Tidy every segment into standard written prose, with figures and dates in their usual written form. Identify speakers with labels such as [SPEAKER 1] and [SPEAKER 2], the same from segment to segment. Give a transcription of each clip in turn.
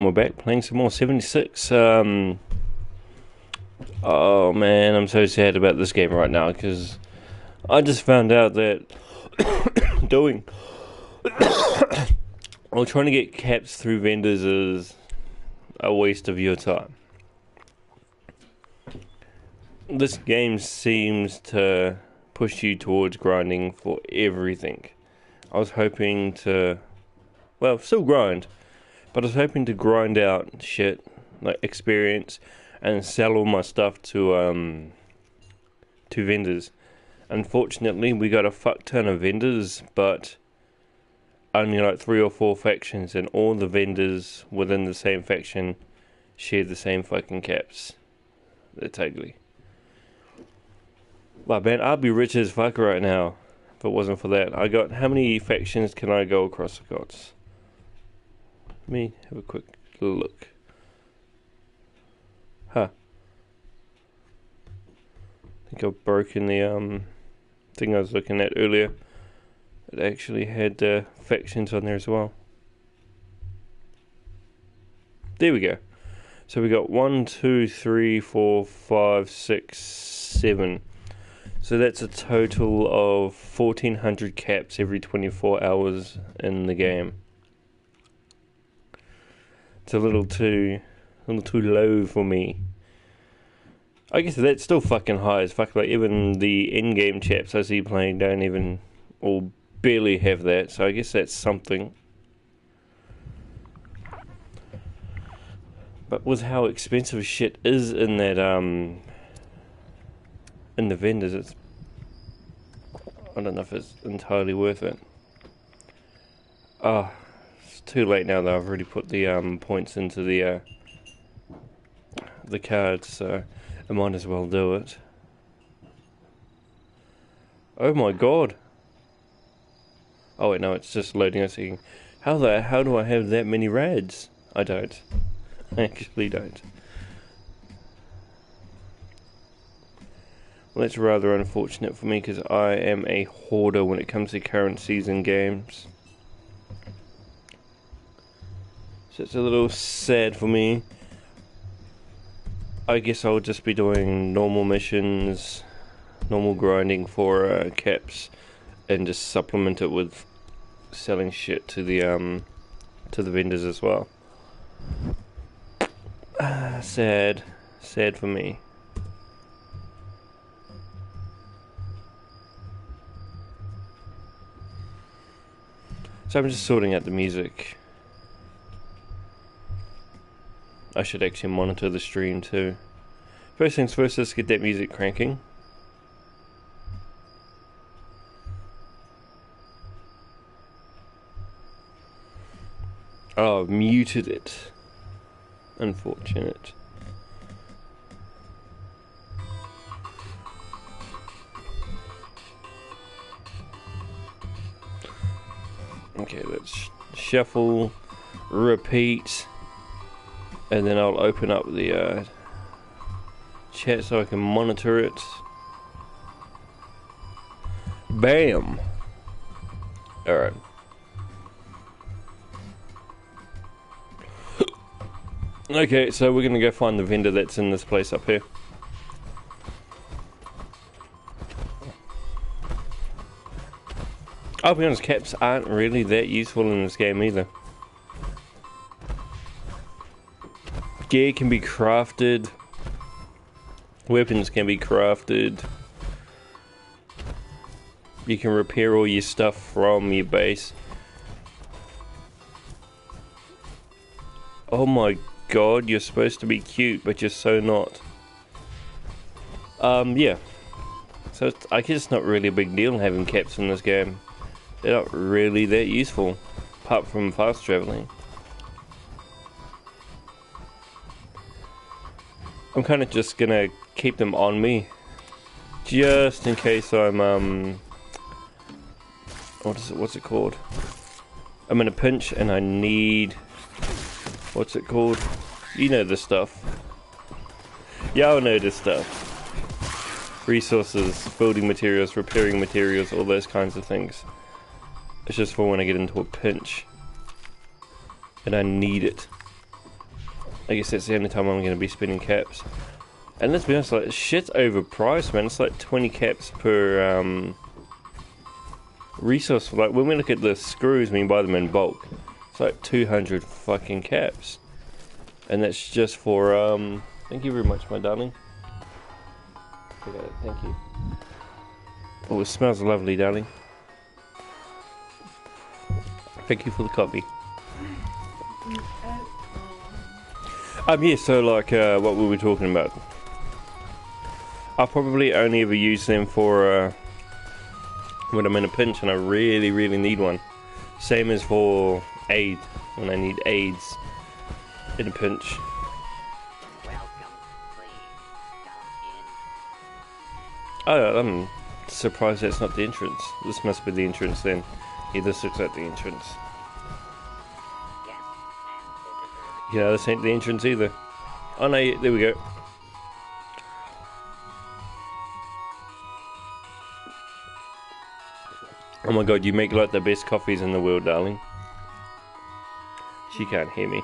[SPEAKER 1] we're back playing some more 76. Oh man, I'm so sad about this game right now because I just found out that doing or trying to get caps through vendors is a waste of your time. This game seems to push you towards grinding for everything. I was hoping to, well, still grind, but I was hoping to grind out shit, like experience, and sell all my stuff to vendors. Unfortunately, we got a fuck ton of vendors, but only like 3 or 4 factions, and all the vendors within the same faction share the same fucking caps. That's ugly. But man, I'd be rich as fuck right now if it wasn't for that. I got, how many factions can I go across the gods? Let me have a quick look. Huh. I think I've broken the thing I was looking at earlier. It actually had factions on there as well. There we go. So we got 1, 2, 3, 4, 5, 6, 7. So that's a total of 1,400 caps every 24 hours in the game. It's a little too low for me. I guess that's still fucking high as fuck. Like even the in-game chaps I see playing don't even or barely have that. So I guess that's something. But with how expensive shit is in that in the vendors, it's, I don't know if it's entirely worth it. Oh, it's too late now though. I've already put the points into the cards, so I might as well do it. Oh my god! Oh wait, no, it's just loading a second. How do I have that many rads? I don't. I actually don't. Well, that's rather unfortunate for me because I am a hoarder when it comes to current season games. So it's a little sad for me. I guess I'll just be doing normal missions, normal grinding for caps, and just supplement it with selling shit to the vendors as well. Sad for me. So I'm just sorting out the music. I should actually monitor the stream too. First things first, let's get that music cranking. Oh, I've muted it. Unfortunate. Okay, let's shuffle, repeat, and then I'll open up the chat so I can monitor it. Bam! Alright. Okay, so we're gonna go find the vendor that's in this place up here. I'll be honest, caps aren't really that useful in this game either. Gear can be crafted, weapons can be crafted, you can repair all your stuff from your base. Oh my god, you're supposed to be cute, but you're so not. Yeah. So I guess it's not really a big deal having caps in this game. They're not really that useful, apart from fast traveling. I'm kind of just gonna keep them on me, just in case I'm what's it called? I'm in a pinch and I need, what's it called? You know this stuff. Y'all know this stuff. Resources, building materials, repairing materials, all those kinds of things. It's just for when I get into a pinch and I need it. I guess that's the only time I'm going to be spending caps. And let's be honest, like, shit's overpriced, man. It's like 20 caps per resource. Like, when we look at the screws, when you buy them in bulk, it's like 200 fucking caps. And that's just for, thank you very much, my darling. Okay, thank you. Oh, it smells lovely, darling. Thank you for the coffee. Yeah, so like, what were we talking about? I'll probably only ever use them for, when I'm in a pinch and I really, really need one. Same as for aid, when I need aids in a pinch. Oh, I'm surprised that's not the entrance. This must be the entrance then. Yeah, this looks like the entrance. Yeah, this ain't the entrance either. Oh no, there we go. Oh my god, you make like the best coffees in the world, darling. She can't hear me.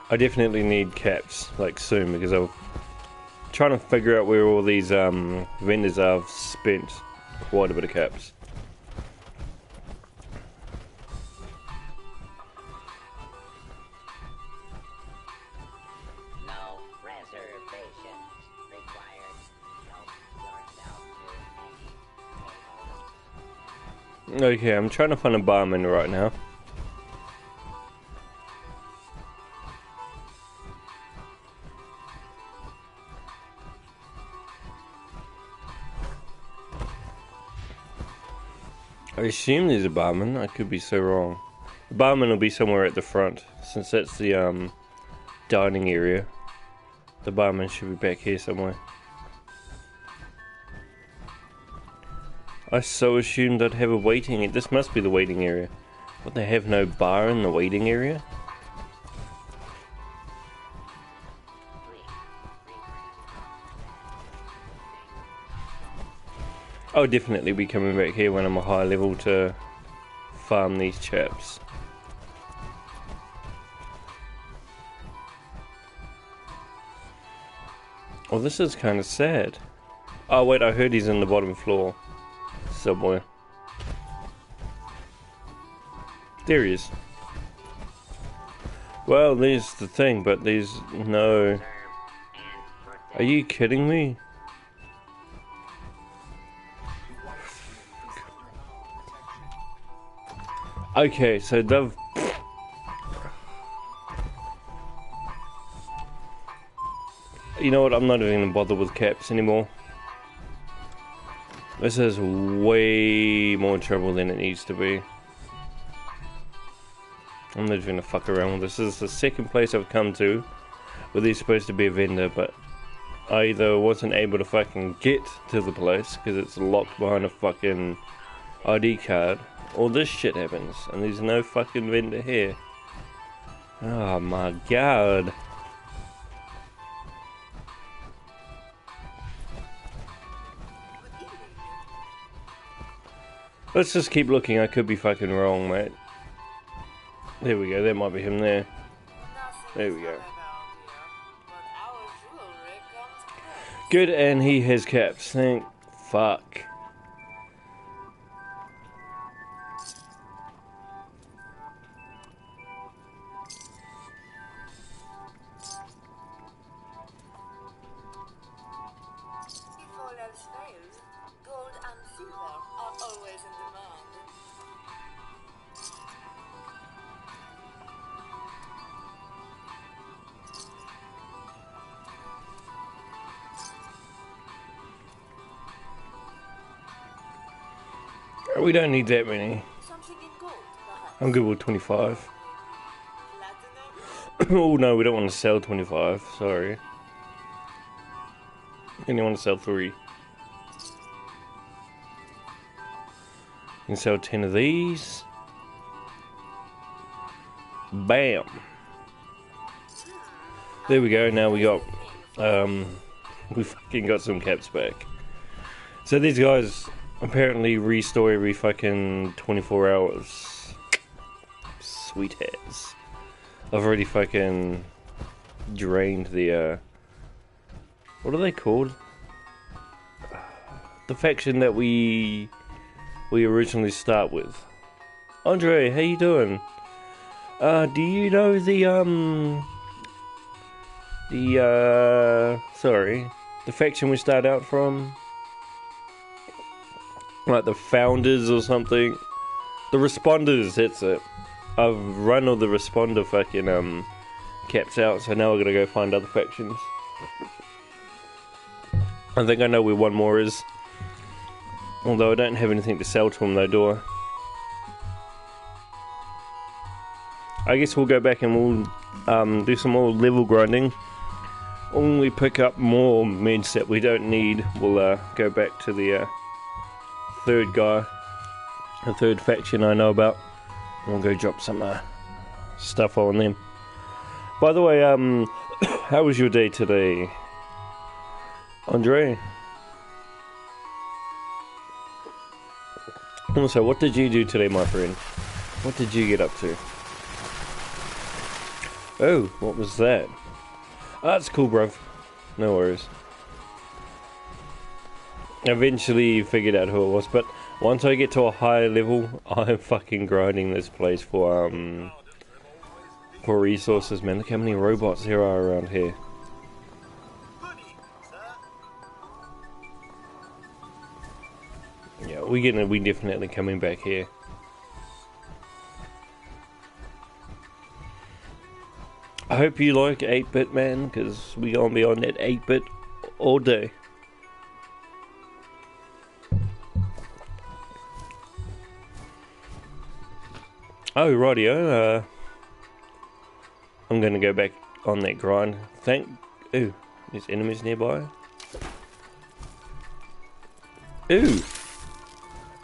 [SPEAKER 1] I definitely need caps, like soon, because I'm trying to figure out where all these vendors are. I've spent quite a bit of caps.
[SPEAKER 2] No reservations required. Help yourself to any.
[SPEAKER 1] Okay, I'm trying to find a barman right now. I assume there's a barman. I could be so wrong. The barman will be somewhere at the front, since that's the dining area. The barman should be back here somewhere. I so assumed I'd have a waiting. This must be the waiting area. But they have no bar in the waiting area? I'll definitely be coming back here when I'm a high level to farm these chaps. Oh, this is kind of sad. Oh wait, I heard he's in the bottom floor somewhere. There he is. Well, there's the thing, but there's no... Are you kidding me? Okay, so they've... You know what, I'm not even gonna bother with caps anymore. This is way more trouble than it needs to be. I'm not even gonna fuck around with this. This is the second place I've come to where there's supposed to be a vendor, but I either wasn't able to fucking get to the place because it's locked behind a fucking ID card, or this shit happens and there's no fucking vendor here. Oh my god. Let's just keep looking. I could be fucking wrong, mate. There we go. That might be him there. There we go. Good, and he has caps. Thank fuck. We don't need that many. I'm good with 25. Oh no, we don't want to sell 25. Sorry. We only want to sell 3. You can sell 10 of these. Bam. There we go. Now we got we fucking got some caps back. So these guys apparently restore every fucking 24 hours. Sweet hats. I've already fucking drained the what are they called? The faction that we originally start with. Andre, how you doing? Do you know the faction we start out from? Like the founders or something? The responders, that's it. I've run all the responder fucking caps out, so now we're gonna go find other factions. I think I know where one more is. Although I don't have anything to sell to them though, do I? I guess we'll go back and we'll do some more level grinding. When we pick up more meds that we don't need, we'll go back to the third guy, the third faction I know about. And we'll go drop some stuff on them. By the way, how was your day today, Andre? Also, what did you do today, my friend? What did you get up to? Oh, what was that? Oh, that's cool, bruv. No worries. Eventually figured out who it was, but once I get to a higher level, I'm fucking grinding this place for resources, man. Look how many robots there are around here. Yeah, we definitely coming back here. I hope you like 8-bit, man, because we gonna be on that 8-bit all day. Oh, rightio. I'm gonna go back on that grind. Ooh, there's enemies nearby. Ooh.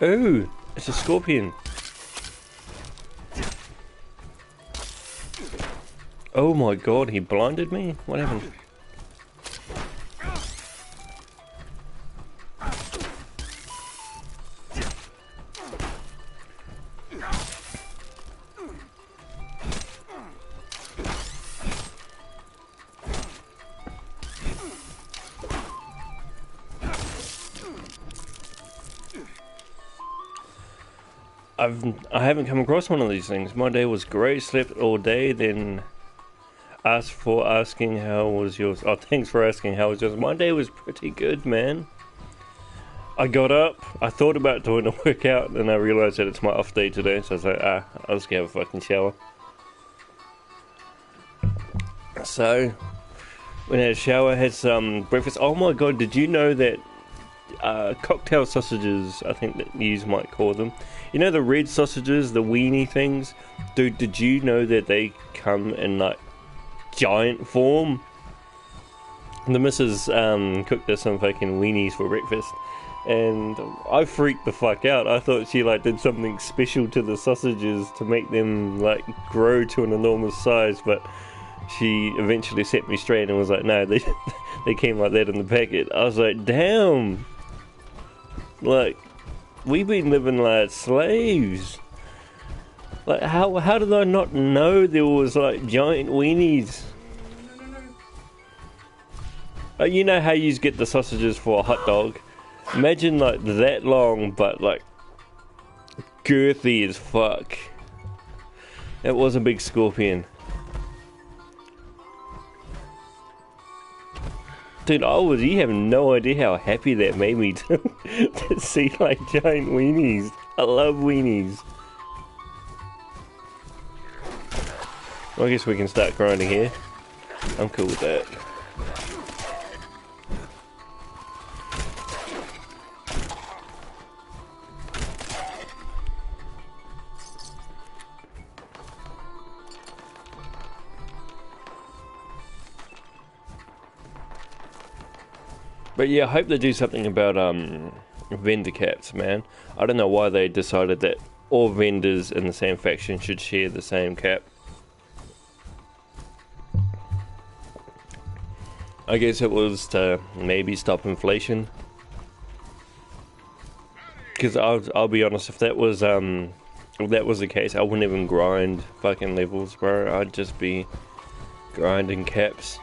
[SPEAKER 1] Ooh, it's a scorpion. Oh my god, he blinded me? What happened? I haven't come across one of these things. My day was great, slept all day, then asking how was yours. Oh, thanks for asking how was yours. My day was pretty good, man. I got up, I thought about doing a workout, and I realised that it's my off day today, so I was like, I'll just have a fucking shower. So, went had a shower, had some breakfast. Oh my god, did you know that cocktail sausages, I think that you might call them. You know the red sausages, the weenie things? Dude, did you know that they come in like giant form? The missus cooked us some fucking weenies for breakfast, and I freaked the fuck out. I thought she like did something special to the sausages to make them like grow to an enormous size, but she eventually set me straight and was like, no, they came like that in the packet. I was like, damn, like we've been living like slaves. Like how did I not know there was like giant weenies? You know how you get the sausages for a hot dog? Imagine like that long, but like girthy as fuck. It was a big scorpion. Dude, you have no idea how happy that made me to see like giant weenies. I love weenies. Well, I guess we can start grinding here. I'm cool with that. But yeah, I hope they do something about vendor caps, man. I don't know why they decided that all vendors in the same faction should share the same cap. I guess it was to maybe stop inflation. Because I'll be honest, if that was the case, I wouldn't even grind fucking levels, bro. I'd just be grinding caps.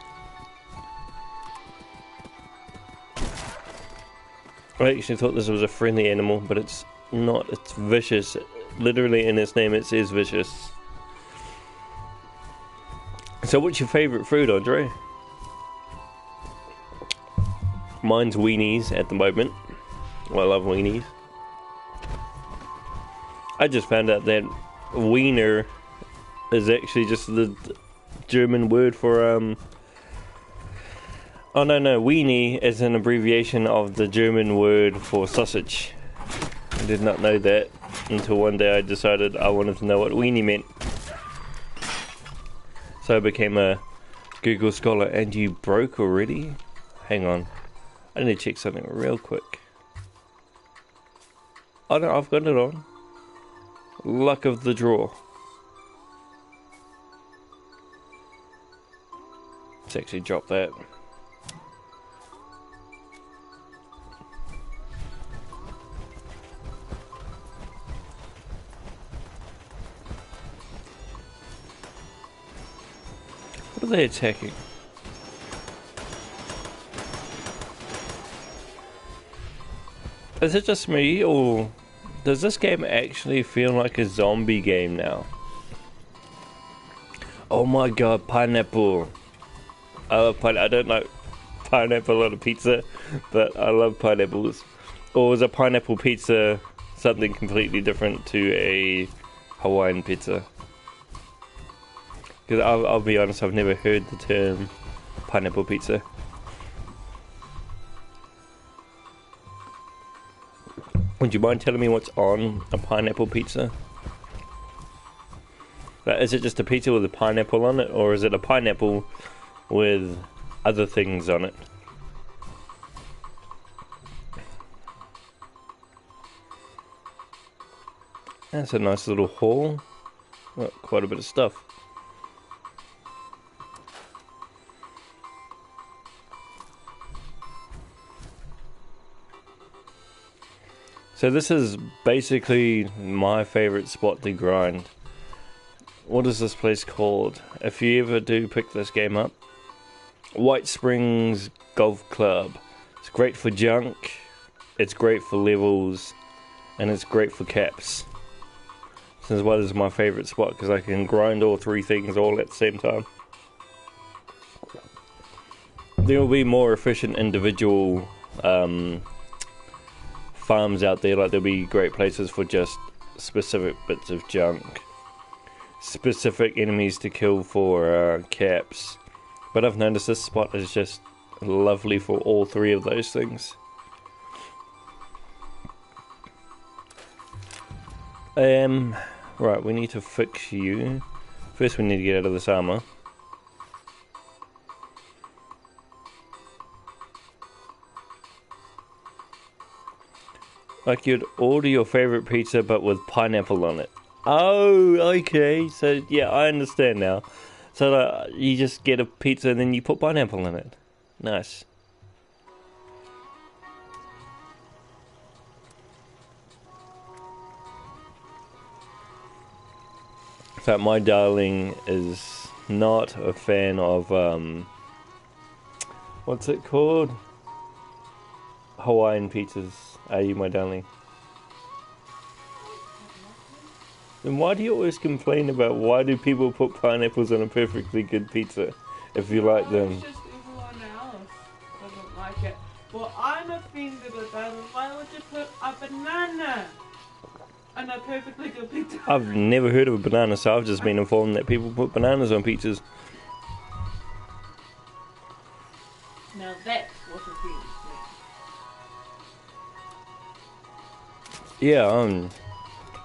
[SPEAKER 1] I actually thought this was a friendly animal, but it's not. It's vicious. Literally in its name it says vicious. So what's your favourite food, Andre? Mine's weenies at the moment. I love weenies. I just found out that wiener is actually just the German word for oh no, weenie is an abbreviation of the German word for sausage. I did not know that until one day I decided I wanted to know what weenie meant. So I became a Google scholar. And you broke already? Hang on, I need to check something real quick. Oh no, I've got it on. Luck of the draw. Let's actually drop that. What are they attacking? Is it just me, or does this game actually feel like a zombie game now? Oh my god, pineapple. I love pineapple. I don't like pineapple on a pizza, but I love pineapples. Or is a pineapple pizza something completely different to a Hawaiian pizza? Because I'll be honest, I've never heard the term pineapple pizza. Would you mind telling me what's on a pineapple pizza? Like, is it just a pizza with a pineapple on it, or is it a pineapple with other things on it? That's a nice little haul. Well, quite a bit of stuff. So this is basically my favourite spot to grind. What is this place called? If you ever do pick this game up, White Springs Golf Club. It's great for junk, it's great for levels, and it's great for caps. This is why this is my favourite spot, because I can grind all three things all at the same time. There will be more efficient individual farms out there, like there'll be great places for just specific bits of junk, specific enemies to kill for caps, but I've noticed this spot is just lovely for all three of those things. Right, we need to fix you. First we need to get out of this armor. Like you'd order your favorite pizza but with pineapple on it. Oh, okay. So yeah, I understand now. So you just get a pizza and then you put pineapple in it. Nice. In fact, my darling is not a fan of what's it called? Hawaiian pizzas. Are you, my darling? Then why do you always complain about why do people put pineapples on a perfectly good pizza if you like them?
[SPEAKER 3] It's just everyone else doesn't like it. Well, I'm offended with that. Why would you put a banana on a perfectly good pizza?
[SPEAKER 1] I've never heard of a banana, so I've just been informed that people put bananas on pizzas.
[SPEAKER 3] Now that's what offends me.
[SPEAKER 1] Yeah,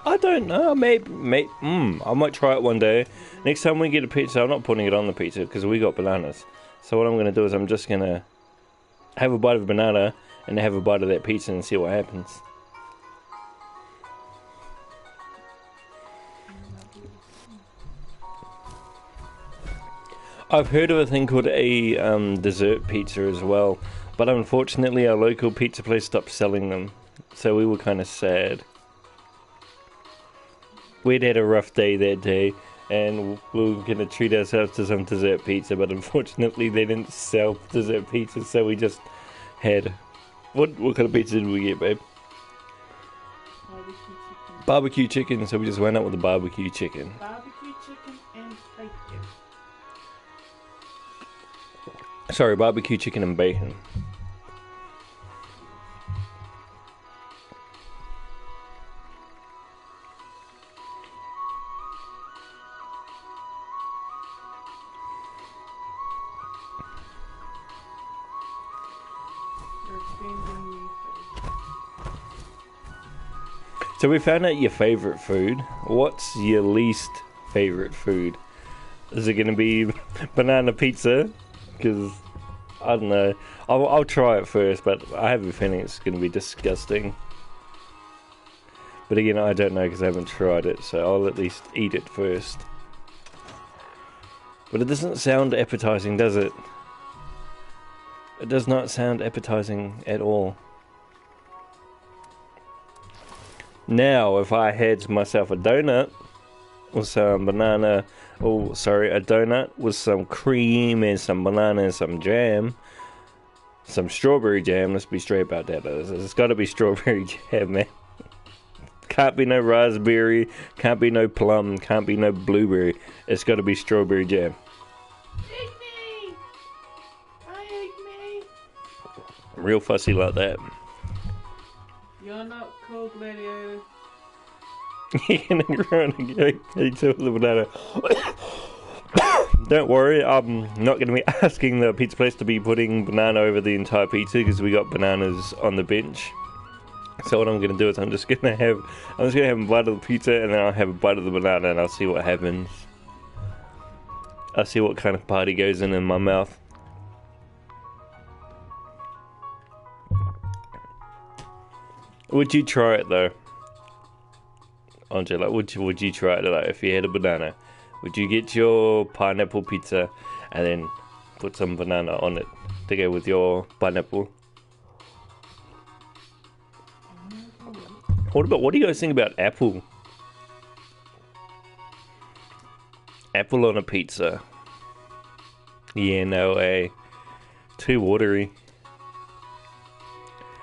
[SPEAKER 1] I don't know. Maybe, I might try it one day. Next time we get a pizza, I'm not putting it on the pizza because we got bananas. So what I'm going to do is I'm just going to have a bite of a banana and have a bite of that pizza and see what happens. I've heard of a thing called a dessert pizza as well, but unfortunately our local pizza place stopped selling them, so we were kind of sad. We'd had a rough day that day, and we were going to treat ourselves to some dessert pizza, but unfortunately they didn't sell dessert pizza, so we just had... What kind of pizza did we get, babe?
[SPEAKER 3] Barbecue chicken.
[SPEAKER 1] Barbecue chicken, so we just went up with the barbecue chicken.
[SPEAKER 3] Barbecue chicken and bacon.
[SPEAKER 1] Sorry, barbecue chicken and bacon.
[SPEAKER 3] You're expanding me.
[SPEAKER 1] So we found out your favourite food. What's your least favourite food? Is it going to be banana pizza? Because, I don't know. I'll try it first, but I have a feeling it's going to be disgusting. But again, I don't know because I haven't tried it, so I'll at least eat it first. But it doesn't sound appetizing, does it? It does not sound appetizing at all. Now, if I had myself a donut with some banana, a donut with some cream and some banana and some jam, some strawberry jam, let's be straight about that. It's got to be strawberry jam, man. Can't be no raspberry, can't be no plum, can't be no blueberry. It's got to be strawberry jam.
[SPEAKER 3] Eat me! I ate me!
[SPEAKER 1] I'm real fussy like that.
[SPEAKER 3] You're not cool, gladiator.
[SPEAKER 1] You're gonna run and go eat some of the banana. Don't worry, I'm not going to be asking the pizza place to be putting banana over the entire pizza because we got bananas on the bench. So what I'm going to do is I'm just going to have a bite of the pizza and then I'll have a bite of the banana and I'll see what happens. I'll see what kind of party goes in my mouth. Would you try it though? Andre, like, would you try it like if you had a banana? Would you get your pineapple pizza and then put some banana on it to go with your pineapple? What do you guys think about apple? Apple on a pizza. Yeah, no way. Too watery.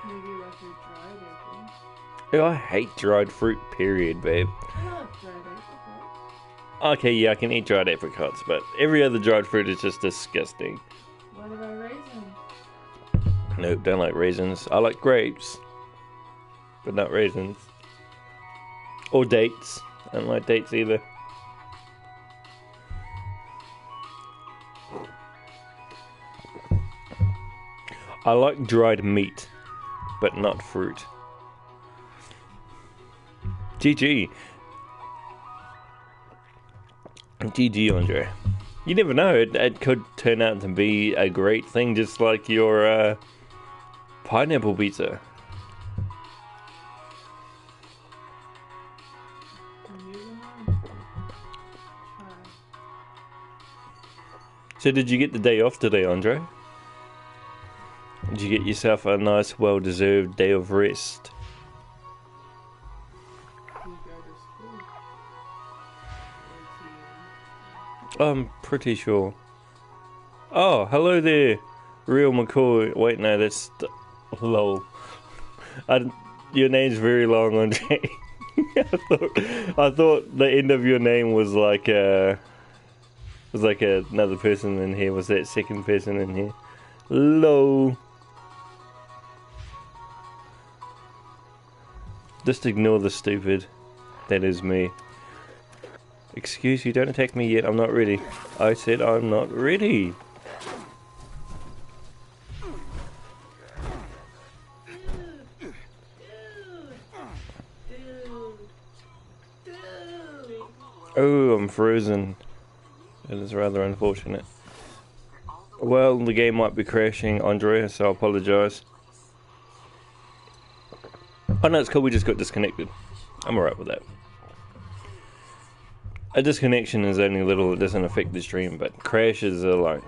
[SPEAKER 3] Maybe like a dried apple.
[SPEAKER 1] Oh, I hate dried fruit, period, babe.
[SPEAKER 3] I love dried apricot.
[SPEAKER 1] Okay, yeah, I can eat dried apricots, but every other dried fruit is just disgusting.
[SPEAKER 3] What about raisins?
[SPEAKER 1] Nope, don't like raisins. I like grapes, but not raisins. Or dates. I don't like dates either. I like dried meat, but not fruit. GG. GG, Andre. You never know, it could turn out to be a great thing, just like your pineapple pizza. So did you get the day off today, Andre? Did you get yourself a nice, well-deserved day of rest? I'm pretty sure. Oh, hello there, Real McCoy. Wait, no, that's... lol. Your name's very long, Andre. I thought the end of your name was like another person in here. Was that second person in here? Lol. Just ignore the stupid. That is me. Excuse you, don't attack me yet. I'm not ready. I said I'm not ready. Oh, I'm frozen. It is rather unfortunate. Well, the game might be crashing, Andre, so I apologise. Oh no, it's cool, we just got disconnected. I'm alright with that. A disconnection is only little, it doesn't affect the stream, but crashes are like,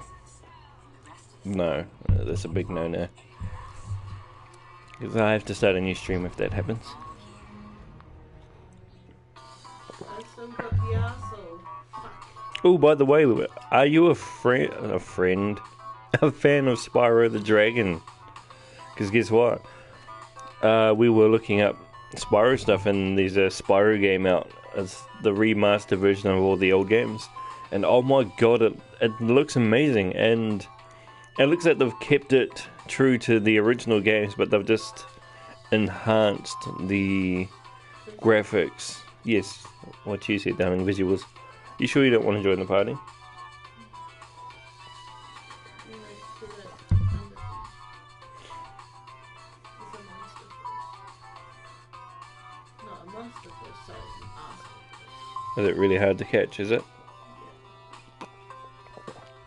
[SPEAKER 1] no, that's a big no-no. Because I have to start a new stream if that happens.
[SPEAKER 3] I still got the arsehole. Fuck.
[SPEAKER 1] Oh, by the way, are you a fan of Spyro the Dragon? Because guess what? We were looking up Spyro stuff, and there's a Spyro game out. It's the remastered version of all the old games. And oh my god, it looks amazing. And it looks like they've kept it true to the original games, but they've just enhanced the graphics. Yes, what you said, darling, visuals. You sure you don't want to join the party? Is it really hard to catch, is it?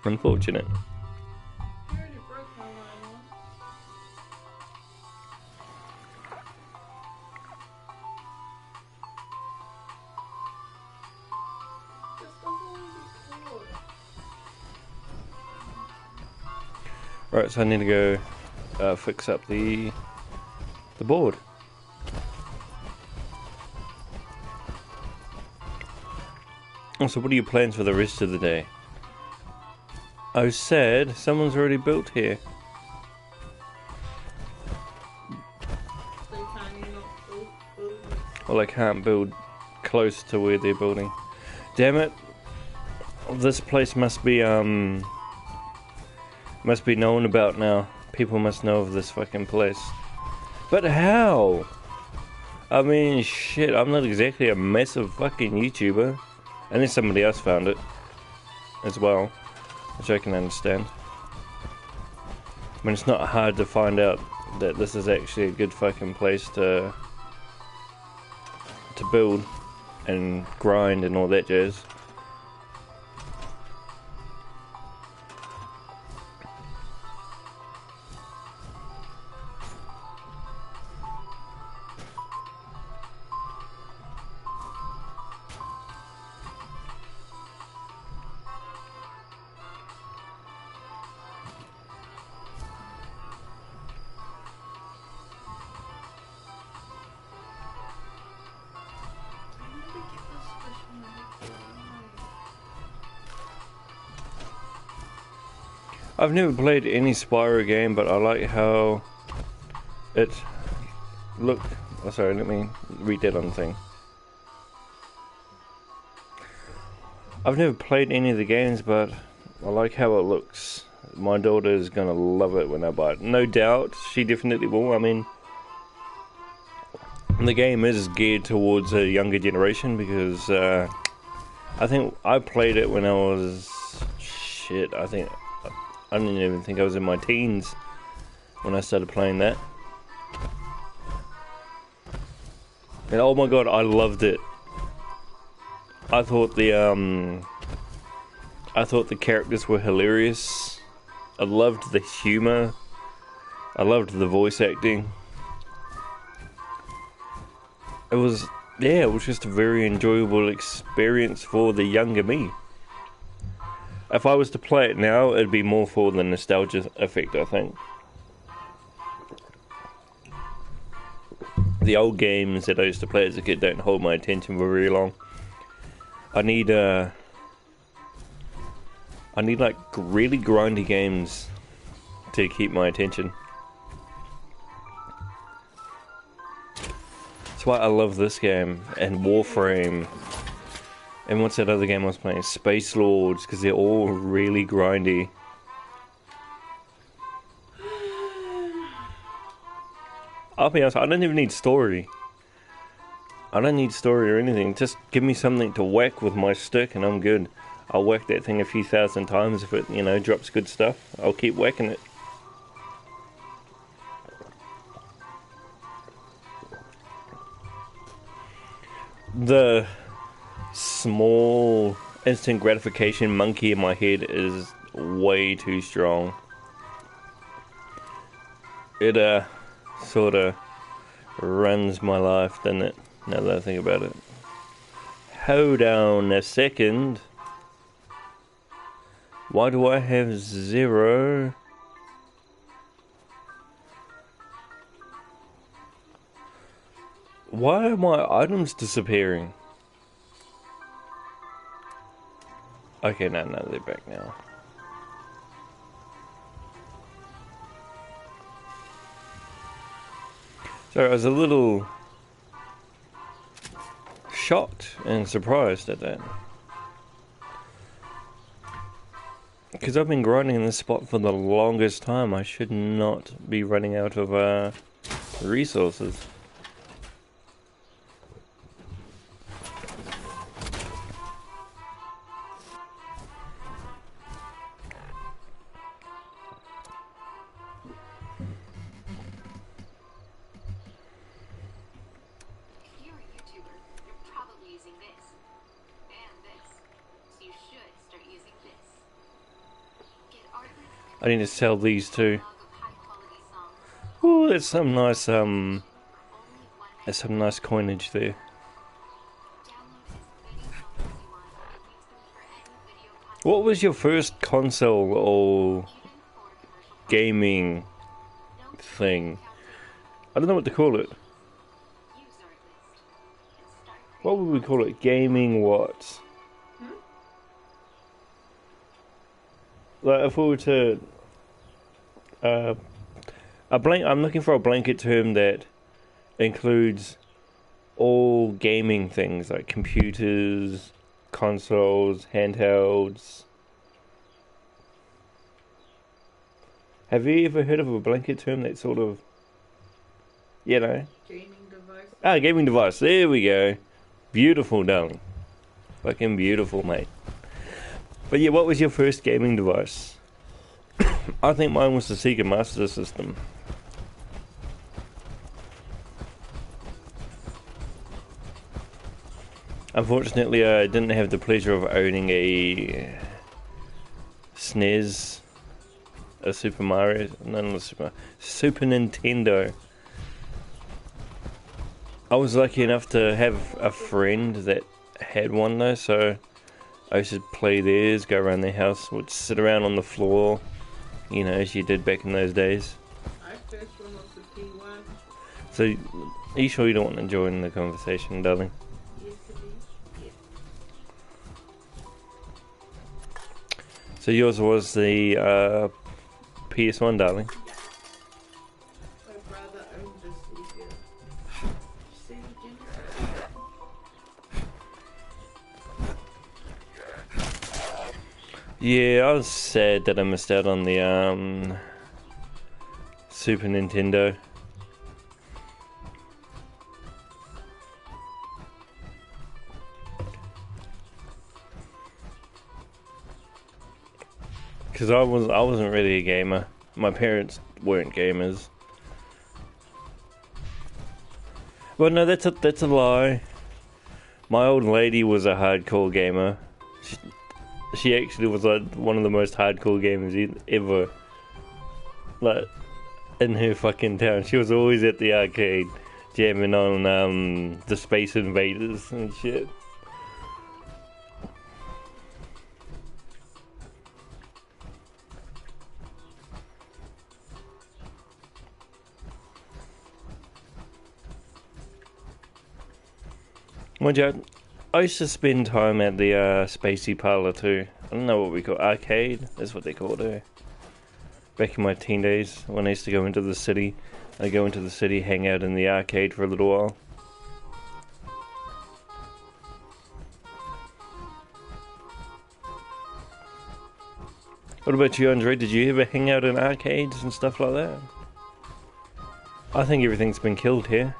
[SPEAKER 1] Unfortunate.
[SPEAKER 3] You already broke my line once. This doesn't even be cool.
[SPEAKER 1] Right, so I need to go fix up the board. Oh, so what are your plans for the rest of the day? Oh, sad. Someone's already built here.
[SPEAKER 3] They can't even build.
[SPEAKER 1] Well, I can't build close to where they're building. Damn it. This place must be known about now. People must know of this fucking place. But how? I mean, shit, I'm not exactly a massive fucking YouTuber. Unless somebody else found it as well, which I can understand. I mean, it's not hard to find out that this is actually a good fucking place to build and grind and all that jazz. I've never played any Spyro game, but I like how it looked. Oh, sorry, let me read that on the thing. I've never played any of the games, but I like how it looks. My daughter is gonna love it when I buy it. No doubt, she definitely will. I mean, the game is geared towards a younger generation because I think I played it when I was shit. I didn't even think I was in my teens when I started playing that. And oh my god, I loved it. I thought the characters were hilarious. I loved the humor. I loved the voice acting. It was just a very enjoyable experience for the younger me. If I was to play it now, it'd be more for the nostalgia effect, I think. The old games that I used to play as a kid don't hold my attention for very long. I need like really grindy games to keep my attention. That's why I love this game and Warframe. And what's that other game I was playing? Space Lords, because they're all really grindy. I'll be honest, I don't even need story. I don't need story or anything. Just give me something to whack with my stick and I'm good. I'll whack that thing a few thousand times if it, drops good stuff. I'll keep whacking it. The small instant gratification monkey in my head is way too strong. It sort of runs my life, doesn't it? Now that I think about it. Hold on a second. Why do I have 0? Why are my items disappearing? Okay, no, they're back now. So I was a little shocked and surprised at that. Because I've been grinding in this spot for the longest time. I should not be running out of resources. I need to sell these too. Ooh, that's some nice coinage there. What was your first console or gaming thing? I don't know what to call it. What would we call it? Gaming what? Like if we were to I'm looking for a blanket term that includes all gaming things like computers, consoles, handhelds. Have you ever heard of a blanket term that sort of, you know?
[SPEAKER 3] Gaming device.
[SPEAKER 1] Ah, gaming device. There we go. Beautiful, darling. Fucking beautiful, mate. But yeah, what was your first gaming device? I think mine was the Sega Master System. Unfortunately, I didn't have the pleasure of owning a SNES, a Super Mario, Super Nintendo. I was lucky enough to have a friend that had one though, so I used to play theirs, go around their house, would sit around on the floor, you know, as you did back in those days.
[SPEAKER 3] I first one was the P1.
[SPEAKER 1] So, are you sure you don't want to join the conversation, darling?
[SPEAKER 3] Yes, it is. Yes.
[SPEAKER 1] So yours was the PS1, darling?
[SPEAKER 3] My brother owned the Sega.
[SPEAKER 1] Yeah, I was sad that I missed out on the Super Nintendo. Because I wasn't really a gamer. My parents weren't gamers. Well, no, that's a lie. My old lady was a hardcore gamer. She actually was like one of the most hardcore gamers ever. Like in her fucking town, she was always at the arcade jamming on the Space Invaders and shit. Mind you, I used to spend time at the Spacey Parlour too. I don't know what we call arcade. That's what they called it. Back in my teen days, when I used to go into the city, I'd go into the city, hang out in the arcade for a little while. What about you, Andre? Did you ever hang out in arcades and stuff like that? I think everything's been killed here.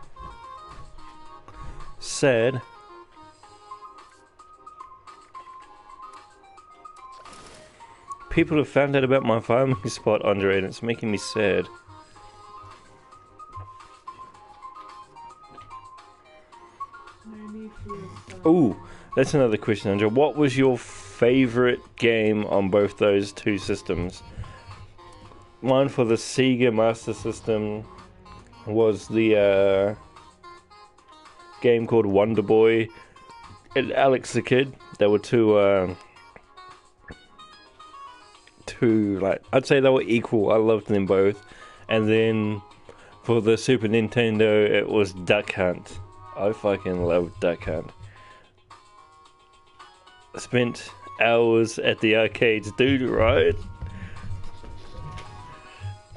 [SPEAKER 1] Sad. People have found out about my farming spot, Andre, and it's making me sad. Ooh, that's another question, Andre. What was your favourite game on both those two systems? Mine for the Sega Master System was the game called Wonder Boy. and Alex the Kid. They were two, like, I'd say they were equal. I loved them both. And then for the Super Nintendo, it was Duck Hunt. I fucking loved Duck Hunt. I spent hours at the arcades, dude, right?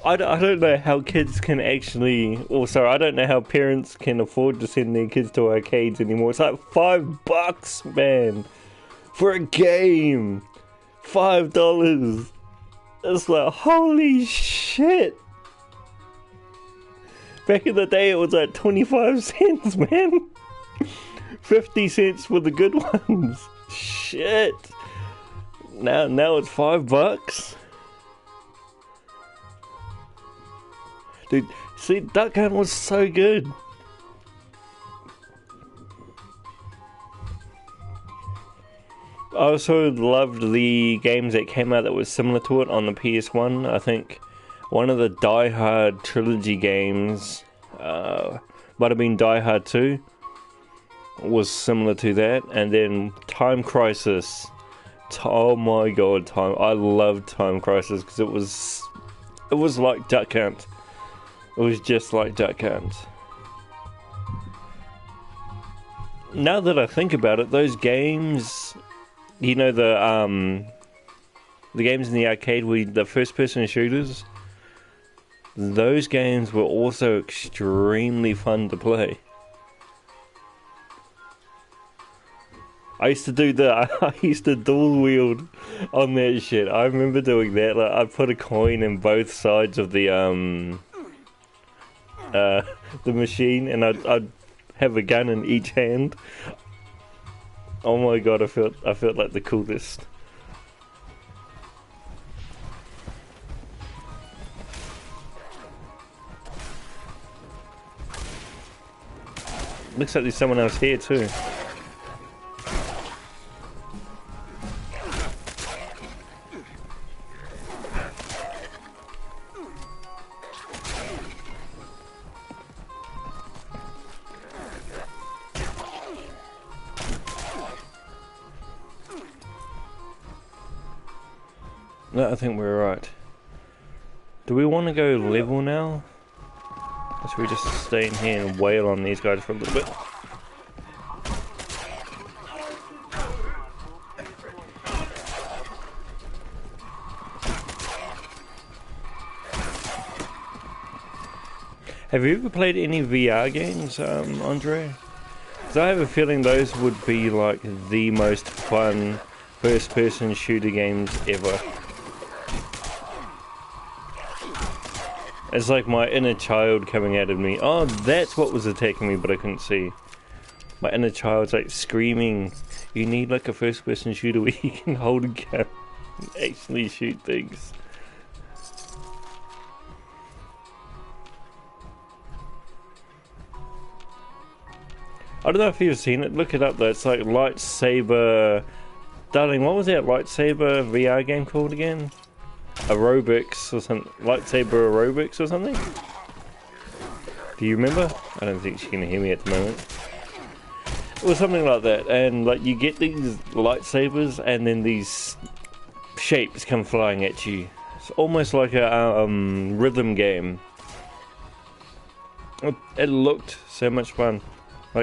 [SPEAKER 1] I don't know how kids can actually... I don't know how parents can afford to send their kids to arcades anymore. It's like $5, man, for a game. $5. It's like, holy shit. Back in the day, it was like 25 cents, man. 50 cents for the good ones. Shit. Now it's $5. Dude, see, Duck Hunt was so good. I also loved the games that came out that was similar to it on the PS1. I think one of the Die Hard trilogy games, might have been Die Hard 2, was similar to that. And then Time Crisis. Oh my god, I loved Time Crisis because it was like Duck Hunt. It was just like Duck Hunt. Now that I think about it, those games, you know, the games in the arcade were the first-person shooters. Those games were also extremely fun to play. I used to dual wield on that shit. I remember doing that. Like, I'd put a coin in both sides of the machine, and I'd have a gun in each hand. Oh my god, I felt like the coolest. Looks like there's someone else here too. No, I think we're right. Do we want to go level now? Or should we just stay in here and wail on these guys for a little bit? Have you ever played any VR games, Andre? Because I have a feeling those would be like the most fun first-person shooter games ever. It's like my inner child coming out of me. Oh, that's what was attacking me, but I couldn't see. My inner child's like screaming. You need like a first-person shooter where you can hold a gun and actually shoot things. I don't know if you've seen it. Look it up though. It's like Lightsaber... Darling, what was that Lightsaber VR game called again? Aerobics or something. Lightsaber aerobics or something? Do you remember? I don't think she can hear me at the moment. It was something like that, and like you get these lightsabers and then these shapes come flying at you. It's almost like a rhythm game. It looked so much fun.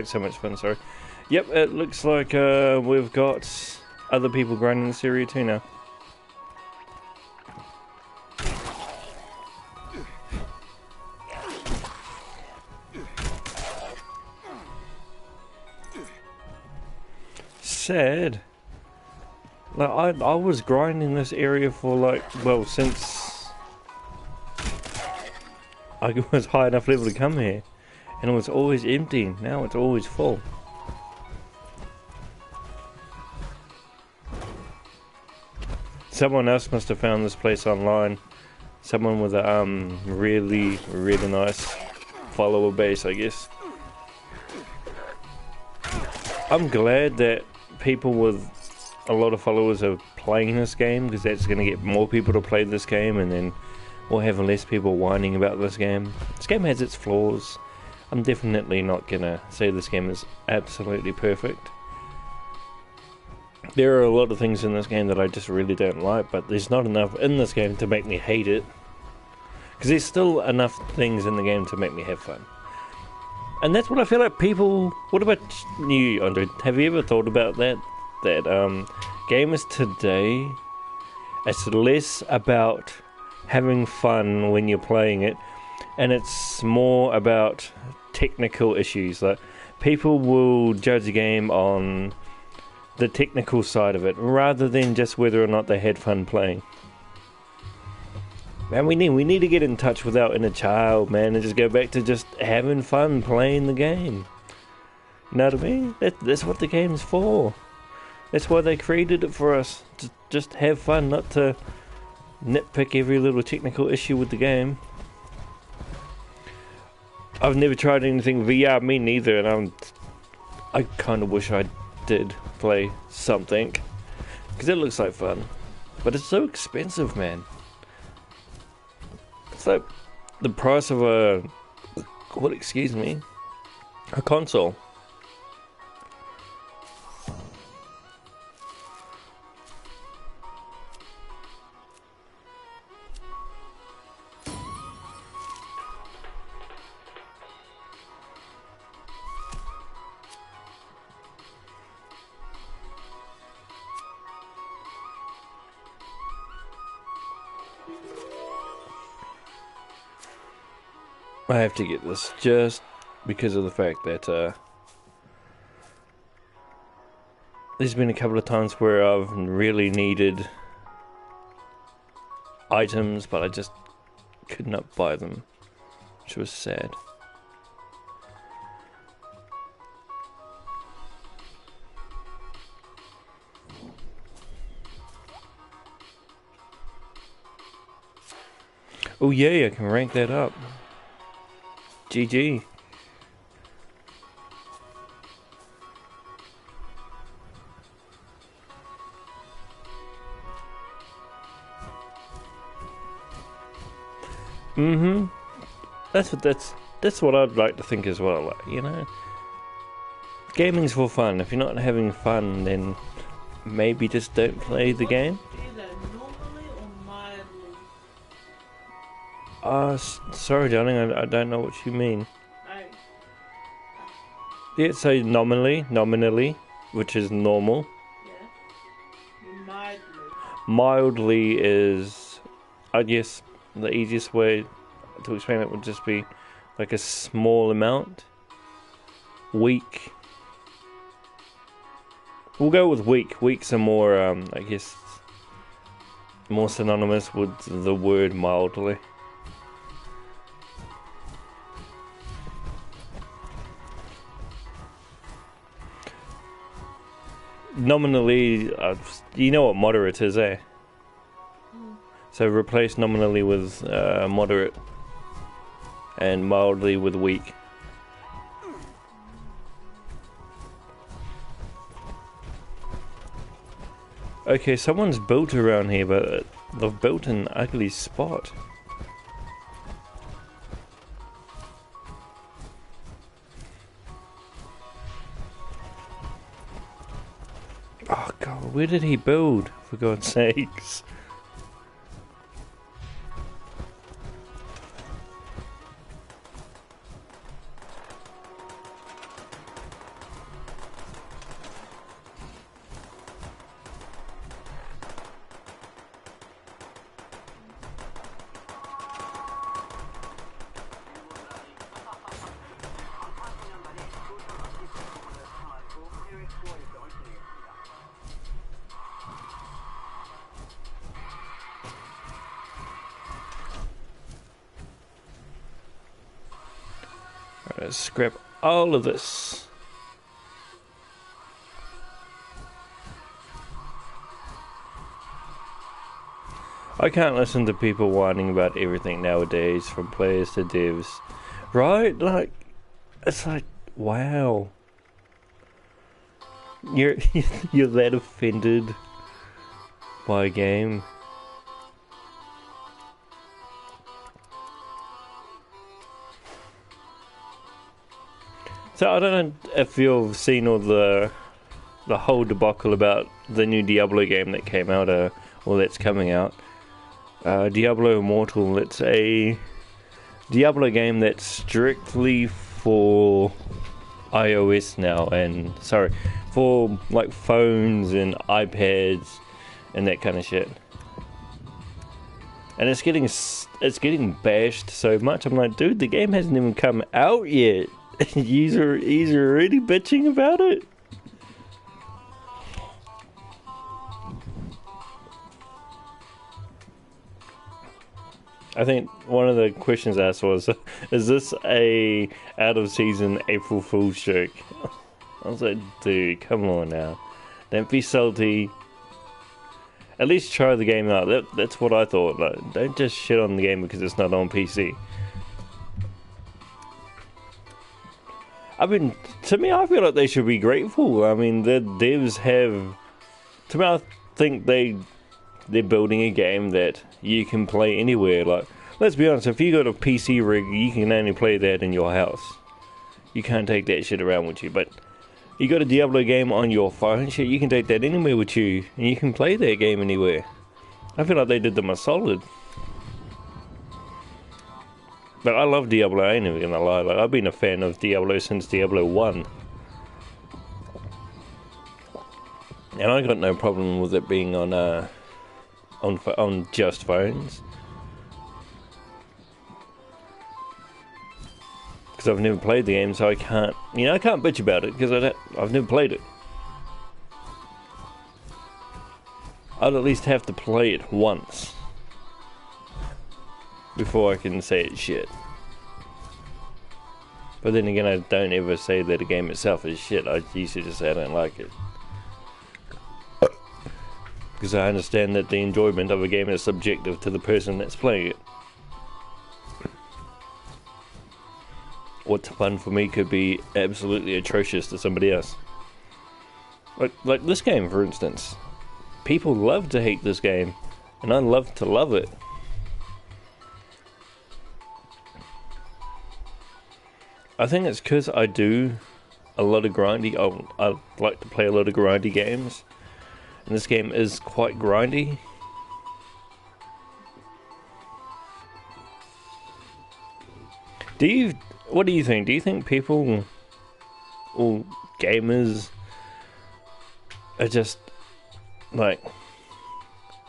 [SPEAKER 1] Sorry. Yep, it looks like we've got other people grinding this area too now. Sad. Like I was grinding this area for like, well, since I was high enough level to come here, and it was always empty. Now it's always full. Someone else must have found this place online. Someone with a really nice follower base, I guess. I'm glad that people with a lot of followers are playing this game, because that's going to get more people to play this game, and then we'll have less people whining about this game. This game has its flaws. I'm definitely not going to say this game is absolutely perfect. There are a lot of things in this game that I just really don't like, but there's not enough in this game to make me hate it. Because there's still enough things in the game to make me have fun. And that's what I feel like people... What about you, Andre? Have you ever thought about that? That gamers today, it's less about having fun when you're playing it, and it's more about technical issues. Like, people will judge a game on the technical side of it, rather than just whether or not they had fun playing. Man, we need to get in touch with our inner child, man, and just go back to just having fun playing the game. You know what I mean? That's what the game's for. That's why they created it for us. To just have fun, not to nitpick every little technical issue with the game. I've never tried anything VR, me neither, and I kind of wish I did play something, because it looks like fun. But it's so expensive, man. It's like the price of a console. I have to get this just because of the fact that there's been a couple of times where I've really needed items, but I just could not buy them, which was sad. Oh yeah, I can rank that up. GG. That's what I'd like to think as well. Like, you know, gaming's for fun. If you're not having fun, then maybe just don't play the game.
[SPEAKER 3] Either normally or mildly.
[SPEAKER 1] Sorry, darling, I don't know what you mean.
[SPEAKER 3] Like,
[SPEAKER 1] Yeah, so nominally, which is normal.
[SPEAKER 3] yeah. Mildly.
[SPEAKER 1] Mildly is, I guess, the easiest way to explain it would just be like a small amount. Weak. We'll go with weak. Weaks are more, I guess, more synonymous with the word mildly. Nominally, you know what moderate is, eh? So replace nominally with moderate, and mildly with weak. Okay, someone's built around here, but they've built an ugly spot. Oh god, where did he build, for God's sakes? Let's scrap all of this. I can't listen to people whining about everything nowadays, from players to devs. Right? Like, it's like, wow. You're you're that offended by a game. So I don't know if you've seen all the whole debacle about the new Diablo game that came out, or that's coming out. Diablo Immortal. It's a Diablo game that's strictly for iOS now, and for like phones and iPads and that kind of shit. And it's getting bashed so much. I'm like, dude, the game hasn't even come out yet. He's already bitching about it. I think one of the questions asked was, is this a out of season April Fool's joke? I was like, dude, come on now. Don't be salty. At least try the game out. That's what I thought. Like, don't just shit on the game because it's not on PC. To me, I feel like they should be grateful. I mean, the devs have... To me, I think they're building a game that you can play anywhere. Like, let's be honest, if you got a PC rig, you can only play that in your house. You can't take that shit around with you. But you got a Diablo game on your phone, shit, you can take that anywhere with you, and you can play that game anywhere. I feel like they did them a solid. But I love Diablo, I ain't even gonna lie. Like, I've been a fan of Diablo since Diablo 1. And I got no problem with it being on just phones. Because I've never played the game, so I can't bitch about it, because I've never played it. I'd at least have to play it once before I can say it's shit. But then again, I don't ever say that a game itself is shit. I usually just say I don't like it. Because I understand that the enjoyment of a game is subjective to the person that's playing it. What's fun for me could be absolutely atrocious to somebody else. Like this game, for instance. People love to hate this game, and I love to love it. I think it's because I do a lot of grindy. I like to play a lot of grindy games, and this game is quite grindy. What do you think? Do you think people or gamers are just like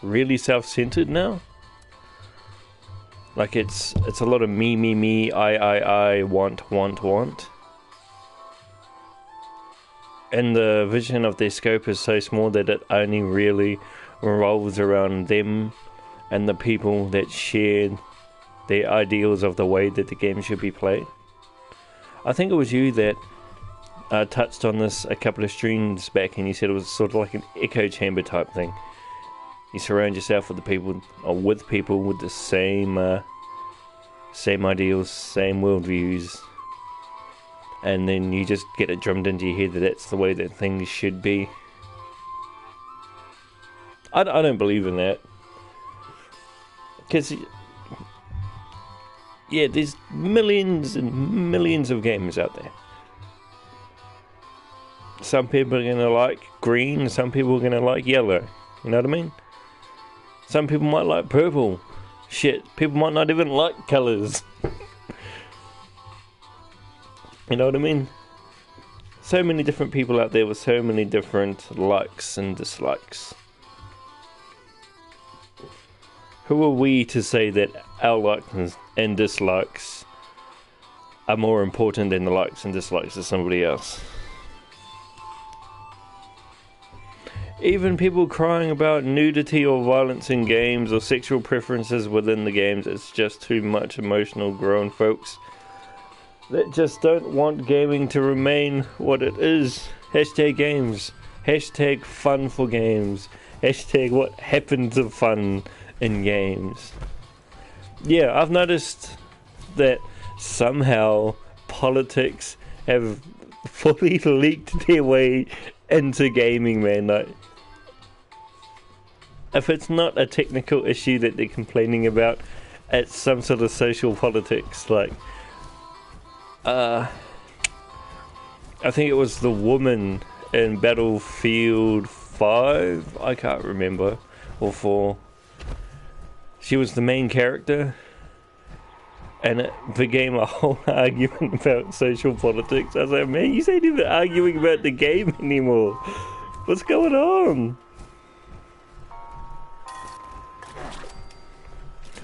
[SPEAKER 1] really self-centered now? Like it's a lot of me, I, want. And the vision of their scope is so small that it only really revolves around them and the people that share their ideals of the way that the game should be played. I think it was you that touched on this a couple of streams back, and you said it was sort of like an echo chamber type thing. You surround yourself with the people, or with people with the same ideals, same worldviews, and then you just get it drummed into your head that that's the way that things should be. I don't believe in that, because yeah, there's millions and millions of games out there. Some people are going to like green, some people are going to like yellow. You know what I mean? Some people might like purple. Shit, people might not even like colours. You know what I mean? So many different people out there with so many different likes and dislikes. Who are we to say that our likes and dislikes are more important than the likes and dislikes of somebody else? Even people crying about nudity or violence in games or sexual preferences within the games, it's just too much emotional grown folks that just don't want gaming to remain what it is. Hashtag games. Hashtag fun for games. Hashtag what happens of fun in games. Yeah, I've noticed that somehow politics have fully leaked their way into gaming, man. Like, if it's not a technical issue that they're complaining about, it's some sort of social politics. Like, I think it was the woman in Battlefield 5, I can't remember, or 4. She was the main character, and it became a whole argument about social politics. I was like, man, you ain't even arguing about the game anymore. What's going on?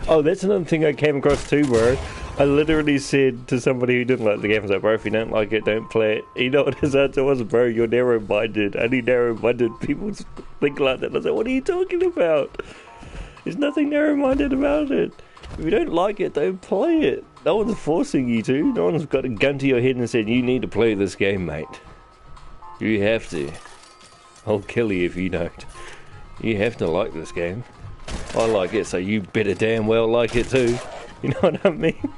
[SPEAKER 1] Oh, that's another thing I came across too, bro. I literally said to somebody who didn't like the game, I was like, bro, if you don't like it, don't play it. You know what his answer was? Bro, you're narrow-minded. Only narrow-minded people think like that. I was like, what are you talking about? There's nothing narrow-minded about it. If you don't like it, don't play it. No one's forcing you to. No one's got a gun to your head and said, you need to play this game, mate. You have to. I'll kill you if you don't. You have to like this game. I like it, so you better damn well like it too. You know what I mean?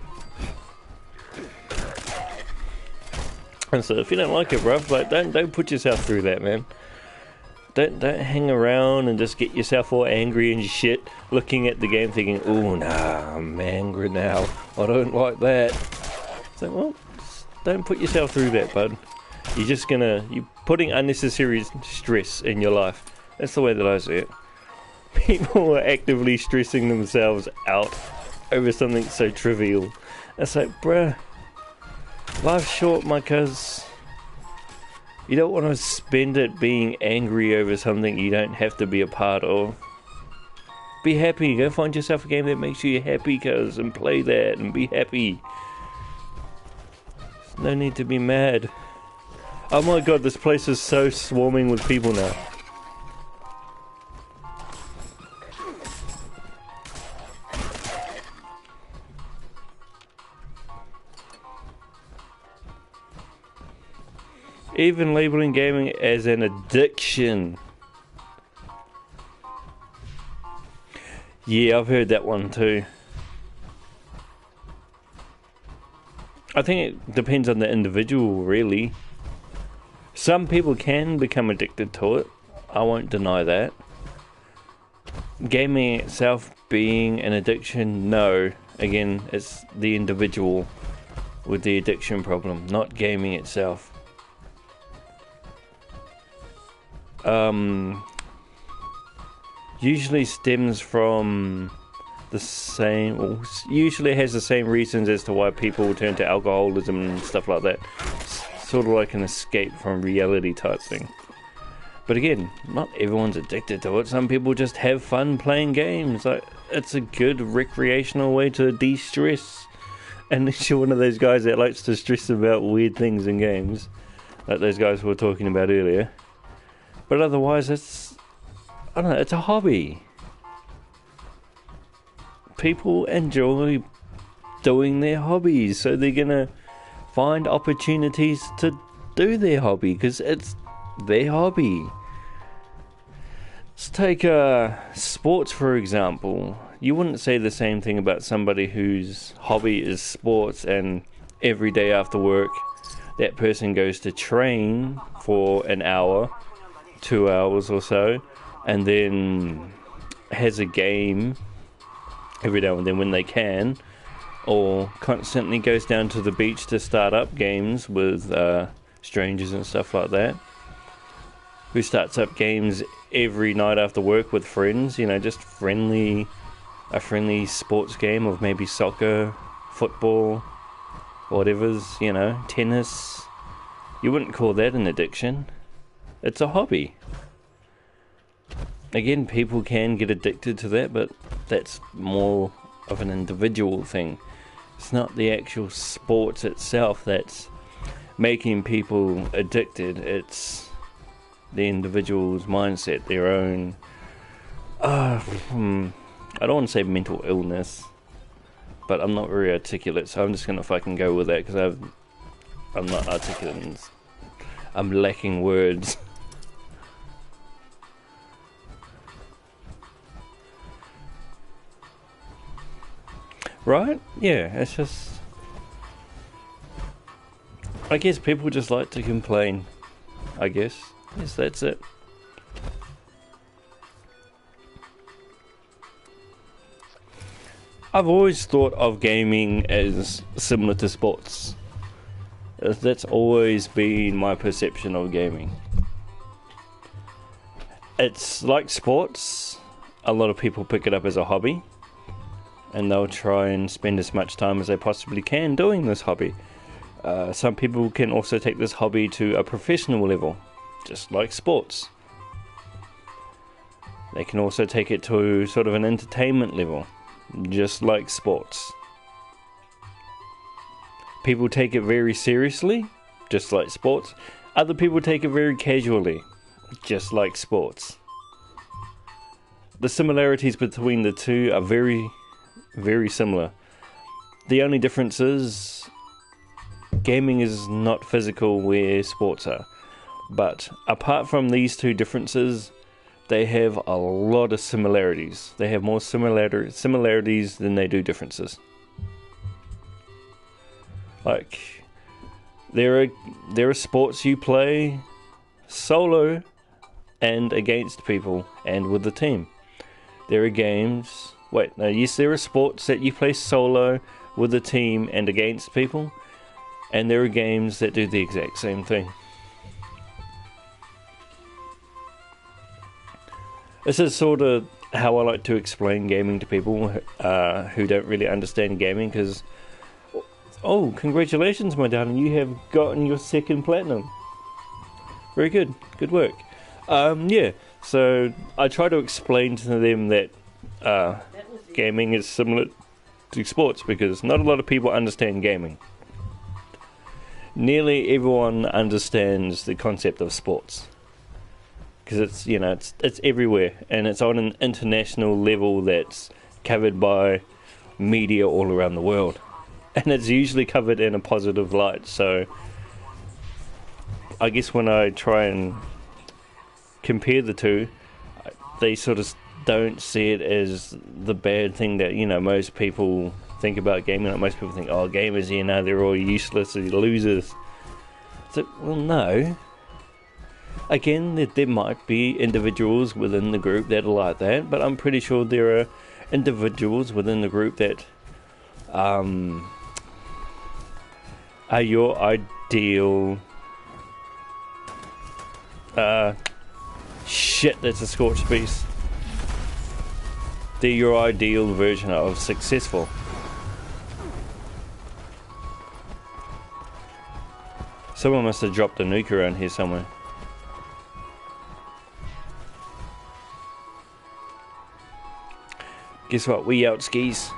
[SPEAKER 1] And so if you don't like it, bruv, like don't put yourself through that, man. Don't hang around and just get yourself all angry and shit, looking at the game thinking, oh nah, I'm angry now. I don't like that. So well, don't put yourself through that, bud. You're putting unnecessary stress in your life. That's the way that I see it. People are actively stressing themselves out over something so trivial. It's like, bruh, life's short, my cuz. You don't want to spend it being angry over something you don't have to be a part of. Be happy. Go find yourself a game that makes you happy, cuz, and play that and be happy. There's no need to be mad. Oh my god, this place is so swarming with people now. Even labeling gaming as an addiction. Yeah, I've heard that one too. I think it depends on the individual, really. Some people can become addicted to it. I won't deny that. Gaming itself being an addiction, no. Again, it's the individual with the addiction problem, not gaming itself. Usually stems from the same, or usually has the same reasons as to why people turn to alcoholism and stuff like that. It's sort of like an escape from reality type thing. But again, not everyone's addicted to it. Some people just have fun playing games. Like, it's a good recreational way to de-stress. Unless you're one of those guys that likes to stress about weird things in games, like those guys we were talking about earlier. But otherwise, it's a hobby. People enjoy doing their hobbies, so they're gonna find opportunities to do their hobby, because it's their hobby. Let's take sports, for example. You wouldn't say the same thing about somebody whose hobby is sports, and every day after work, that person goes to train for an hour, 2 hours or so, and then has a game every now and then when they can, or constantly goes down to the beach to start up games with strangers and stuff like that, who starts up games every night after work with friends, you know, just a friendly sports game of maybe soccer, football, whatever's, you know, tennis. You wouldn't call that an addiction. It's a hobby. Again, people can get addicted to that, but that's more of an individual thing. It's not the actual sports itself that's making people addicted. It's the individual's mindset, their own... I don't want to say mental illness, but I'm not very articulate, so I'm just going to fucking go with that, because I'm not articulate and I'm lacking words. Right? Yeah, it's just... I guess people just like to complain. I guess. Yes, that's it. I've always thought of gaming as similar to sports. That's always been my perception of gaming. It's like sports. A lot of people pick it up as a hobby, and they'll try and spend as much time as they possibly can doing this hobby. Some people can also take this hobby to a professional level, just like sports. They can also take it to sort of an entertainment level, just like sports. People take it very seriously, just like sports. Other people take it very casually, just like sports. The similarities between the two are very, very similar. The only difference is gaming is not physical where sports are. But apart from these two differences, they have a lot of similarities. They have more similarities than they do differences. Like, there are sports you play solo and against people and with the team. There are games... yes, there are sports that you play solo with the team and against people. And there are games that do the exact same thing. This is sort of how I like to explain gaming to people who don't really understand gaming, because... Oh, congratulations, my darling. You have gotten your 2nd platinum. Very good. Good work. Yeah, so I try to explain to them that gaming is similar to sports, because not a lot of people understand gaming. Nearly everyone understands the concept of sports, because it's everywhere, and it's on an international level that's covered by media all around the world, and it's usually covered in a positive light. So I guess when I try and compare the two, they sort of don't see it as the bad thing that most people think about gaming. Like, most people think, oh, gamers, they're all useless, they're losers. So, well, no. Again, there might be individuals within the group that are like that, but I'm pretty sure there are individuals within the group that are your ideal... shit, that's a scorched beast. They're your ideal version of successful. Someone must have dropped a nuke around here somewhere. Guess what? We out skis.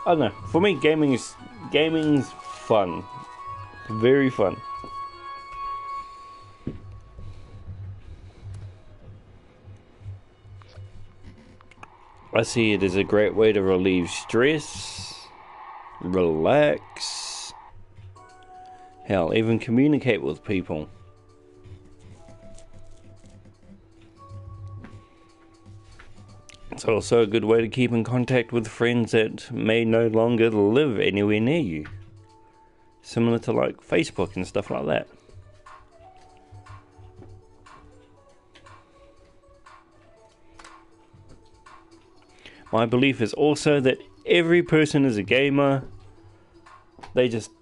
[SPEAKER 1] I don't know. For me, gaming's fun. Very fun. I see it as a great way to relieve stress, relax, hell, even communicate with people. It's also a good way to keep in contact with friends that may no longer live anywhere near you. Similar to like Facebook and stuff like that. My belief is also that every person is a gamer. They just,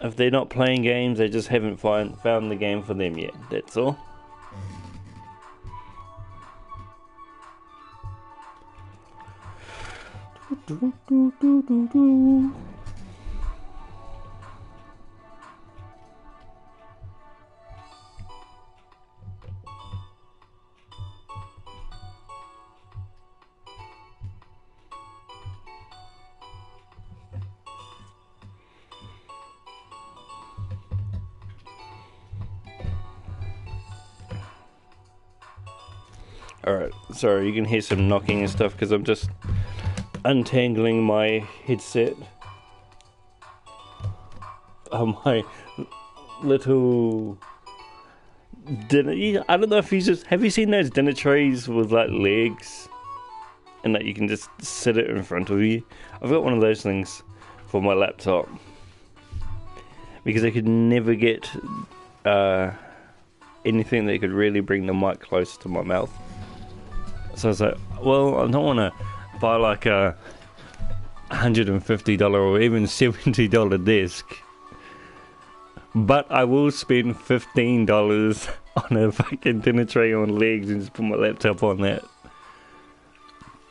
[SPEAKER 1] if they're not playing games, they just haven't found the game for them yet. That's all. Alright, sorry, you can hear some knocking and stuff because I'm just untangling my headset. My little dinner... I don't know if you just... Have you seen those dinner trays with like legs? And that you can just sit it in front of you? I've got one of those things for my laptop. Because I could never get anything that could really bring the mic close to my mouth. So I was like, well, I don't want to buy like a $150 or even $70 disc. But I will spend $15 on a fucking dinner tray on legs and just put my laptop on that.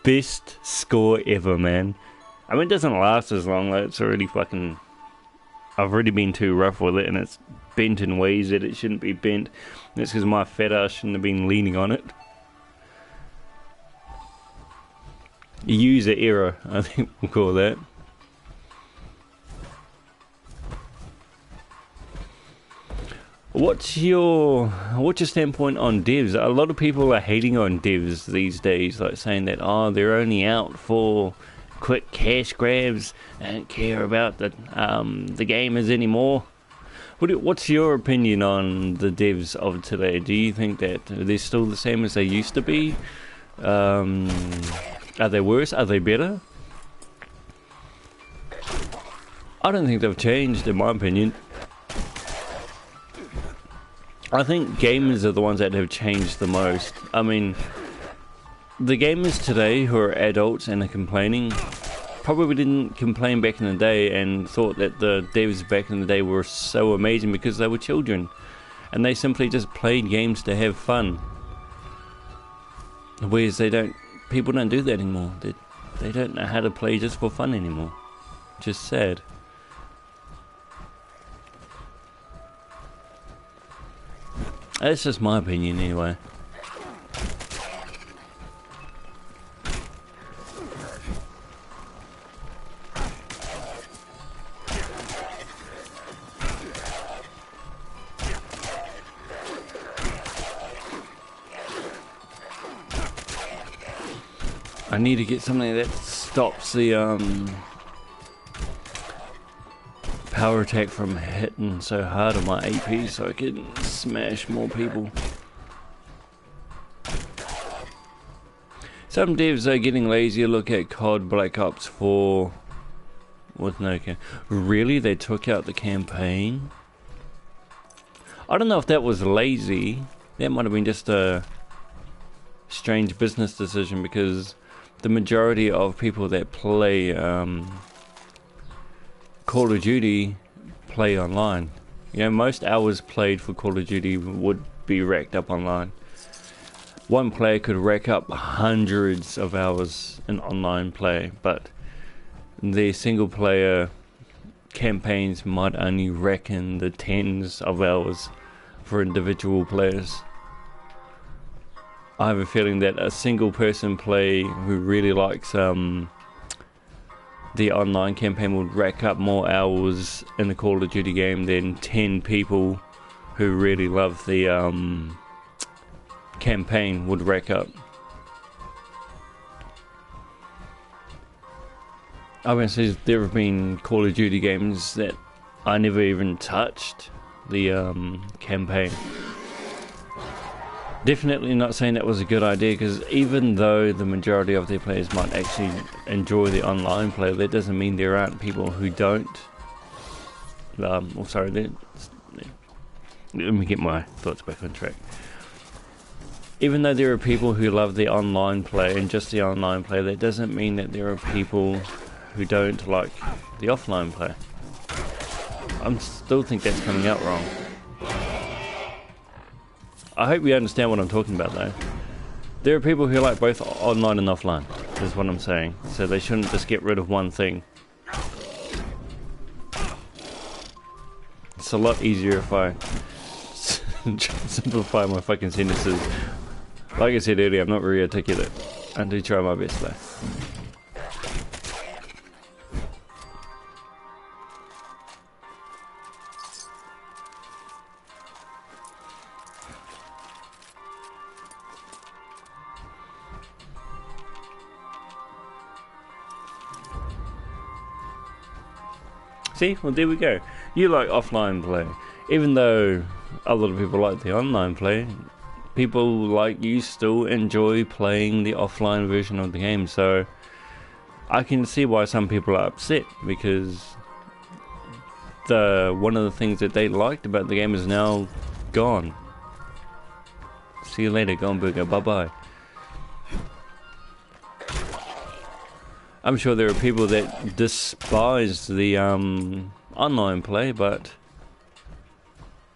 [SPEAKER 1] Best score ever, man. I mean, it doesn't last as long, like, it's already fucking... I've already been too rough with it, and it's bent in ways that it shouldn't be bent. That's because my fat ass shouldn't have been leaning on it. User error, I think we'll call that. What's your standpoint on devs? A lot of people are hating on devs these days, like saying that, oh, they're only out for quick cash grabs. They don't care about the gamers anymore. What's your opinion on the devs of today? Do you think that they're still the same as they used to be? Are they worse? Are they better? I don't think they've changed, in my opinion. I think gamers are the ones that have changed the most. I mean, the gamers today who are adults and are complaining probably didn't complain back in the day and thought that the devs back in the day were so amazing because they were children. And they simply just played games to have fun. Whereas people don't do that anymore. They don't know how to play just for fun anymore. Just sad. That's just my opinion anyway. I need to get something that stops the power attack from hitting so hard on my AP so I can smash more people. Some devs are getting lazy. Look at COD Black Ops 4 with no really? They took out the campaign? I don't know if that was lazy. That might have been just a strange business decision because the majority of people that play Call of Duty play online. You know, most hours played for Call of Duty would be racked up online. One player could rack up hundreds of hours in online play, but the single player campaigns might only rack in the tens of hours for individual players. I have a feeling that a single person play who really likes the online campaign would rack up more hours in the Call of Duty game than 10 people who really love the campaign would rack up. I mean, so there have been Call of Duty games that I never even touched the campaign. Definitely not saying that was a good idea, because even though the majority of their players might actually enjoy the online play, that doesn't mean there aren't people who don't. Let me get my thoughts back on track. Even though there are people who love the online play and just the online play, that doesn't mean that there are people who don't like the offline play. I still think that's coming out wrong. I hope you understand what I'm talking about though. There are people who like both online and offline, is what I'm saying. So they shouldn't just get rid of one thing. It's a lot easier if I simplify my fucking sentences. Like I said earlier, I'm not very articulate. I do try my best though. See, well there we go. You like offline play. Even though a lot of people like the online play, people like you still enjoy playing the offline version of the game. So I can see why some people are upset, because one of the things that they liked about the game is now gone. See you later, Gomburger. Bye bye. I'm sure there are people that despise the online play, but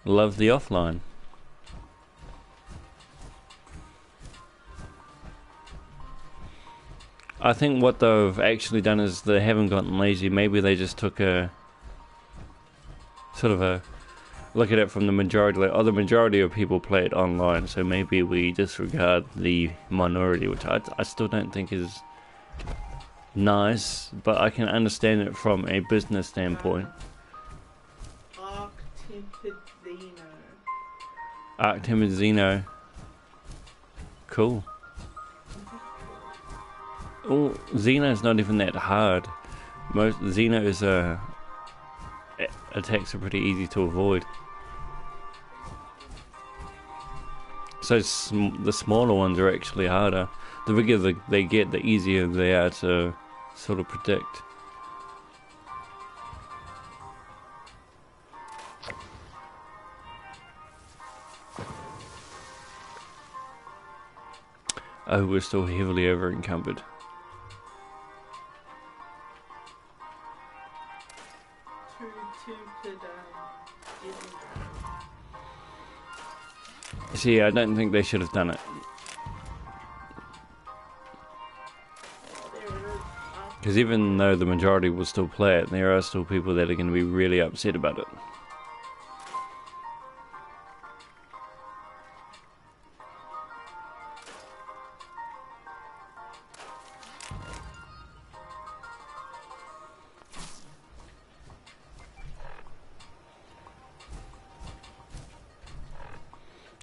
[SPEAKER 1] love the offline. I think what they've actually done is they haven't gotten lazy. Maybe they just took a sort of a look at it from the majority. Like, oh, the majority of people play it online, so maybe we disregard the minority, which I still don't think is nice, but I can understand it from a business standpoint. Arc-tempered Xeno. Cool. Oh, Xeno's not even that hard. Most Xeno's attacks are pretty easy to avoid. So the smaller ones are actually harder. The bigger they get, the easier they are to sort of predict. Oh, we're still heavily over encumbered. See, I don't think they should have done it. Because even though the majority will still play it, there are still people that are going to be really upset about it.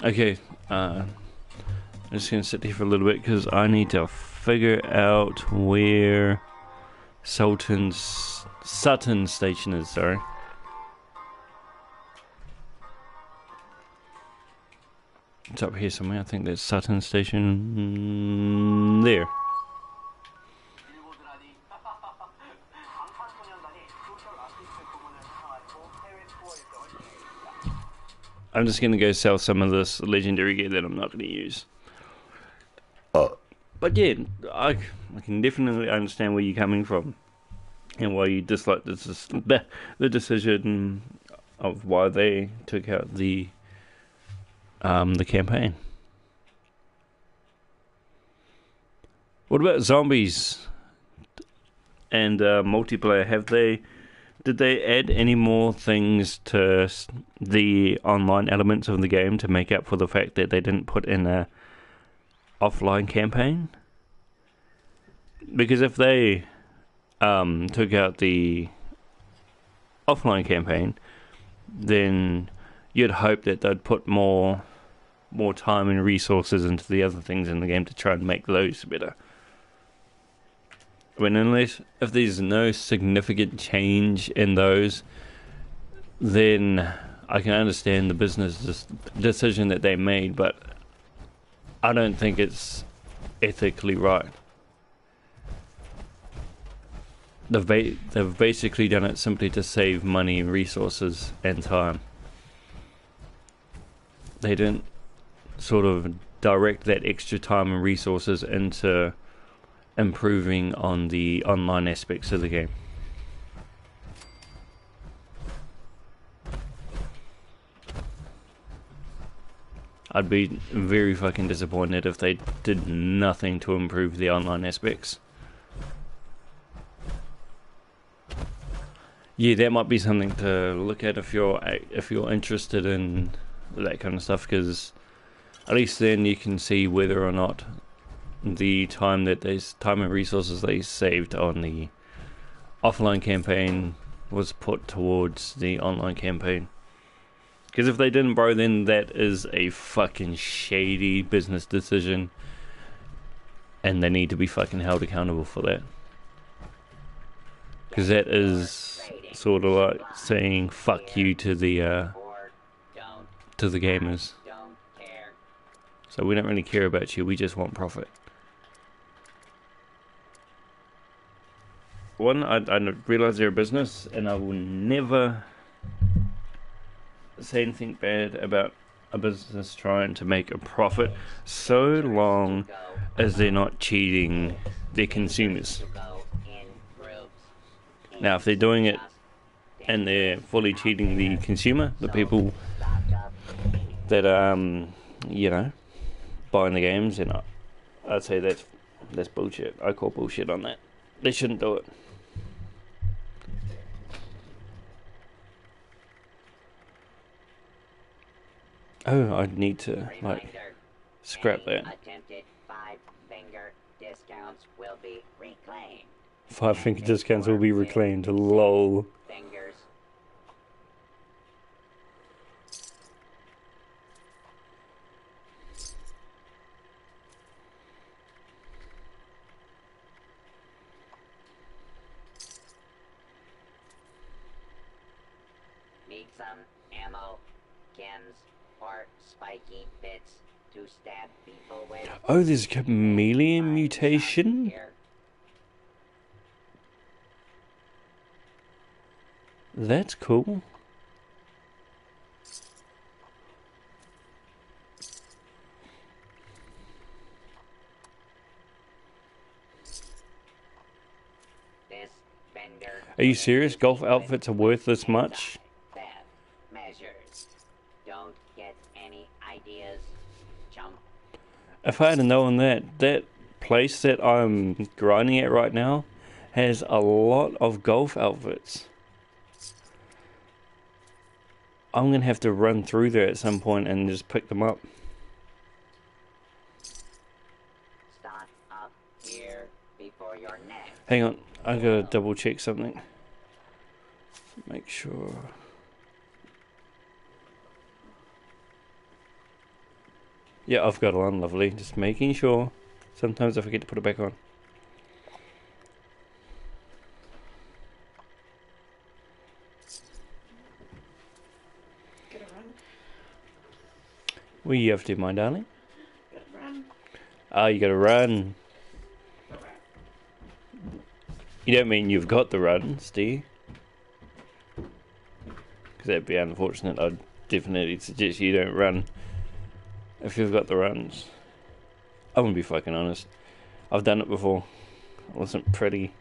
[SPEAKER 1] Okay, I'm just going to sit here for a little bit because I need to figure out where Sutton Station is, sorry. It's up here somewhere, I think that's Sutton Station. There. I'm just going to go sell some of this legendary gear that I'm not going to use. But yeah, I can definitely understand where you're coming from and why you dislike the decision of why they took out the campaign. What about zombies and multiplayer? Did they add any more things to the online elements of the game to make up for the fact that they didn't put in a offline campaign? Because if they took out the offline campaign, then you'd hope that they'd put more time and resources into the other things in the game to try and make those better. I mean, if there's no significant change in those, then I can understand the business decision that they made, but I don't think it's ethically right. They've basically done it simply to save money, resources, and time. They didn't sort of direct that extra time and resources into improving on the online aspects of the game. I'd be very fucking disappointed if they did nothing to improve the online aspects. Yeah, that might be something to look at if you're interested in that kind of stuff, because at least then you can see whether or not the time and resources they saved on the offline campaign was put towards the online campaign. Because if they didn't, bro, then that is a fucking shady business decision, and they need to be fucking held accountable for that. Because that is sort of like saying fuck you to the gamers. So we don't really care about you, we just want profit. One, I realise they're a business, and I will never say anything bad about a business trying to make a profit, so long as they're not cheating their consumers. Now, if they're doing it and they're fully cheating the consumer, the people that you know, buying the games, and I'd say that's bullshit. I call bullshit on that. They shouldn't do it. Oh, I need to like scrap that.
[SPEAKER 2] Attempted 5-finger discounts will be reclaimed.
[SPEAKER 1] 5-finger discounts will be reclaimed. Lol.
[SPEAKER 2] Fingers. Need some ammo, Kens, or spiky bits to stab people with?
[SPEAKER 1] Oh, there's a chameleon mutation?
[SPEAKER 2] Here.
[SPEAKER 1] That's cool.
[SPEAKER 2] This vendor.
[SPEAKER 1] Are you serious? Golf outfits are worth this much?
[SPEAKER 2] Theft measures. Don't get any ideas, chump.
[SPEAKER 1] If I had known that place that I'm grinding at right now has a lot of golf outfits. I'm gonna have to run through there at some point and just pick them up.
[SPEAKER 2] Stock up here before your neck.
[SPEAKER 1] Hang on, I gotta double check something. Make sure. Yeah, I've got it on, lovely. Just making sure. Sometimes I forget to put it back on.
[SPEAKER 3] Gotta run.
[SPEAKER 1] Where you have to, my darling?
[SPEAKER 3] Gotta run.
[SPEAKER 1] Ah, you gotta run. You don't mean you've got the runs, do you? Because that'd be unfortunate. I'd definitely suggest you don't run if you've got the runs. I'm gonna be fucking honest. I've done it before. It wasn't pretty.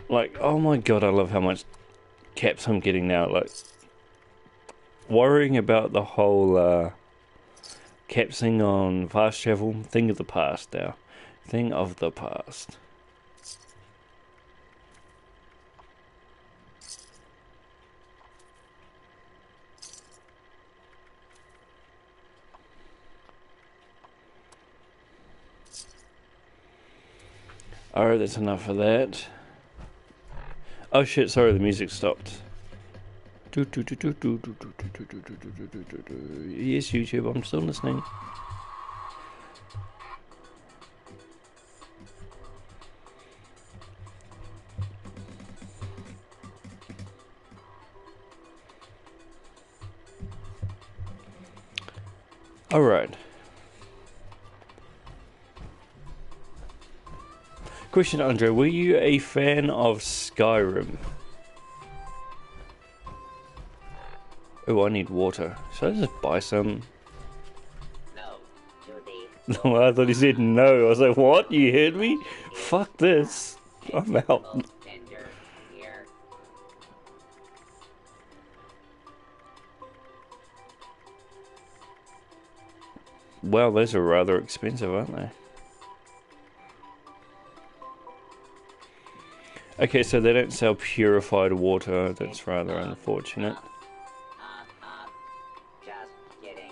[SPEAKER 1] Like, oh my god, I love how much caps I'm getting now. Like, worrying about the whole capsing on fast travel, thing of the past now. Thing of the past. Alright, that's enough of that. Oh shit, sorry, the music stopped. Yes, YouTube, I'm still listening. Alright. Question, Andre, were you a fan of Skyrim? Oh, I need water. Should I just buy some?
[SPEAKER 2] No, to the
[SPEAKER 1] No, I thought he said no. I was like, what? You heard me? Fuck this. I'm out.
[SPEAKER 2] vendor here.
[SPEAKER 1] Well, those are rather expensive, aren't they? Okay, so they don't sell purified water. That's rather unfortunate.
[SPEAKER 2] Just kidding.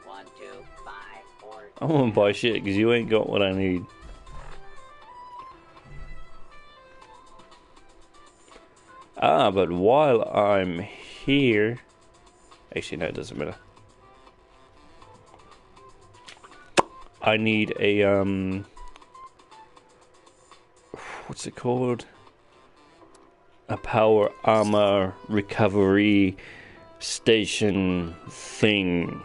[SPEAKER 2] 1, 2, 5, 4.
[SPEAKER 1] I won't buy shit because you ain't got what I need. Ah, but while I'm here... Actually, no, it doesn't matter. I need a, what's it called? A power armor recovery station thing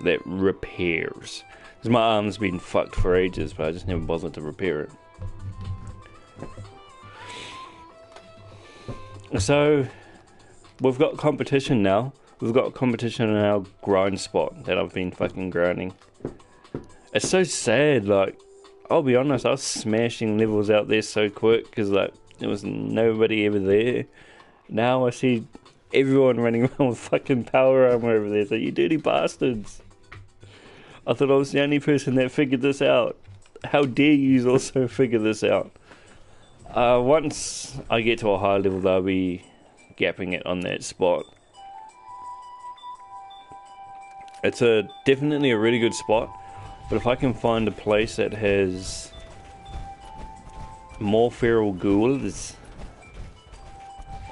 [SPEAKER 1] that repairs. Because my arm's been fucked for ages, but I just never bothered to repair it. So, we've got competition now. We've got competition in our grind spot that I've been fucking grinding. It's so sad, like, I'll be honest, I was smashing levels out there so quick because, like, there was nobody ever there. Now I see everyone running around with fucking power armor over there, so you dirty bastards. I thought I was the only person that figured this out. How dare you also figure this out? Once I get to a high level, I'll be gapping it on that spot. It's definitely a really good spot, but if I can find a place that has more feral ghouls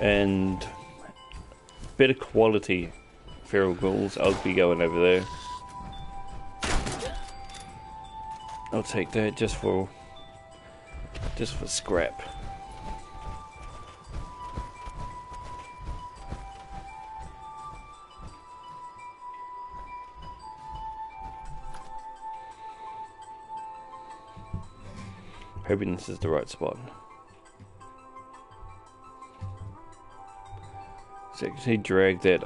[SPEAKER 1] and better quality feral ghouls, I'll be going over there. I'll take that just for scrap. Hoping this is the right spot. Let's actually drag that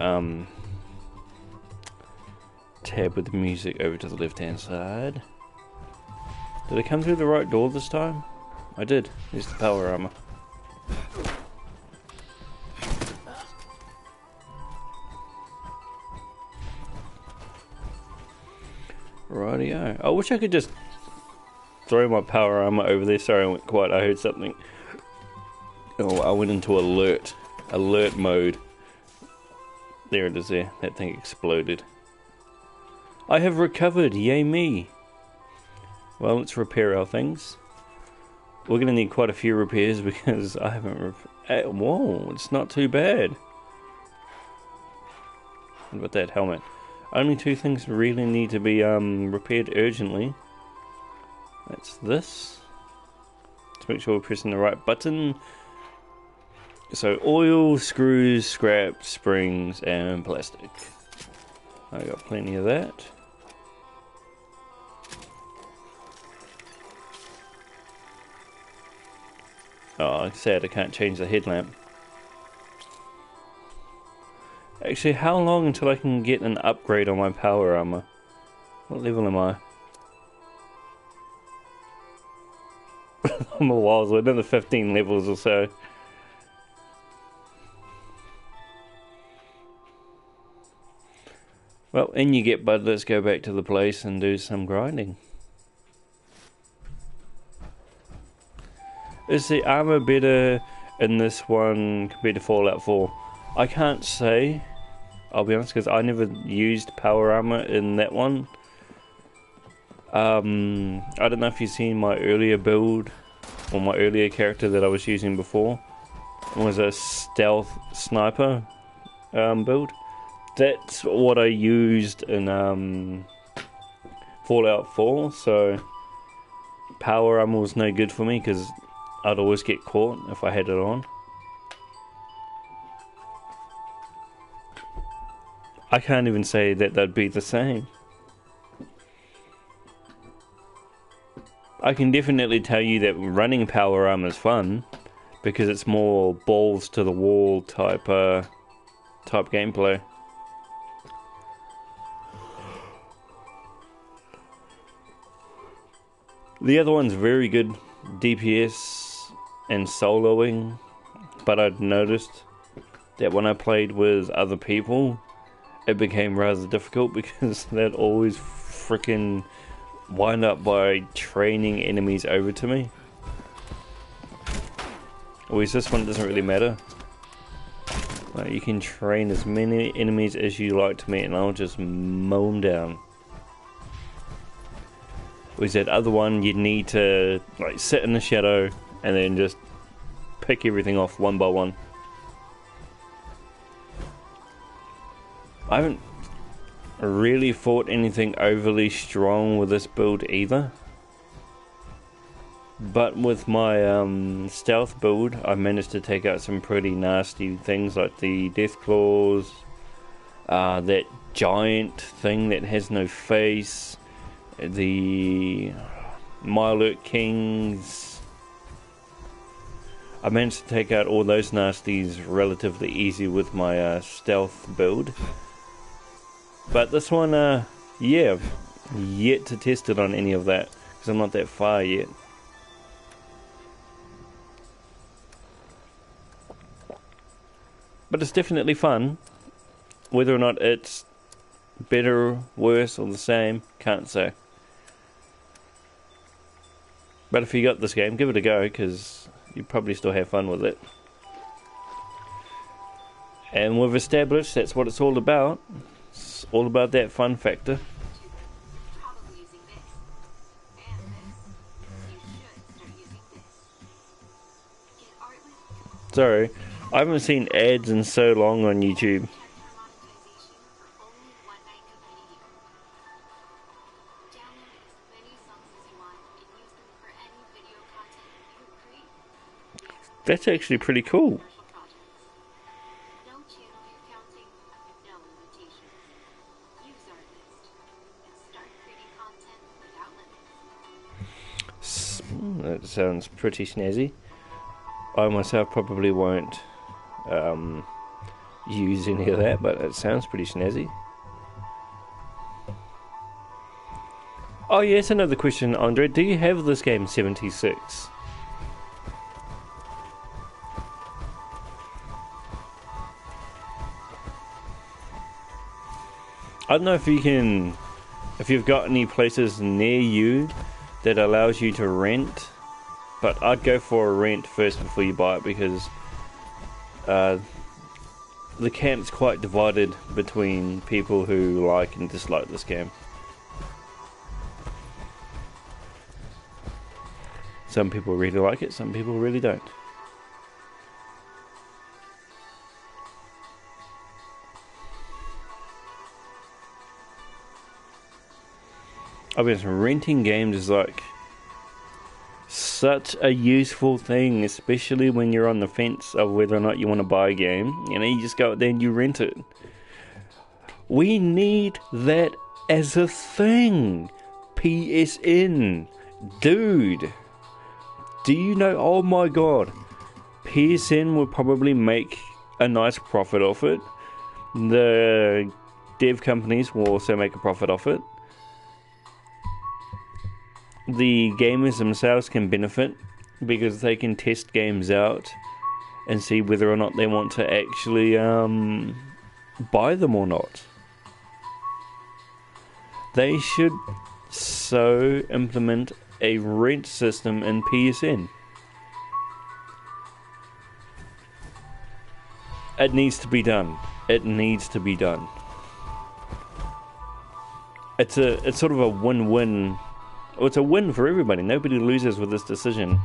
[SPEAKER 1] tab with the music over to the left hand side. Did I come through the right door this time? I did. There's the power armor. Rightio. I wish I could just throw my power armor over there. Sorry, I went quiet. I heard something. Oh, I went into alert mode. There it is there. That thing exploded. I have recovered. Yay me. Well, let's repair our things. We're going to need quite a few repairs because I haven't... Whoa, it's not too bad. What about that helmet? Only two things really need to be repaired urgently. That's this. Let's make sure we're pressing the right button. So oil, screws, scrap, springs, and plastic. I got plenty of that. Oh, it's sad I can't change the headlamp. Actually, how long until I can get an upgrade on my power armor? What level am I? I'm a while, so another 15 levels or so. Well, in you get, bud. Let's go back to the place and do some grinding. Is the armor better in this one compared to Fallout 4? I can't say, I'll be honest, because I never used power armor in that one. I don't know if you've seen my earlier build, or my earlier character that I was using before. It was a stealth sniper build. That's what I used in Fallout 4, so power armor was no good for me because I'd always get caught if I had it on. I can't even say that they'd be the same. I can definitely tell you that running power armor is fun because it's more balls to the wall type gameplay. The other one's very good DPS and soloing, but I'd noticed that when I played with other people, it became rather difficult because they'd always freaking wind up by training enemies over to me. Whereas this one doesn't really matter. Like, you can train as many enemies as you like to me and I'll just mow them down. Whereas that other one, you'd need to like sit in the shadow and then just pick everything off one by one. I haven't really fought anything overly strong with this build either. But with my stealth build, I managed to take out some pretty nasty things like the death claws, that giant thing that has no face, the Mirelurk Kings. I managed to take out all those nasties relatively easy with my stealth build. But this one, yeah, yet to test it on any of that, because I'm not that far yet. But it's definitely fun. Whether or not it's better, worse, or the same, can't say. But if you got this game, give it a go, because you probably still have fun with it. And we've established that's what it's all about. It's all about that fun factor. Sorry, I haven't seen ads in so long on YouTube. That's actually pretty cool. That sounds pretty snazzy. I myself probably won't use any of that, but it sounds pretty snazzy. Oh yes, another question, Andre. Do you have this game 76? I don't know if you've got any places near you that allows you to rent, but I'd go for a rent first before you buy it, because the camp's quite divided between people who like and dislike this game. Some people really like it, some people really don't. I mean, renting games is like such a useful thing, especially when you're on the fence of whether or not you want to buy a game. You know, you just go out there and you rent it. We need that as a thing. PSN. Dude. Do you know, oh my god, PSN will probably make a nice profit off it. The dev companies will also make a profit off it. The gamers themselves can benefit because they can test games out and see whether or not they want to actually buy them or not. They should so implement a rent system in PSN. It needs to be done. It needs to be done. It's sort of a win-win. Well, it's a win for everybody. Nobody loses with this decision.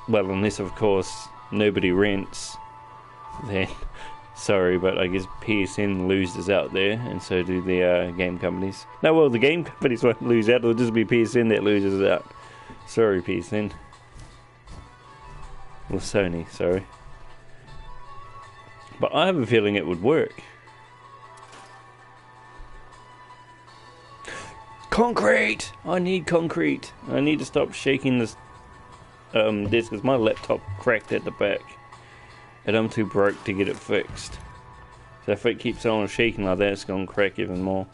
[SPEAKER 1] Well, unless of course nobody rents. Then, sorry, but I guess PSN loses out there, and so do the game companies. No, well, the game companies won't lose out. It'll just be PSN that loses out. Sorry, PSN. Well, Sony, sorry. But I have a feeling it would work. Concrete! I need concrete. I need to stop shaking this desk because my laptop cracked at the back. And I'm too broke to get it fixed. So if it keeps on shaking like that, it's going to crack even more.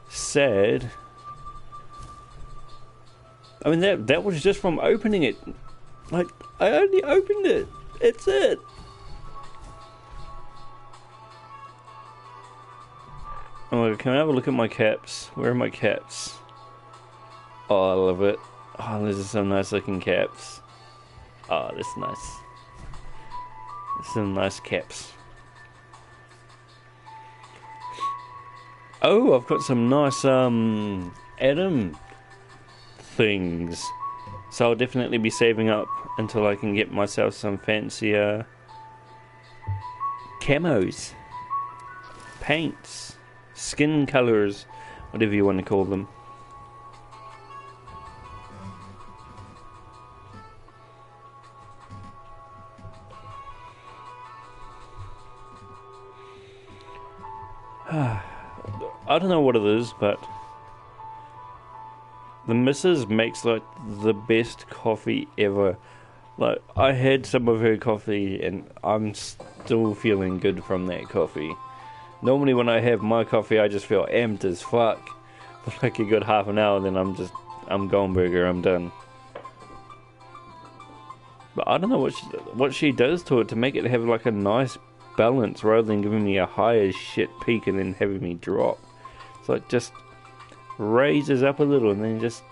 [SPEAKER 1] Sad. I mean, that was just from opening it. Like, I only opened it. It's it. Oh, can I have a look at my caps? Where are my caps? Oh, I love it. Oh, those are some nice looking caps. Oh, that's nice. Some nice caps. Oh, I've got some nice Adam things. So I'll definitely be saving up until I can get myself some fancy camos, paints, skin colours, whatever you want to call them. I don't know what it is, but the missus makes like the best coffee ever. Like, I had some of her coffee and I'm still feeling good from that coffee. Normally when I have my coffee, I just feel amped as fuck for like a good half an hour, then I'm gone burger, I'm done. But I don't know what she does to it to make it have like a nice balance rather than giving me a high as shit peak and then having me drop. So it just raises up a little and then just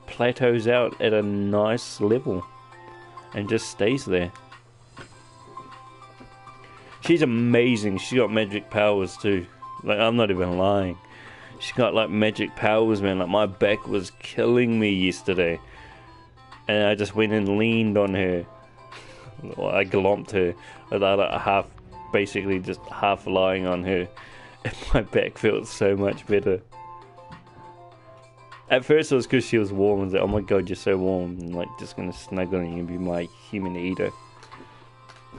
[SPEAKER 1] plateaus out at a nice level and just stays there. She's amazing. She's got magic powers too. Like, I'm not even lying. She's got like magic powers, man. Like, my back was killing me yesterday, and I just went and leaned on her. I glomped her. Basically just half lying on her, and my back felt so much better. At first it was because she was warm. I was like, oh my god, you're so warm. And like, just gonna snuggle on you and be my human eater.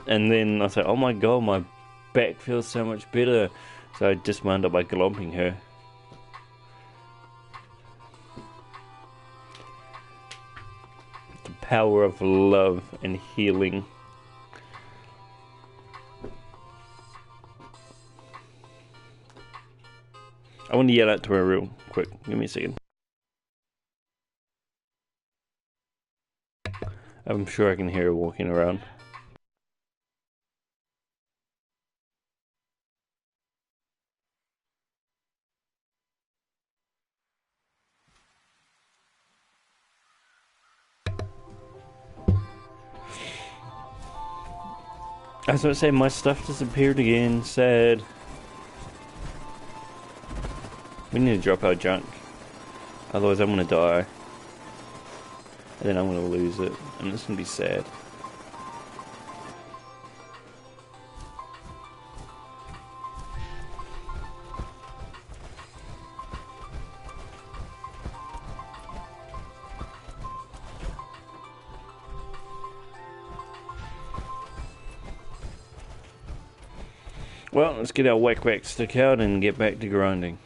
[SPEAKER 1] And then I was like, oh my god, my back feels so much better. So I just wound up by glomping her. The power of love and healing. I want to yell out to her real quick. Give me a second. I'm sure I can hear her walking around. I was about to say, my stuff disappeared again. Sad. We need to drop our junk. Otherwise I'm gonna die. And then I'm gonna lose it. And it's gonna be sad. Well, let's get our whack stick out and get back to grinding.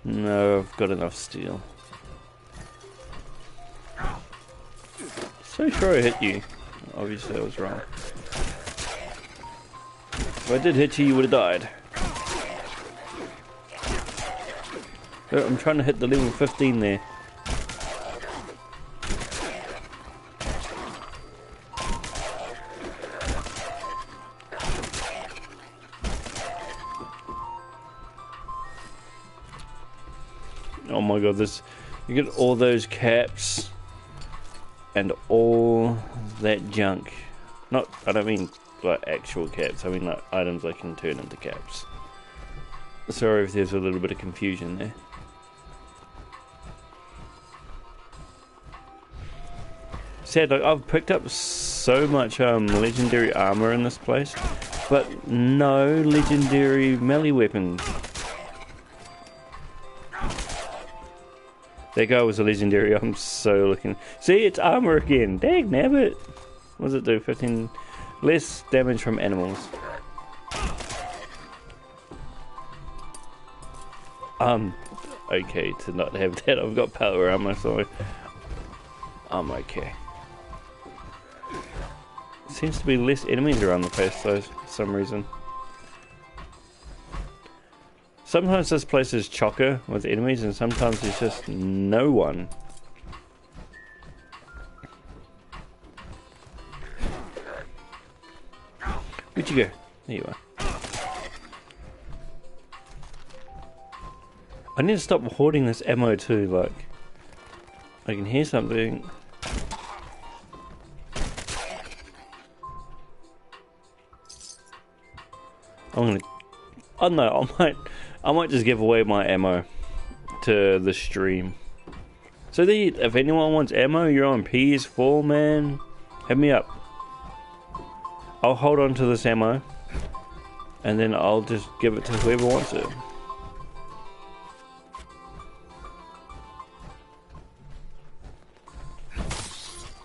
[SPEAKER 1] No, I've got enough steel. So sure I hit you. Obviously I was wrong. If I did hit you, you would have died. Oh, I'm trying to hit the level 15 there. Oh my god, this, you get all those caps and all that junk. I don't mean like actual caps, I mean like items I can turn into caps. Sorry if there's a little bit of confusion there. Sad, like, I've picked up so much legendary armor in this place, but no legendary melee weapons. That guy was a legendary. I'm so looking. See, it's armor again. Dang nabbit. What does it do? 15 less damage from animals. Okay to not have that. I've got power armor, so I'm okay. Seems to be less enemies around the place though, for some reason. Sometimes this place is chocker with enemies and sometimes there's just no one. Where'd you go? There you are. I need to stop hoarding this ammo too, like, I can hear something. I don't know, I might just give away my ammo to the stream. So if anyone wants ammo, you're on PS4, man, hit me up. I'll hold on to this ammo and then I'll just give it to whoever wants it.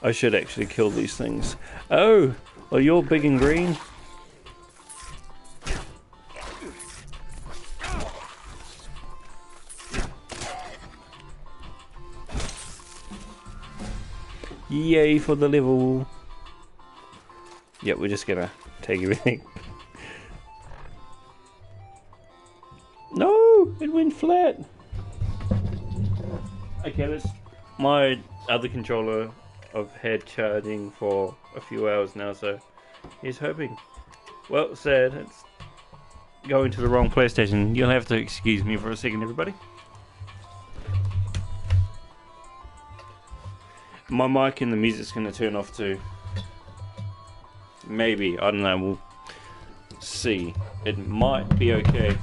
[SPEAKER 1] I should actually kill these things. Oh, well, you're big and green. Yay for the level. Yep, we're just gonna take everything. No, it went flat. Okay, let's. My other controller, I've had charging for a few hours now, so he's hoping. Well, sad. It's going to the wrong PlayStation. You'll have to excuse me for a second, everybody. My mic and the music's going to turn off too. Maybe, I don't know, we'll see. It might be okay.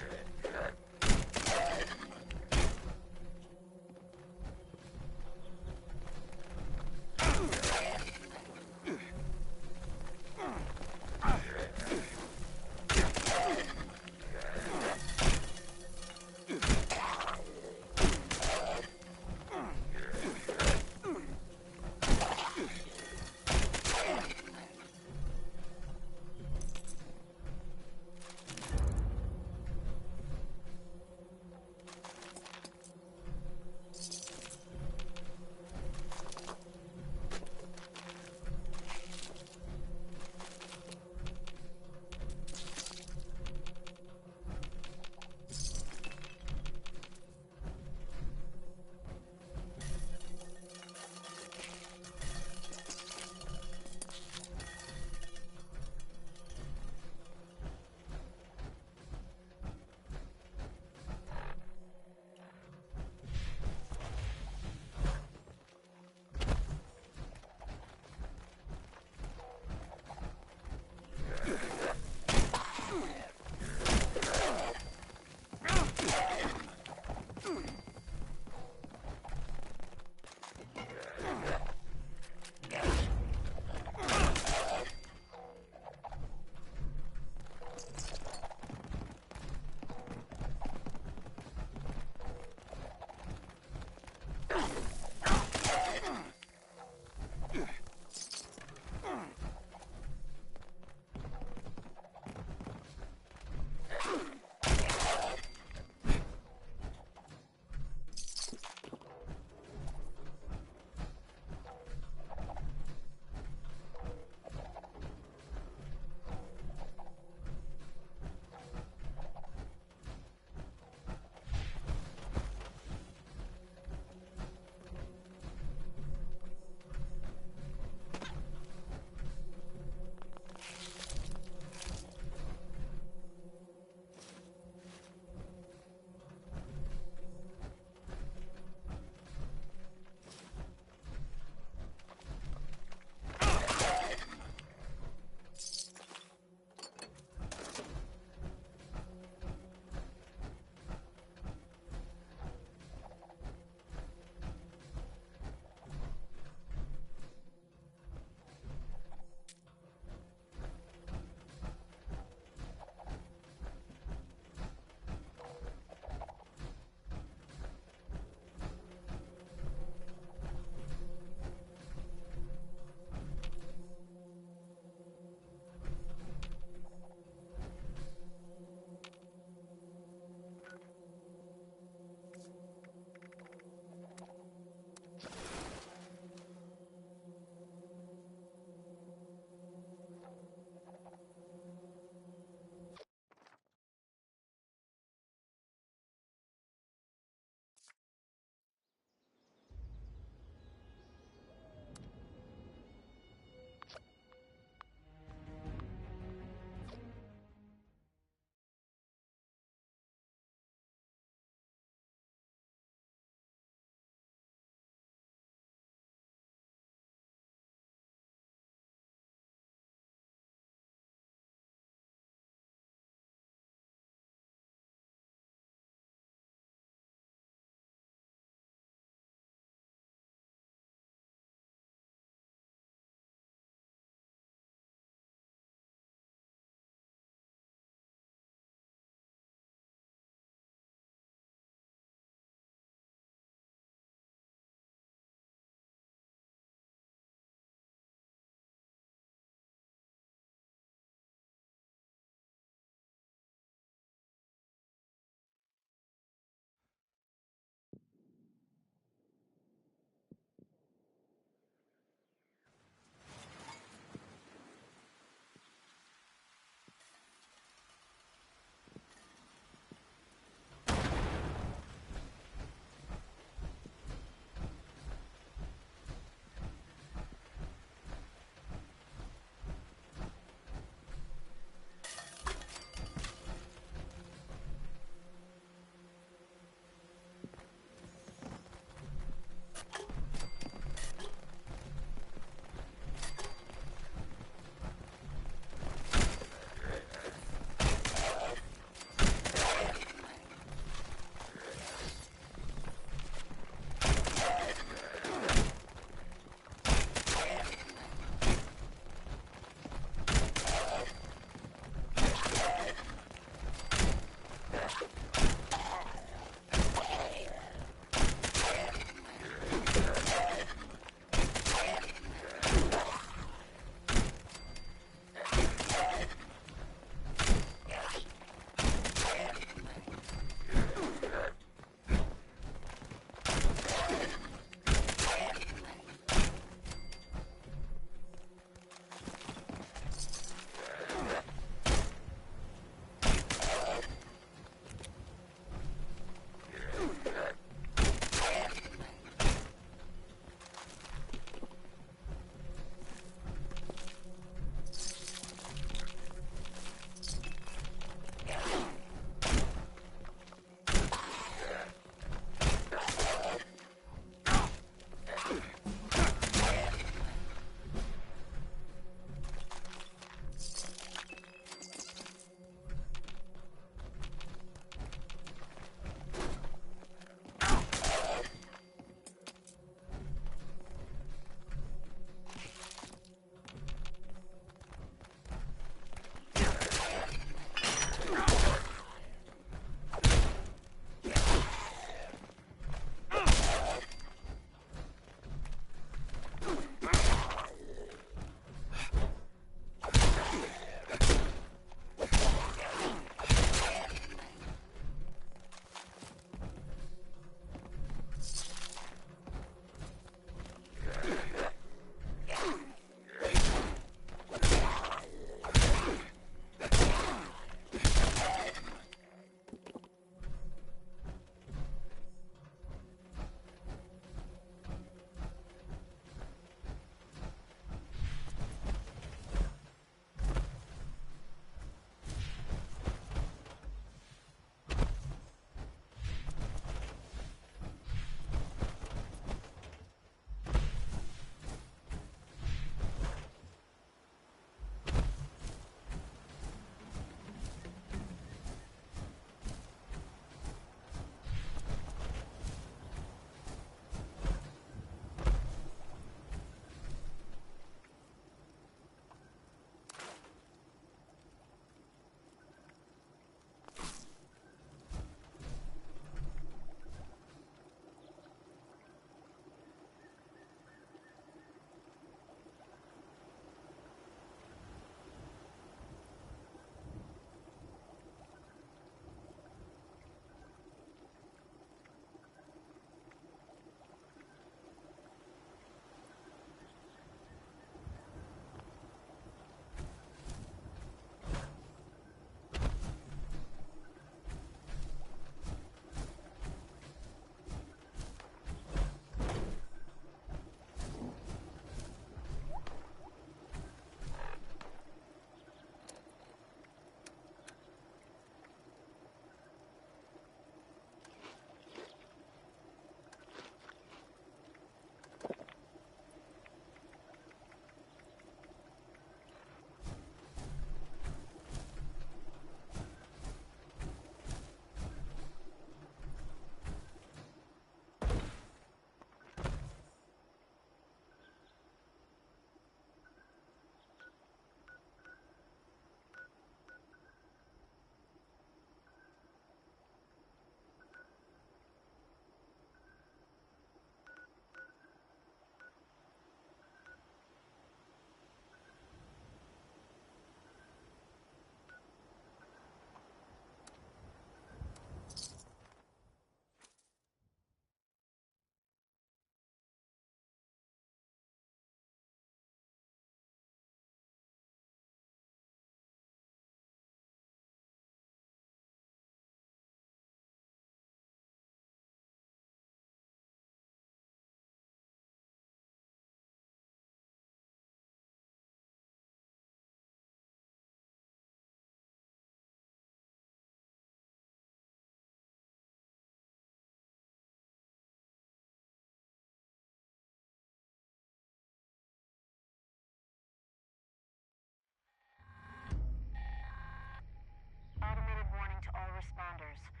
[SPEAKER 4] prisoners.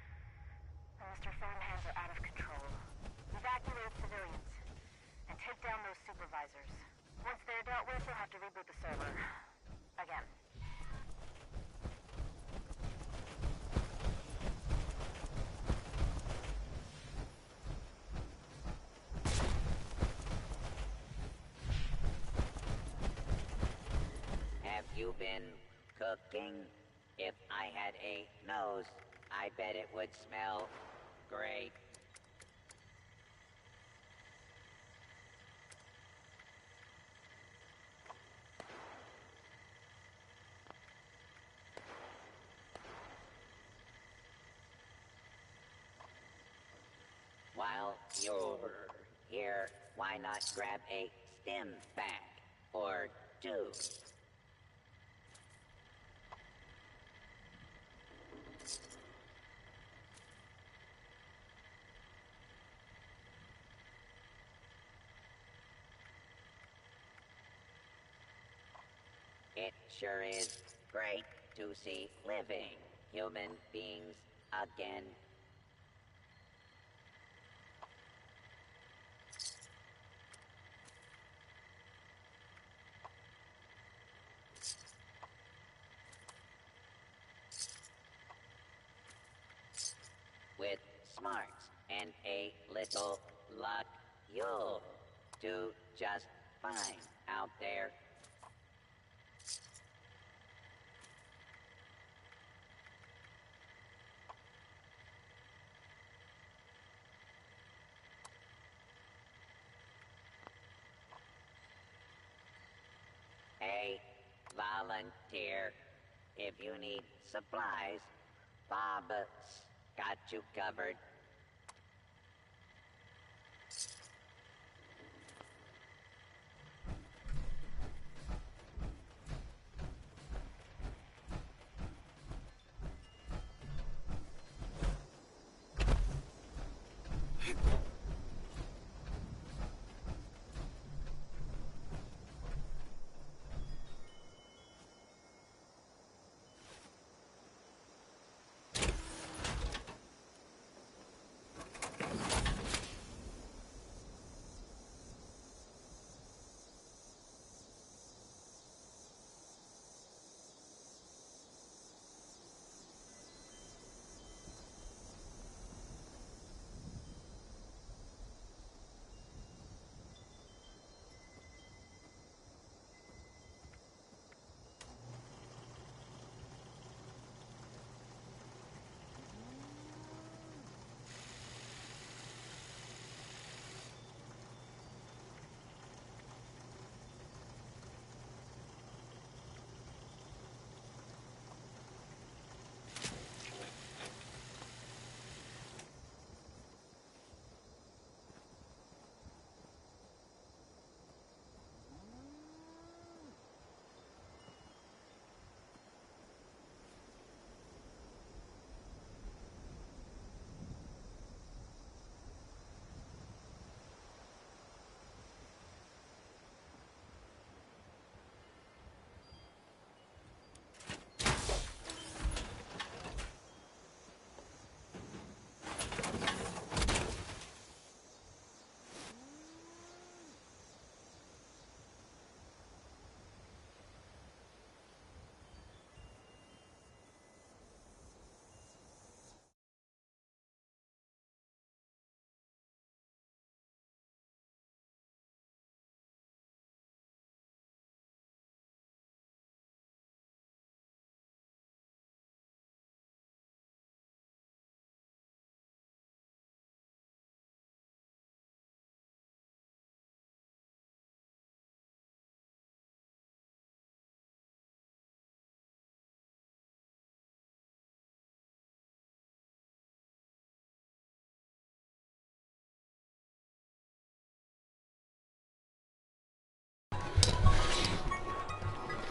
[SPEAKER 4] Mr. Farmhands are out of control. Evacuate civilians and take down those supervisors. Once they're dealt with, we'll have to reboot the server. Again.
[SPEAKER 2] Have you been cooking? If I had a nose, I bet it would smell great. While you're here, why not grab a stim pack or two? It sure is great to see living human beings again. With smarts and a little luck, you'll do just fine out there. Hey, volunteer. If you need supplies, Bob's got you covered.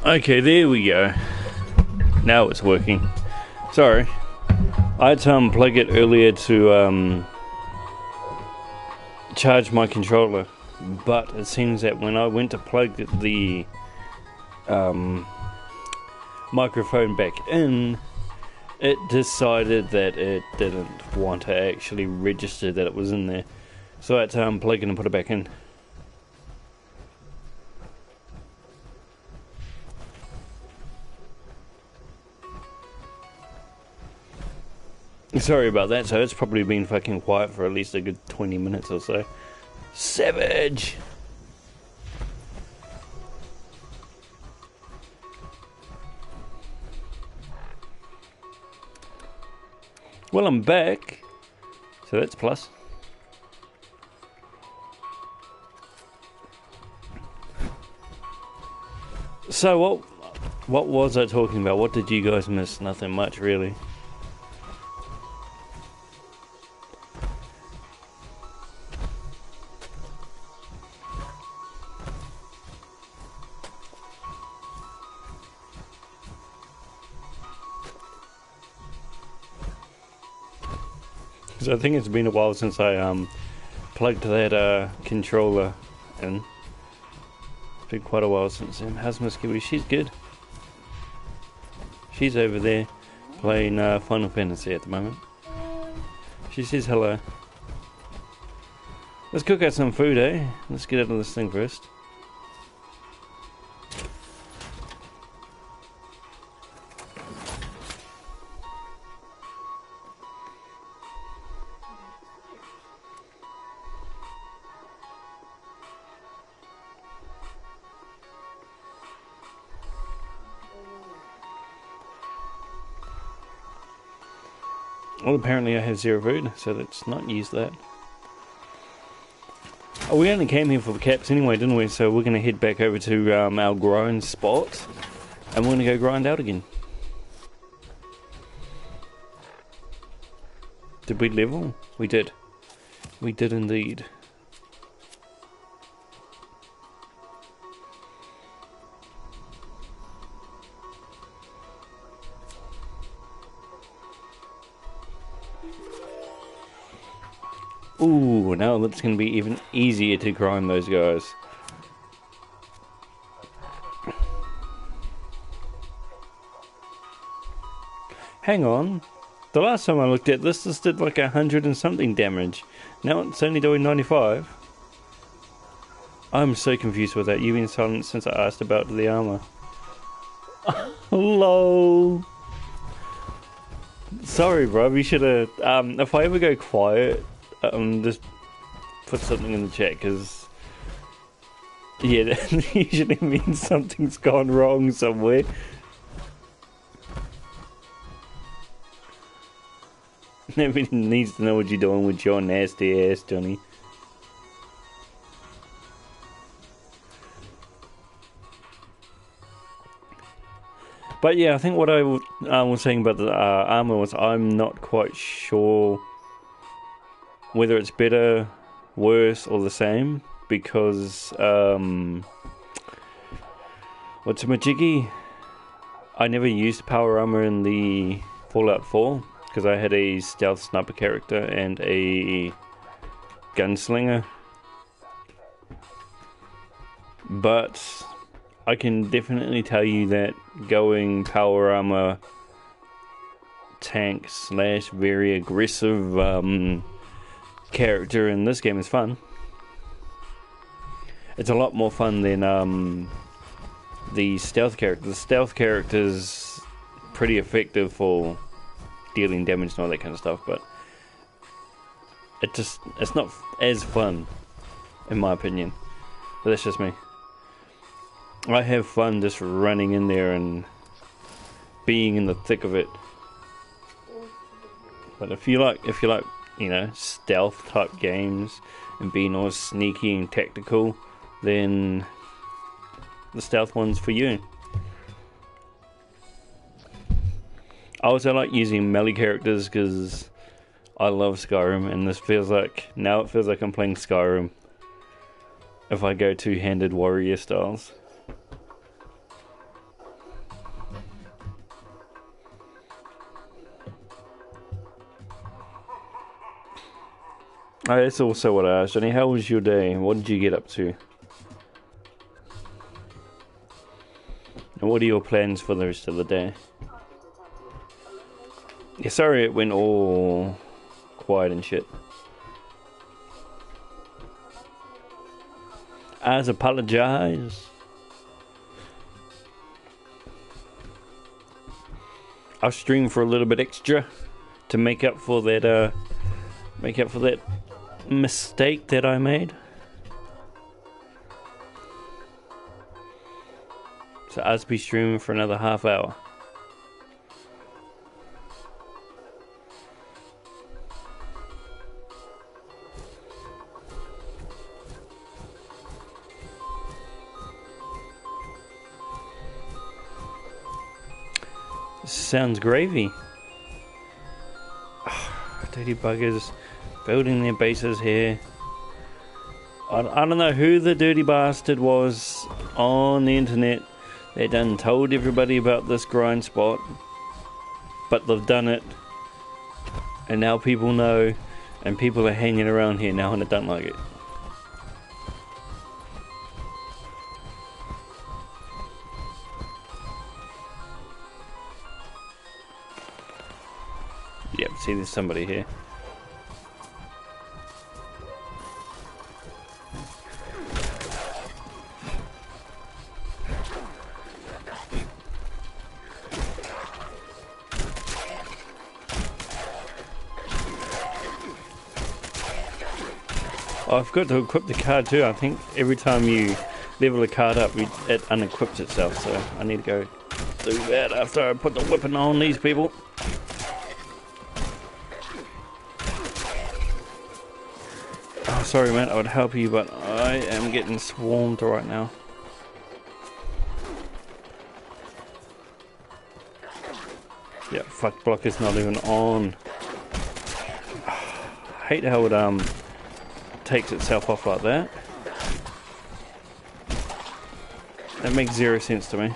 [SPEAKER 1] Okay, there we go. Now it's working. Sorry. I had to unplug it earlier to charge my controller, but it seems that when I went to plug the microphone back in, It decided that it didn't want to actually register that it was in there. So I had to unplug it and put it back in. Sorry about that, so it's probably been fucking quiet for at least a good 20 minutes or so. Savage! Well, I'm back, so that's plus. So what was I talking about? What did you guys miss? Nothing much, really. So I think it's been a while since I plugged that controller in. It's been quite a while since then. How's Miss Kiwi? She's good. She's over there playing Final Fantasy at the moment. She says hello. Let's cook out some food, eh? Let's get out of this thing first. Well, apparently I have 0 food, so let's not use that. Oh, we only came here for the caps anyway, didn't we? So we're going to head back over to our grind spot, and we're going to go grind out again. Did we level? We did. We did indeed. Ooh, now it's going to be even easier to grind those guys. Hang on. The last time I looked at this did like 100 and something damage. Now it's only doing 95. I'm so confused with that. You've been silent since I asked about the armor. Lol. Sorry, bro. We should have. If I ever go quiet, just put something in the chat, because yeah, that usually means something's gone wrong somewhere. Nobody needs to know what you're doing with your nasty ass, Johnny. But yeah, I think what I was saying about the armor was I'm not quite sure whether it's better, worse, or the same, because what's a majiggy? I never used power armor in the Fallout 4 because I had a stealth sniper character and a gunslinger, but I can definitely tell you that going power armor tank / very aggressive character in this game is fun. It's a lot more fun than the stealth character. The stealth character is pretty effective for dealing damage and all that kind of stuff, but it's not as fun, in my opinion. But that's just me. I have fun just running in there and being in the thick of it. But if you like, you know, stealth type games and being all sneaky and tactical, then the stealth one's for you. I also like using melee characters because I love Skyrim, and this feels like, now it feels like I'm playing Skyrim if I go two-handed warrior styles. Oh, that's also what I asked, Johnny. How was your day? What did you get up to? And what are your plans for the rest of the day? Yeah, sorry it went all quiet and shit. I apologize. I'll stream for a little bit extra to make up for that mistake that I made. So I'll be streaming for another half hour. Sounds gravy. Dirty buggers building their bases here. I don't know who the dirty bastard was on the internet. They done told everybody about this grind spot, but they've done it, and now people know, and people are hanging around here now and I don't like it. Yep, see there's somebody here. Oh, I forgot to equip the card too. I think every time you level a card up, it unequips itself, so I need to go do that after I put the weapon on these people. Oh, sorry man, I would help you, but I am getting swarmed right now. Yeah, fuck, block is not even on. I hate how it takes itself off like that. That makes zero sense to me.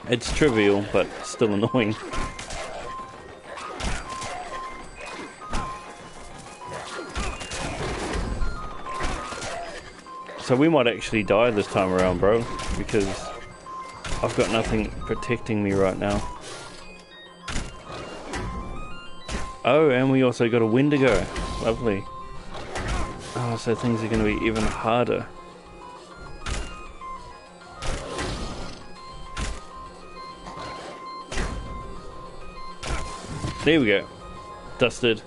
[SPEAKER 1] It's trivial, but still annoying. So we might actually die this time around, bro, because I've got nothing protecting me right now. Oh, and we also got a Wendigo. Lovely. Oh, so things are going to be even harder. There we go. Dusted.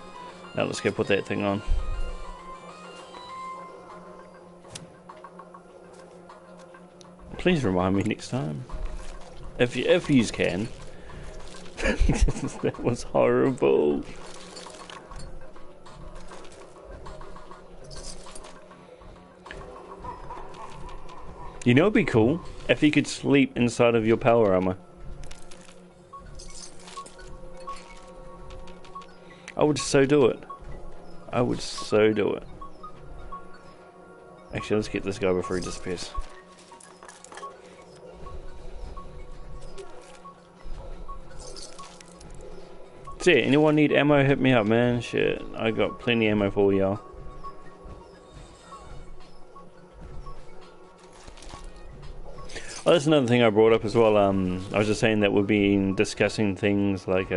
[SPEAKER 1] Now let's go put that thing on. Please remind me next time. If you can. That was horrible. You know it'd be cool if you could sleep inside of your power armor. I would so do it. I would so do it. Actually, let's get this guy before he disappears. So yeah, anyone need ammo, hit me up, man. Shit, I got plenty of ammo for y'all. Oh, that's another thing I brought up as well. I was just saying that we've been discussing things like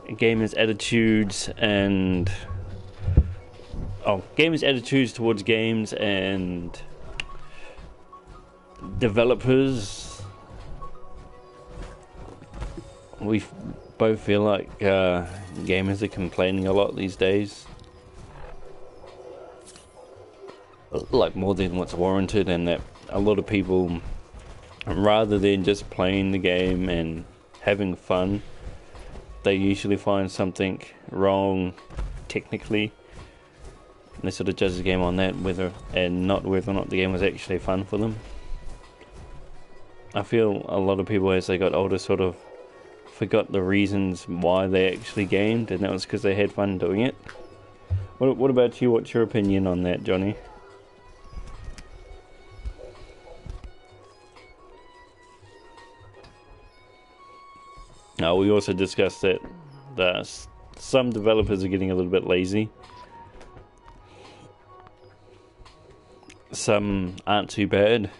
[SPEAKER 1] gamers' attitudes and gamers' attitudes towards games and developers. We both feel like gamers are complaining a lot these days, like more than what's warranted, and that a lot of people, rather than just playing the game and having fun, they usually find something wrong technically, and they sort of judge the game on that, not whether or not the game was actually fun for them. I feel a lot of people, as they got older, sort of forgot the reasons why they actually gamed, and that was because they had fun doing it. What about you? What's your opinion on that, Johnny? We also discussed that some developers are getting a little bit lazy. Some aren't too bad.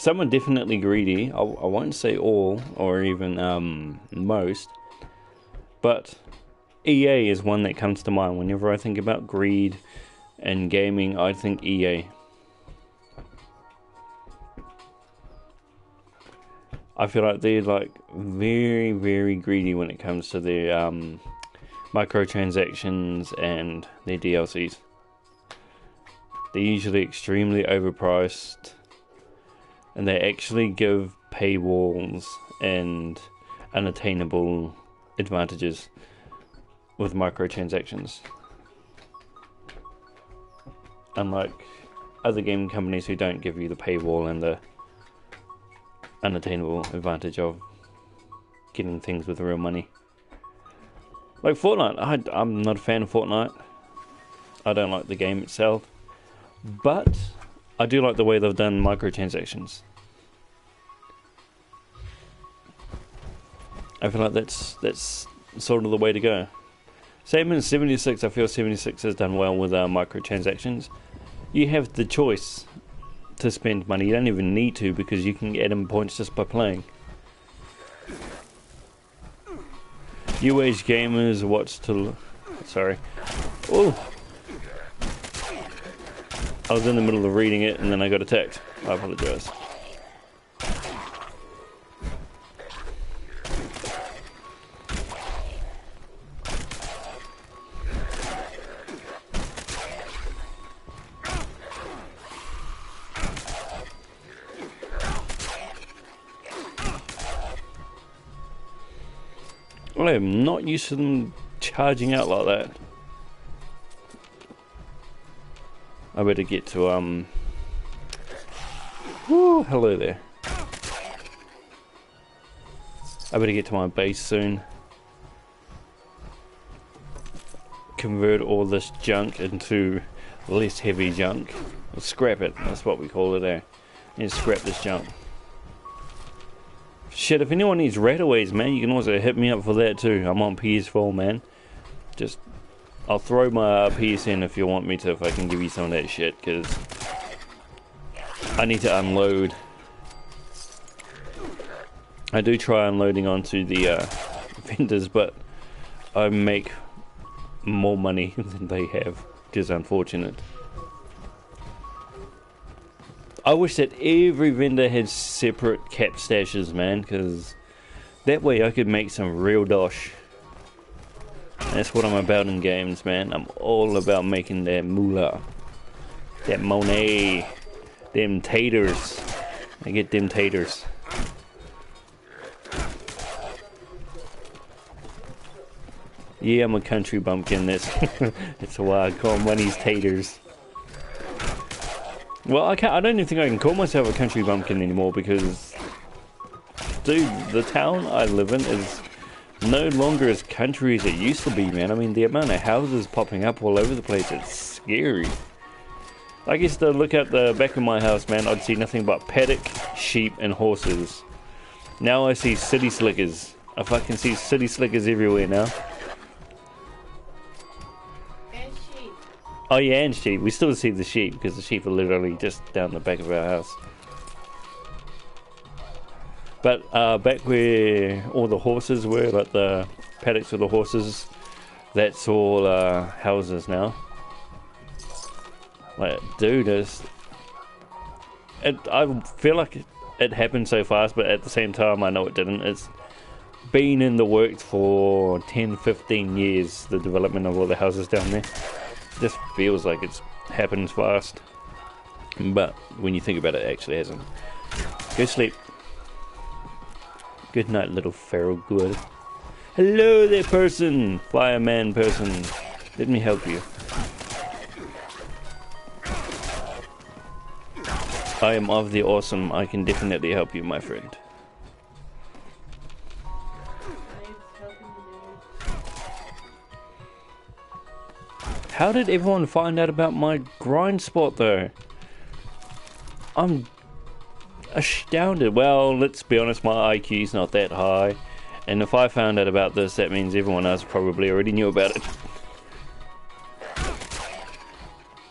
[SPEAKER 1] some are definitely greedy. I won't say all or even most, but EA is one that comes to mind whenever I think about greed and gaming. I think EA. I feel like they're like very, very greedy when it comes to their microtransactions and their DLCs. They're usually extremely overpriced, and they actually give paywalls and unattainable advantages with microtransactions. Unlike other game companies who don't give you the paywall and the unattainable advantage of getting things with real money. Like Fortnite, I'm not a fan of Fortnite. I don't like the game itself, but I do like the way they've done microtransactions. I feel like that's sort of the way to go. Same in 76, I feel 76 has done well with microtransactions. You have the choice to spend money. You don't even need to, because you can get them points just by playing. You age gamers watch to... Sorry. Oh! I was in the middle of reading it and then I got attacked. I apologise. I am not used to them charging out like that. I better get to whoo, hello there. I better get to my base soon. Convert all this junk into less heavy junk. Or scrap it, that's what we call it there. And scrap this junk. Shit, if anyone needs rataways, man, you can also hit me up for that too. I'm on PS4, man. Just, I'll throw my PSN if you want me to, if I can give you some of that shit, because I need to unload. I do try unloading onto the vendors, but I make more money than they have, which is unfortunate. I wish that every vendor had separate cap stashes, man, because that way I could make some real dosh. That's what I'm about in games, man. I'm all about making that moolah, that monet, them taters. I get them taters. Yeah, I'm a country bumpkin. That's why I call money's taters. Well, I don't even think I can call myself a country bumpkin anymore, because, dude, the town I live in is no longer as country as it used to be, man. I mean, the amount of houses popping up all over the place, it's scary. I used to look at the back of my house, man, I'd see nothing but paddock, sheep, and horses. Now I see city slickers. I fucking see city slickers everywhere now. Oh yeah, and sheep. We still see the sheep, because the sheep are literally just down the back of our house. But back where all the horses were, like the paddocks with the horses, that's all houses now. Like, dude, I feel like it happened so fast, but at the same time I know it didn't. It's been in the works for 10-15 years, the development of all the houses down there. Just feels like it's happened fast, but when you think about it, it actually hasn't. Go sleep. Good night, little feral good. Hello there, person, fireman person. Let me help you. I am of the awesome. I can definitely help you, my friend. How did everyone find out about my grind spot, though? I'm astounded. Well, let's be honest, my IQ's not that high. And if I found out about this, that means everyone else probably already knew about it.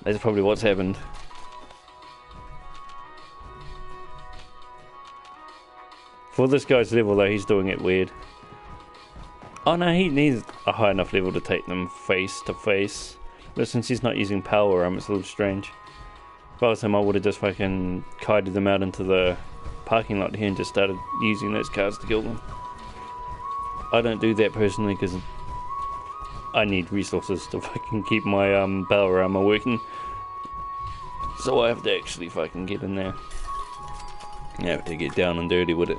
[SPEAKER 1] That's probably what's happened. For this guy's level though, he's doing it weird. Oh no, he needs a high enough level to take them face to face. But since he's not using power arm, it's a little strange. If I was him, I would have just fucking kited them out into the parking lot here and just started using those cars to kill them. I don't do that personally because I need resources to fucking keep my power armor working. So I have to actually fucking get in there. I have to get down and dirty with it.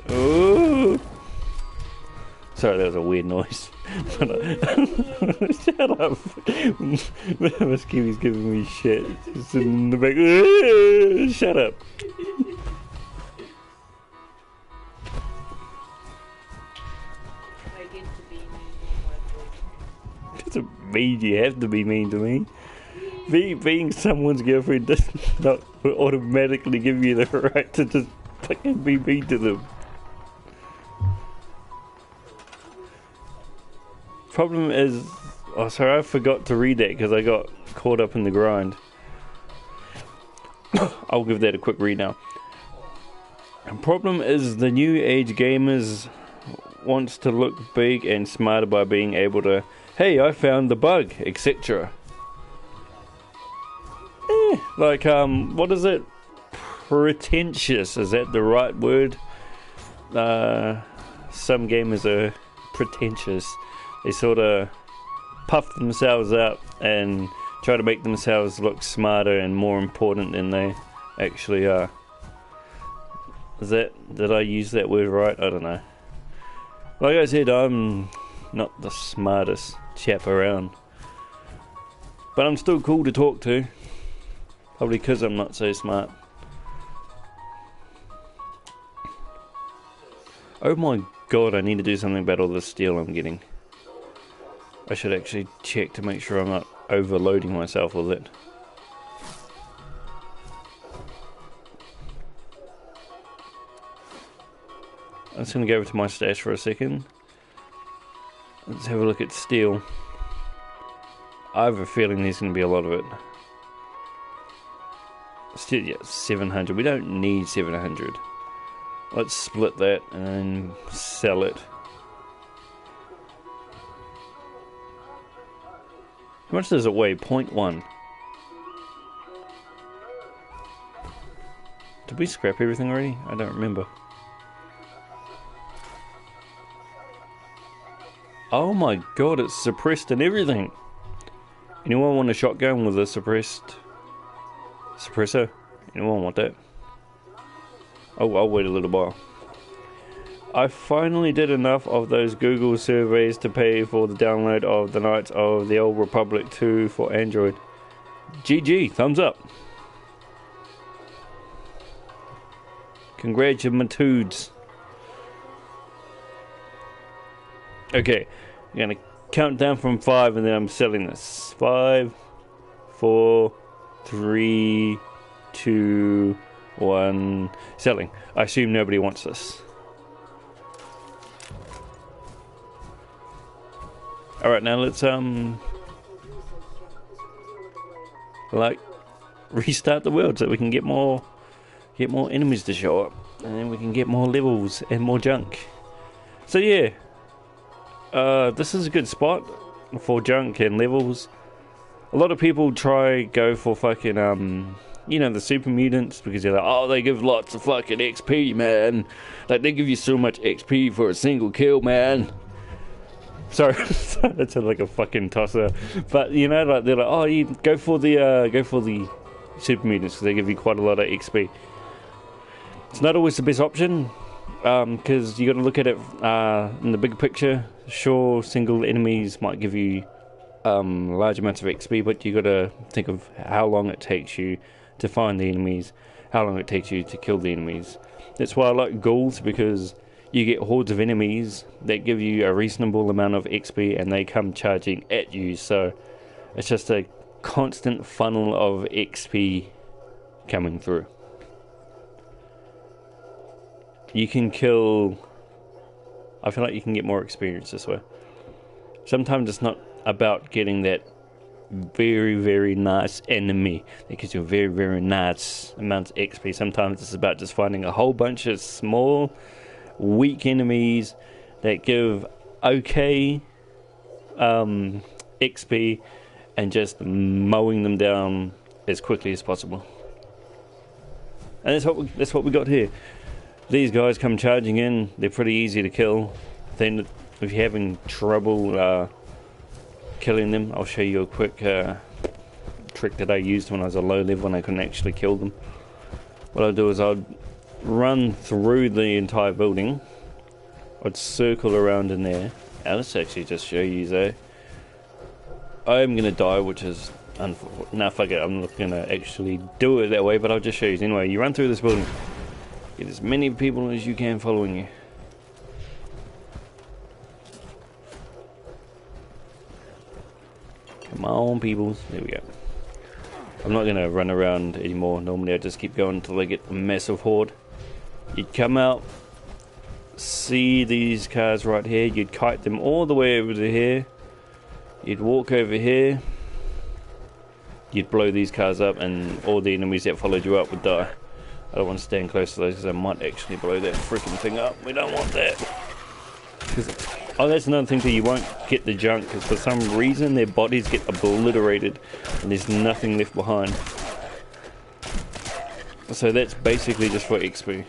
[SPEAKER 1] Oh! Sorry, that was a weird noise. Shut up! Matua Kiwi's giving me shit. Just in the back. Shut up! It's a mean. You have to be mean to me. Being someone's girlfriend does not automatically give you the right to just fucking be mean to them. Problem is, oh sorry, I forgot to read that because I got caught up in the grind. I'll give that a quick read now. The problem is the new age gamers wants to look big and smarter by being able to, hey, I found the bug, etc. Like, what is it? Pretentious, is that the right word? Some gamers are pretentious. They sort of puff themselves up and try to make themselves look smarter and more important than they actually are. Did I use that word right? I don't know. Like I said, I'm not the smartest chap around. But I'm still cool to talk to. Probably because I'm not so smart. Oh my god, I need to do something about all this steel I'm getting. I should actually check to make sure I'm not overloading myself with it. I'm just going to go over to my stash for a second. Let's have a look at steel. I have a feeling there's going to be a lot of it. Still, yeah, 700. We don't need 700. Let's split that and sell it. How much does it weigh? 0.1. Did we scrap everything already? I don't remember. Oh my god, it's suppressed and everything. Anyone want a shotgun with a suppressor? Anyone want that? Oh, I'll wait a little while. I finally did enough of those Google surveys to pay for the download of the Knights of the Old Republic 2 for Android. GG, thumbs up. Congratulations. Okay, I'm gonna count down from 5 and then I'm selling this. 5, 4, 3, 2, 1. Selling. I assume nobody wants this. Alright, now let's like restart the world so we can get more enemies to show up, and then we can get more levels and more junk. So yeah, this is a good spot for junk and levels. A lot of people go for fucking you know, the super mutants, because they're like, oh, they give lots of fucking XP, man. Like, they give you so much XP for a single kill, man. Sorry, that sounded like a fucking tosser. But you know, like they're like, oh, you go for the super mutants because they give you quite a lot of XP. It's not always the best option, because you got to look at it in the big picture. Sure, single enemies might give you large amounts of XP, but you got to think of how long it takes you to find the enemies, how long it takes you to kill the enemies. That's why I like ghouls, because you get hordes of enemies that give you a reasonable amount of XP and they come charging at you, so it's just a constant funnel of XP coming through. You can kill... I feel like you can get more experience this way. Sometimes it's not about getting that very, very nice enemy. That gives you a very, very nice amount of XP. Sometimes it's about just finding a whole bunch of small, weak enemies that give okay XP and just mowing them down as quickly as possible. And that's what we got here. These guys come charging in. They're pretty easy to kill. Then if you're having trouble killing them, I'll show you a quick trick that I used when I was a low level and I couldn't actually kill them. What I'll do is I'll run through the entire building. I'd circle around in there. Now let's actually just show you though. I'm gonna die, which is unfortunate. Nah, fuck it, I'm not gonna actually do it that way, but I'll just show you. Anyway, you run through this building. Get as many people as you can following you. Come on, peoples. There we go. I'm not gonna run around anymore. Normally I just keep going until I get a massive horde. You'd come out, see these cars right here, you'd kite them all the way over to here. You'd walk over here, you'd blow these cars up, and all the enemies that followed you up would die. I don't want to stand close to those because I might actually blow that freaking thing up. We don't want that. Oh, that's another thing too, you won't get the junk because for some reason their bodies get obliterated and there's nothing left behind. So that's basically just for XP.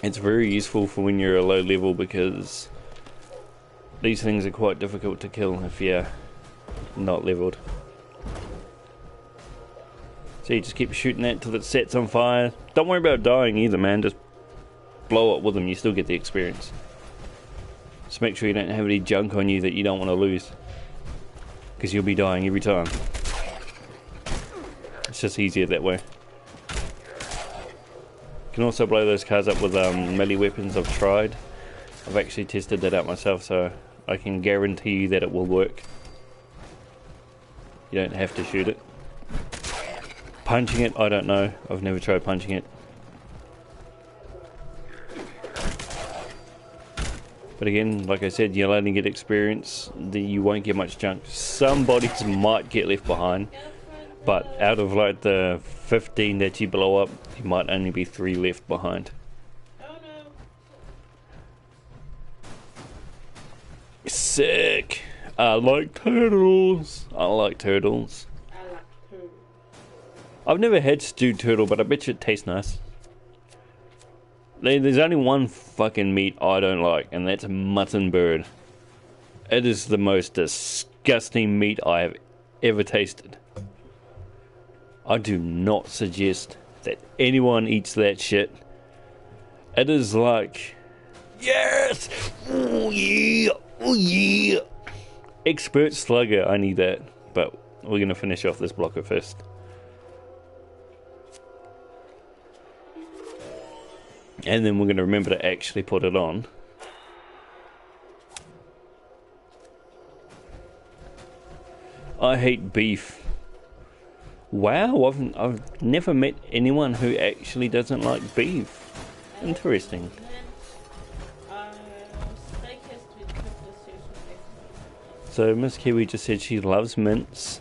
[SPEAKER 1] It's very useful for when you're a low level because these things are quite difficult to kill if you're not leveled. So you just keep shooting that till it sets on fire. Don't worry about dying either, man. Just blow it with them. You still get the experience. Just make sure you don't have any junk on you that you don't want to lose, because you'll be dying every time. It's just easier that way. You can also blow those cars up with melee weapons. I've tried. I've actually tested that out myself, so I can guarantee you that it will work. You don't have to shoot it. Punching it, I don't know. I've never tried punching it. But again, like I said, you'll only get experience. You won't get much junk. Some bodies might get left behind, but out of like the 15 that you blow up, you might only be 3 left behind.
[SPEAKER 3] Oh no.
[SPEAKER 1] Sick! I like turtles. I like turtles.
[SPEAKER 3] I like turtles.
[SPEAKER 1] I've never had stewed turtle, but I bet you it tastes nice. There's only one fucking meat I don't like, and that's mutton bird. It is the most disgusting meat I have ever tasted. I do not suggest that anyone eats that shit. It is like, yes! Oh yeah! Oh yeah! Expert slugger, I need that. But we're gonna finish off this blocker first. And then we're going to remember to actually put it on. I hate beef. Wow, I've never met anyone who actually doesn't like beef. Interesting.
[SPEAKER 3] Steak has to be cooked a certain way.
[SPEAKER 1] So Miss Kiwi just said she loves mince.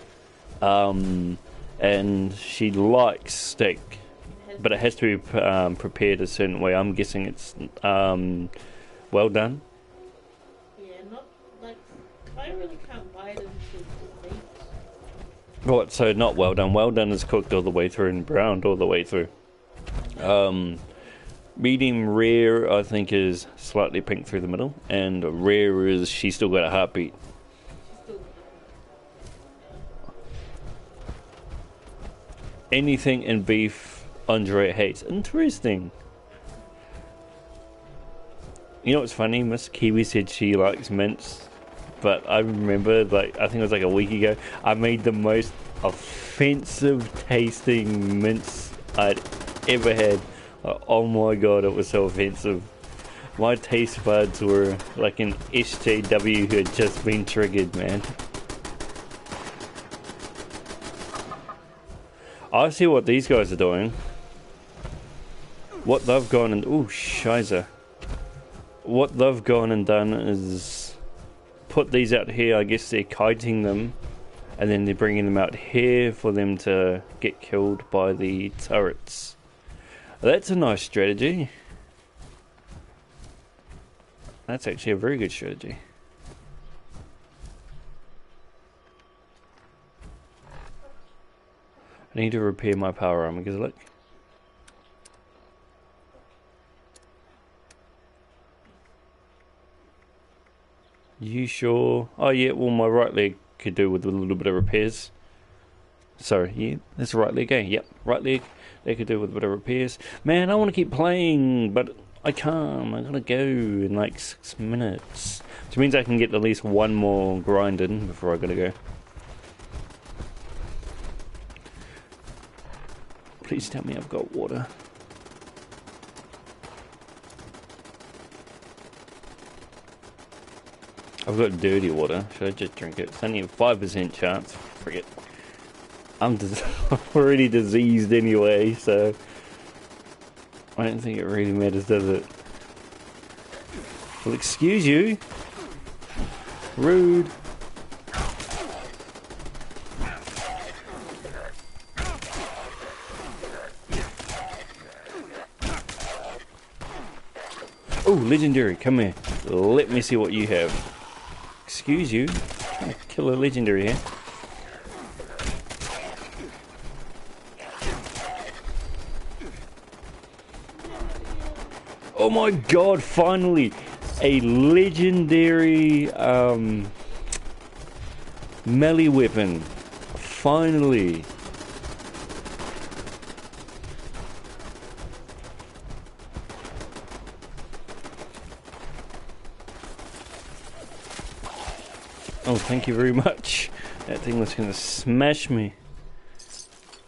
[SPEAKER 1] And she likes steak. But it has to be prepared a certain way. I'm guessing it's well done.
[SPEAKER 3] Yeah, not like I really can't buy it into the meat.
[SPEAKER 1] What? So not well done. Well done is cooked all the way through and browned all the way through. Medium rare, I think, is slightly pink through the middle, and rare is she's still got a heartbeat. Anything in beef Andre hates. Interesting. You know what's funny? Miss Kiwi said she likes mince, but I remember, like, I think it was like a week ago, I made the most offensive tasting mince I'd ever had. Like, oh my god, it was so offensive. My taste buds were like an SJW who had just been triggered, man. I see what these guys are doing. What they've gone and... Oh, shizer. What they've gone and done is put these out here. I guess they're kiting them. And then they're bringing them out here for them to get killed by the turrets. That's a nice strategy. That's actually a very good strategy. I need to repair my power armor, because look. You sure? Oh yeah, well my right leg could do with a little bit of repairs. Sorry, yeah, that's the right leg, eh? Yep, right leg. They could do with a bit of repairs. Man, I want to keep playing, but I can't. I gotta go in like 6 minutes. Which means I can get at least one more grind in before I gotta go. Please tell me I've got water. I've got dirty water. Should I just drink it? It's only a 5% chance. Forget. I'm already diseased anyway, so I don't think it really matters, does it? Well, excuse you. Rude. Oh, legendary, come here. Let me see what you have. Excuse you. I'm trying to kill a legendary here. Oh my god, finally! A legendary melee weapon. Finally. Oh, thank you very much. That thing was gonna smash me.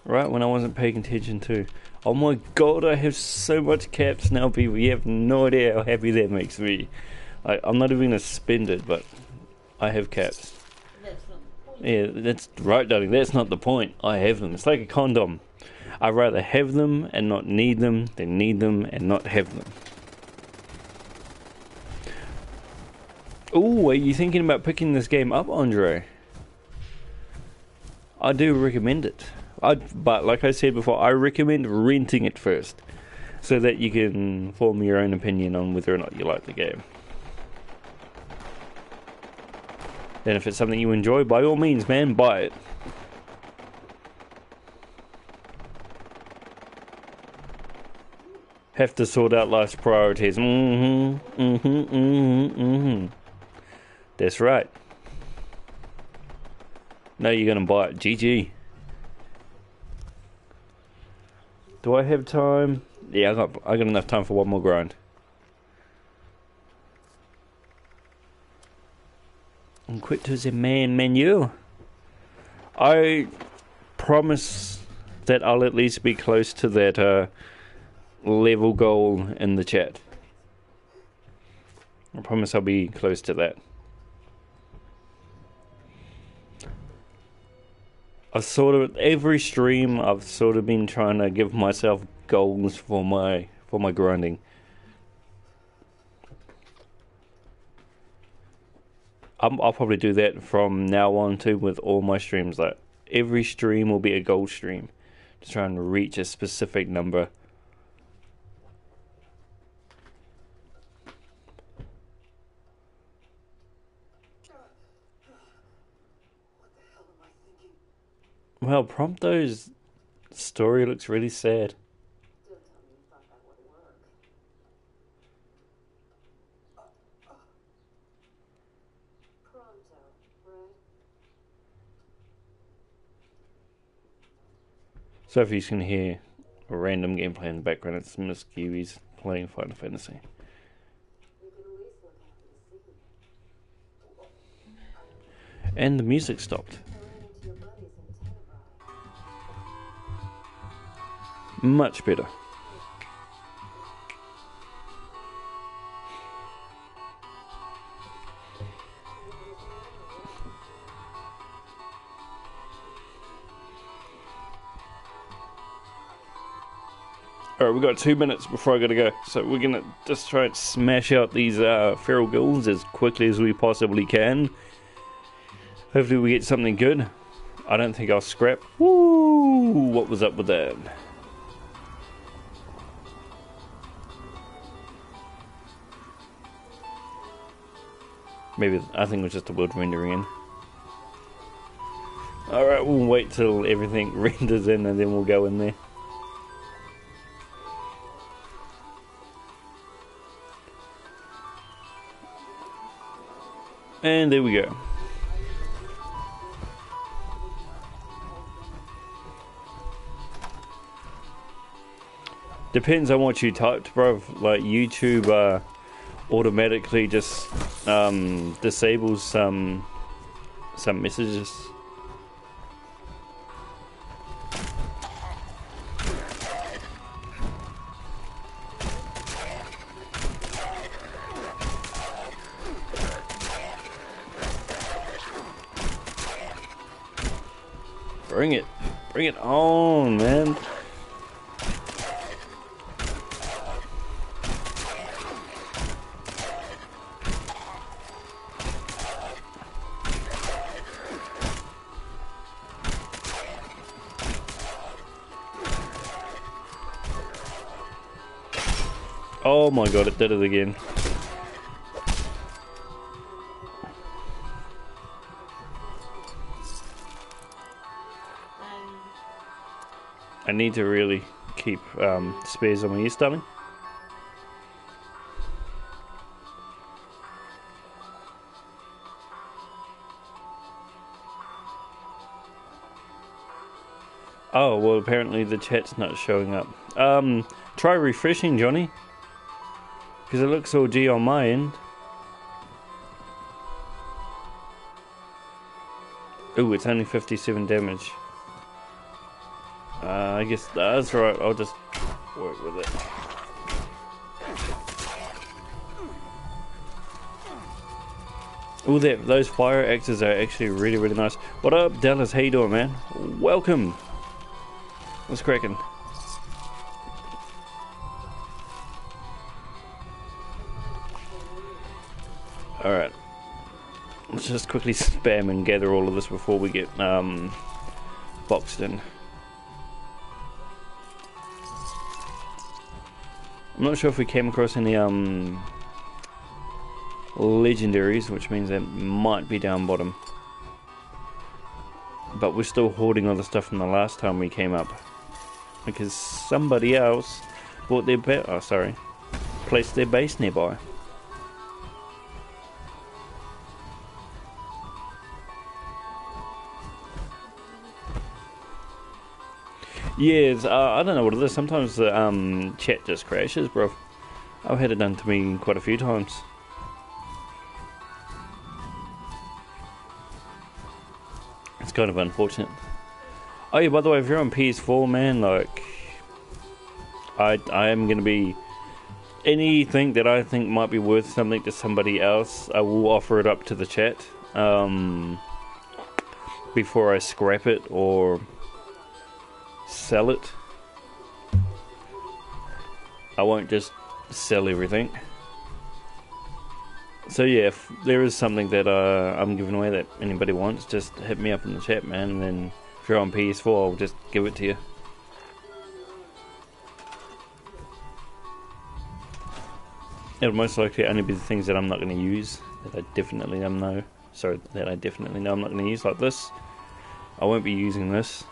[SPEAKER 1] Right when I wasn't paying attention to. Oh my god, I have so much caps now, people. You have no idea how happy that makes me. I'm not even gonna spend it, but I have caps.
[SPEAKER 3] That's not the point.
[SPEAKER 1] Yeah, that's right, darling. That's not the point. I have them. It's like a condom. I'd rather have them and not need them than need them and not have them. Ooh, are you thinking about picking this game up, Andre? I do recommend it. But like I said before, I recommend renting it first, so that you can form your own opinion on whether or not you like the game. Then if it's something you enjoy, by all means, man, buy it. Have to sort out life's priorities. That's right. No, you're gonna buy it. GG. Do I have time? Yeah, I got enough time for one more grind. And quit to the main menu. I promise that I'll at least be close to that level goal in the chat. I promise I'll be close to that. I've sort of every stream I've sort of been trying to give myself goals for my grinding. I'll probably do that from now on too with all my streams. Like every stream will be a goal stream, to try and reach a specific number. Well, Prompto's story looks really sad.
[SPEAKER 4] Don't tell me you thought that would work. Pronto, right?
[SPEAKER 1] So if you can hear a random gameplay in the background, it's Miss Kiwi's playing Final Fantasy.
[SPEAKER 4] You can at least look happy to see.
[SPEAKER 1] And the music stopped.
[SPEAKER 4] I ran into your buddies in Tenebrae.
[SPEAKER 1] Much better. Alright, we've got 2 minutes before I gotta go. So we're gonna just try and smash out these feral ghouls as quickly as we possibly can. Hopefully we get something good. I don't think I'll scrap. Woo! What was up with that? Maybe, I think it was just a world rendering in. Alright, we'll wait till everything renders in and then we'll go in there. And there we go. Depends on what you typed, bro. Like YouTube automatically just disables some messages. Bring it on, man. Oh my god, it did it again. I need to really keep spares on my ears, darling. Oh, well apparently the chat's not showing up. Try refreshing, Johnny. Because it looks all G on my end. Ooh, it's only 57 damage. I guess that's right, I'll just work with it. Ooh, those fire axes are actually really, really nice. What up, Dallas? How you doing, man? Welcome! What's cracking? Alright. Let's just quickly spam and gather all of this before we get boxed in. I'm not sure if we came across any legendaries, which means they might be down bottom. But we're still hoarding all the stuff from the last time we came up. Because somebody else bought their placed their base nearby. Yeah, I don't know what it is. Sometimes the chat just crashes, bro. I've had it done to me quite a few times. It's kind of unfortunate. Oh yeah, by the way, if you're on PS4, man, like, I am going to be... Anything that I think might be worth something to somebody else, I will offer it up to the chat. Before I scrap it or... sell it. I won't just sell everything. So yeah, if there is something that I'm giving away that anybody wants, just hit me up in the chat, man, and then if you're on PS4, I'll just give it to you. It'll most likely only be the things that I'm not going to use, that I definitely know I'm not going to use, like this. I won't be using this.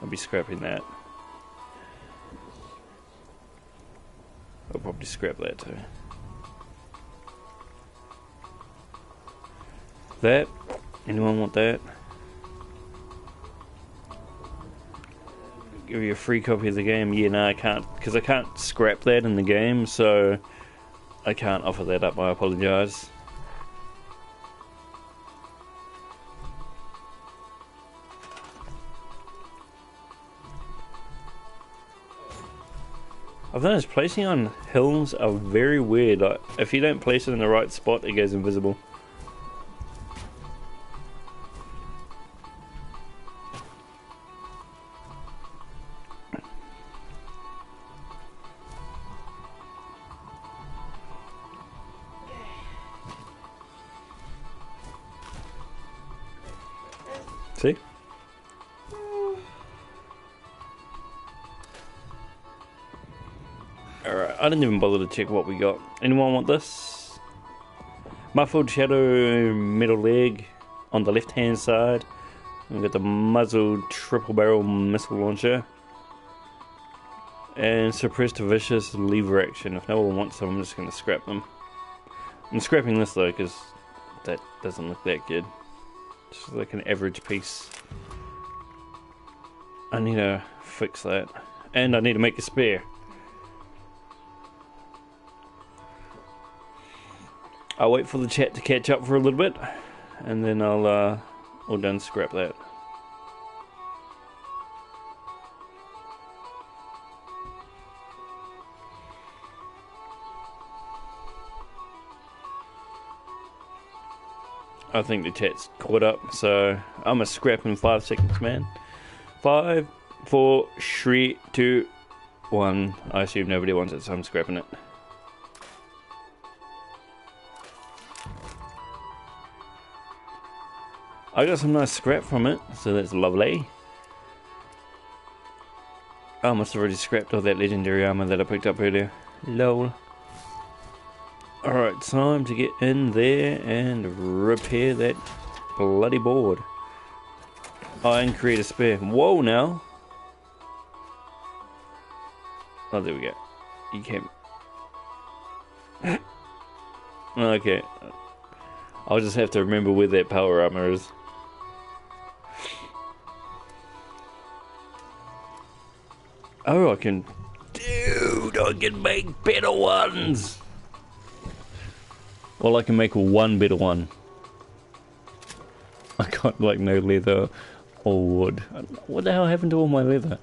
[SPEAKER 1] I'll be scrapping that. I'll probably scrap that too. That? Anyone want that? Give you a free copy of the game? Yeah, no, I can't, because I can't scrap that in the game, so I can't offer that up. I apologise. I've noticed placing on hills are very weird. Like, if you don't place it in the right spot, it goes invisible. See? Alright, I didn't even bother to check what we got. Anyone want this? Muffled shadow metal leg on the left hand side. We've got the muzzled triple barrel missile launcher. And suppressed vicious lever action. If no one wants them, I'm just going to scrap them. I'm scrapping this though because that doesn't look that good. Just like an average piece. I need to fix that. And I need to make a spare. I'll wait for the chat to catch up for a little bit, and then I'll done scrap that. I think the chat's caught up, so I'm gonna scrap in 5 seconds, man. 5, 4, 3, 2, 1. I assume nobody wants it, so I'm scrapping it. I got some nice scrap from it, so that's lovely. I must have already scrapped all that legendary armor that I picked up earlier. Lol. Alright, time to get in there and repair that bloody board. Oh, and create a spare. Whoa, now. Oh, there we go. You can't. Okay. I'll just have to remember where that power armor is. Oh, I can... Dude, I can make better ones! Well, I can make one better one. I got, like, no leather or wood. What the hell happened to all my leather?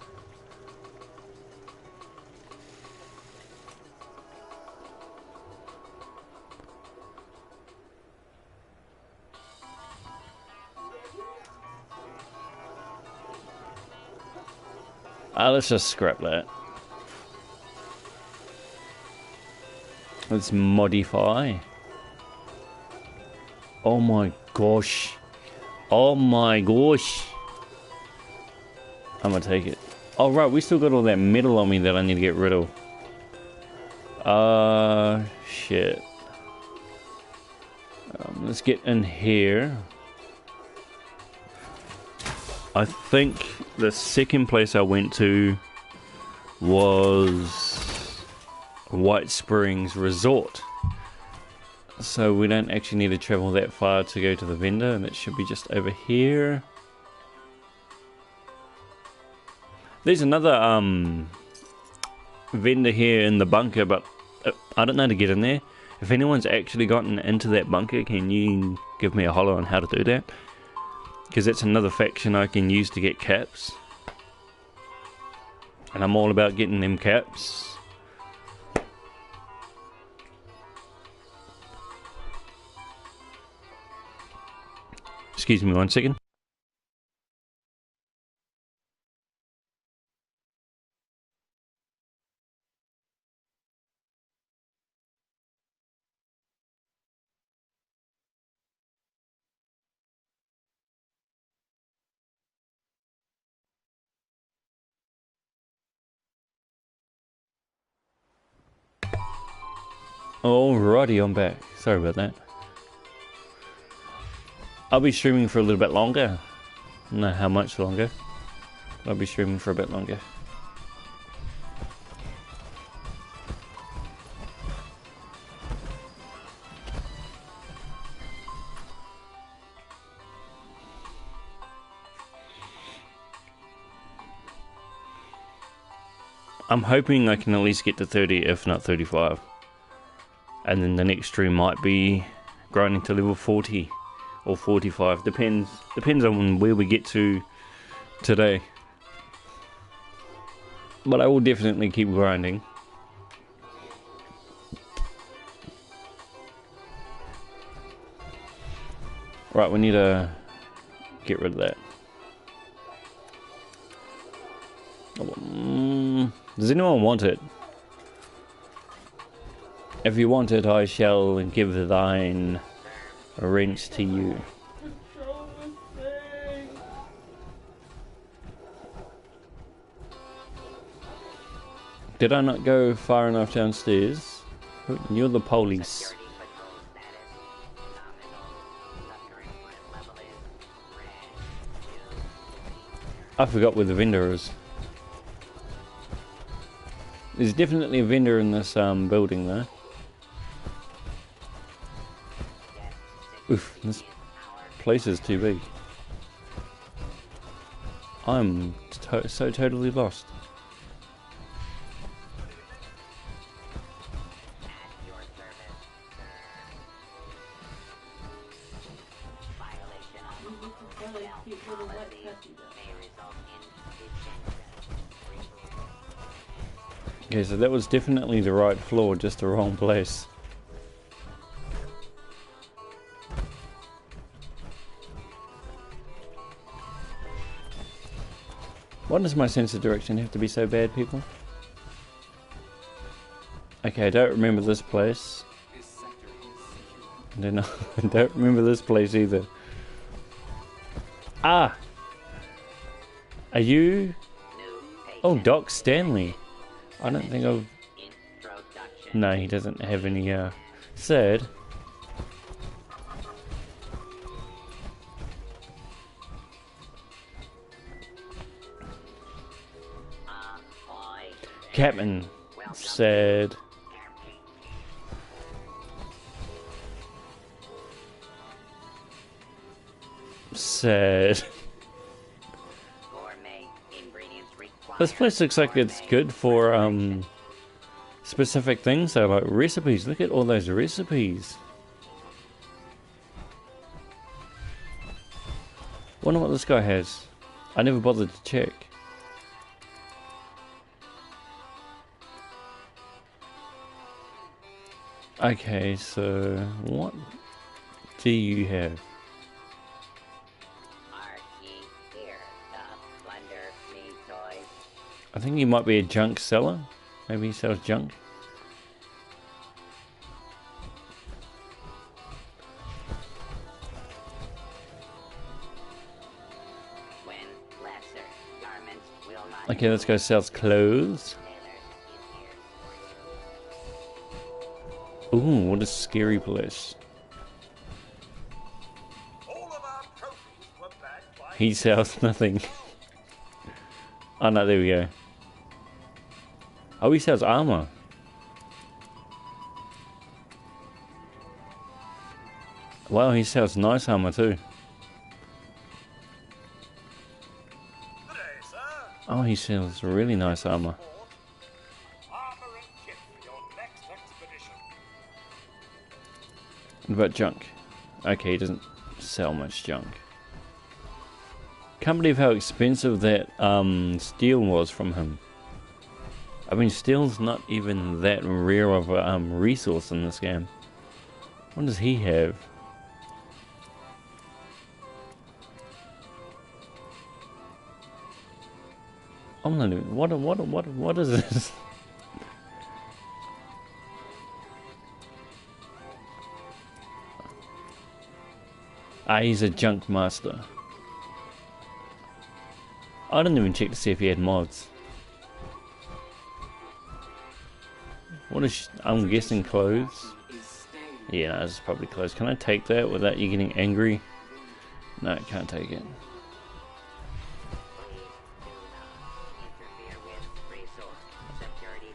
[SPEAKER 1] Let's just scrap that. Let's modify. Oh my gosh. Oh my gosh. I'm gonna take it. Oh right, we still got all that metal on me that I need to get rid of. Shit. Let's get in here. I think the second place I went to was White Springs Resort. So we don't actually need to travel that far to go to the vendor, and it should be just over here. There's another vendor here in the bunker, but I don't know how to get in there. If anyone's actually gotten into that bunker, can you give me a holler on how to do that? Because that's another faction I can use to get caps. And I'm all about getting them caps. Excuse me 1 second. Alrighty, I'm back. Sorry about that. I'll be streaming for a little bit longer. I don't know how much longer. I'll be streaming for a bit longer. I'm hoping I can at least get to 30, if not 35. And then the next stream might be grinding to level 40 or 45. Depends on where we get to today. But I will definitely keep grinding. Right, we need to get rid of that. Does anyone want it? If you want it, I shall give thine rents to you. Did I not go far enough downstairs? You're the police.
[SPEAKER 2] Security patrol status. Nominal. The current threat level is red.
[SPEAKER 1] I forgot where the vendor is. There's definitely a vendor in this building though. Oof, this place is too big. I'm so totally lost.
[SPEAKER 2] At your service, sir. Violation of
[SPEAKER 3] Really cute little wet
[SPEAKER 2] policy
[SPEAKER 3] puppy though.
[SPEAKER 2] may result in detention.
[SPEAKER 1] Okay, so that was definitely the right floor, just the wrong place. Why does my sense of direction have to be so bad, people? Okay, I don't remember this place. I don't remember this place either. Ah! Are you... Oh, Doc Stanley. I don't think I've...
[SPEAKER 2] Introduction.
[SPEAKER 1] No, he doesn't have any, Sad.
[SPEAKER 2] Boy.
[SPEAKER 1] Captain. Sad. Sad.
[SPEAKER 2] Gourmet ingredients required.
[SPEAKER 1] This place looks like it's good for, specific things, so like recipes. Look at all those recipes. Wonder what this guy has. I never bothered to check. Okay, so what do you have?
[SPEAKER 2] Are ye here to plunder me toys?
[SPEAKER 1] I think he might be a junk seller. Maybe he sells junk.
[SPEAKER 2] When lesser garments will not
[SPEAKER 1] Okay, let's go sells clothes. Ooh, what a scary place. He sells nothing. Oh no, there we go. Oh, he sells armor. Wow, he sells nice armor too. Oh, he sells really nice armor. What about junk? Okay, he doesn't sell much junk. Can't believe how expensive that steel was from him. I mean, steel's not even that rare of a resource in this game. What does he have? I'm not even, what is this? Ah, he's a junk master. I didn't even check to see if he had mods. What is... I'm guessing clothes. Yeah, no, this is probably clothes. Can I take that without you getting angry? No, I can't take it.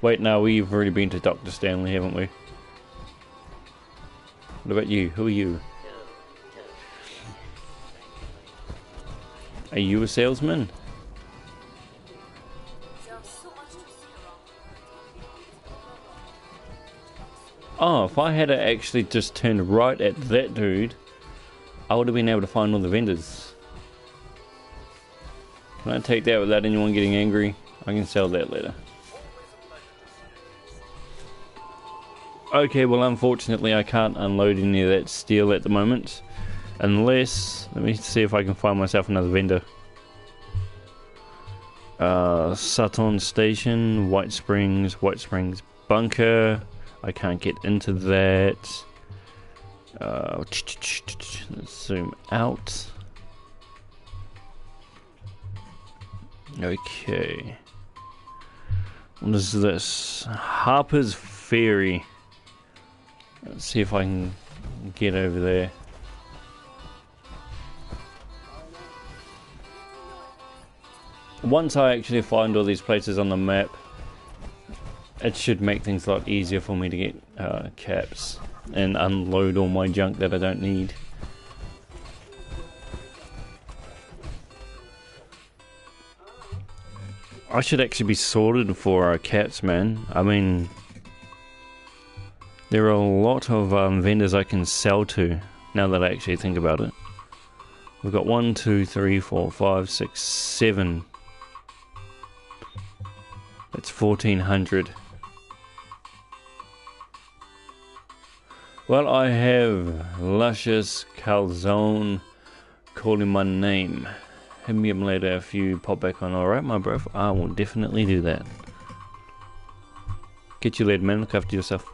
[SPEAKER 1] Wait, no, we've already been to Dr. Stanley, haven't we? What about you? Who are you? Are you a salesman? Oh, if I had actually just turned right at that dude, I would have been able to find all the vendors. Can I take that without anyone getting angry? I can sell that later. Okay, well unfortunately I can't unload any of that steel at the moment. Unless, let me see if I can find myself another vendor. Sutton Station, White Springs Bunker. I can't get into that. Let's zoom out. Okay.
[SPEAKER 5] What is this? Harper's Ferry. Let's see if I can get over there. Once I actually find all these places on the map, it should make things a lot easier for me to get caps and unload all my junk that I don't need. I should actually be sorted for caps, man. I mean, there are a lot of vendors I can sell to now that I actually think about it. We've got 1, 2, 3, 4, 5, 6, 7. That's 1,400. Well, I have Luscious Calzone calling my name. Hit me up later if you pop back on. Alright, my bro. I will definitely do that. Get you later, man. Look after yourself.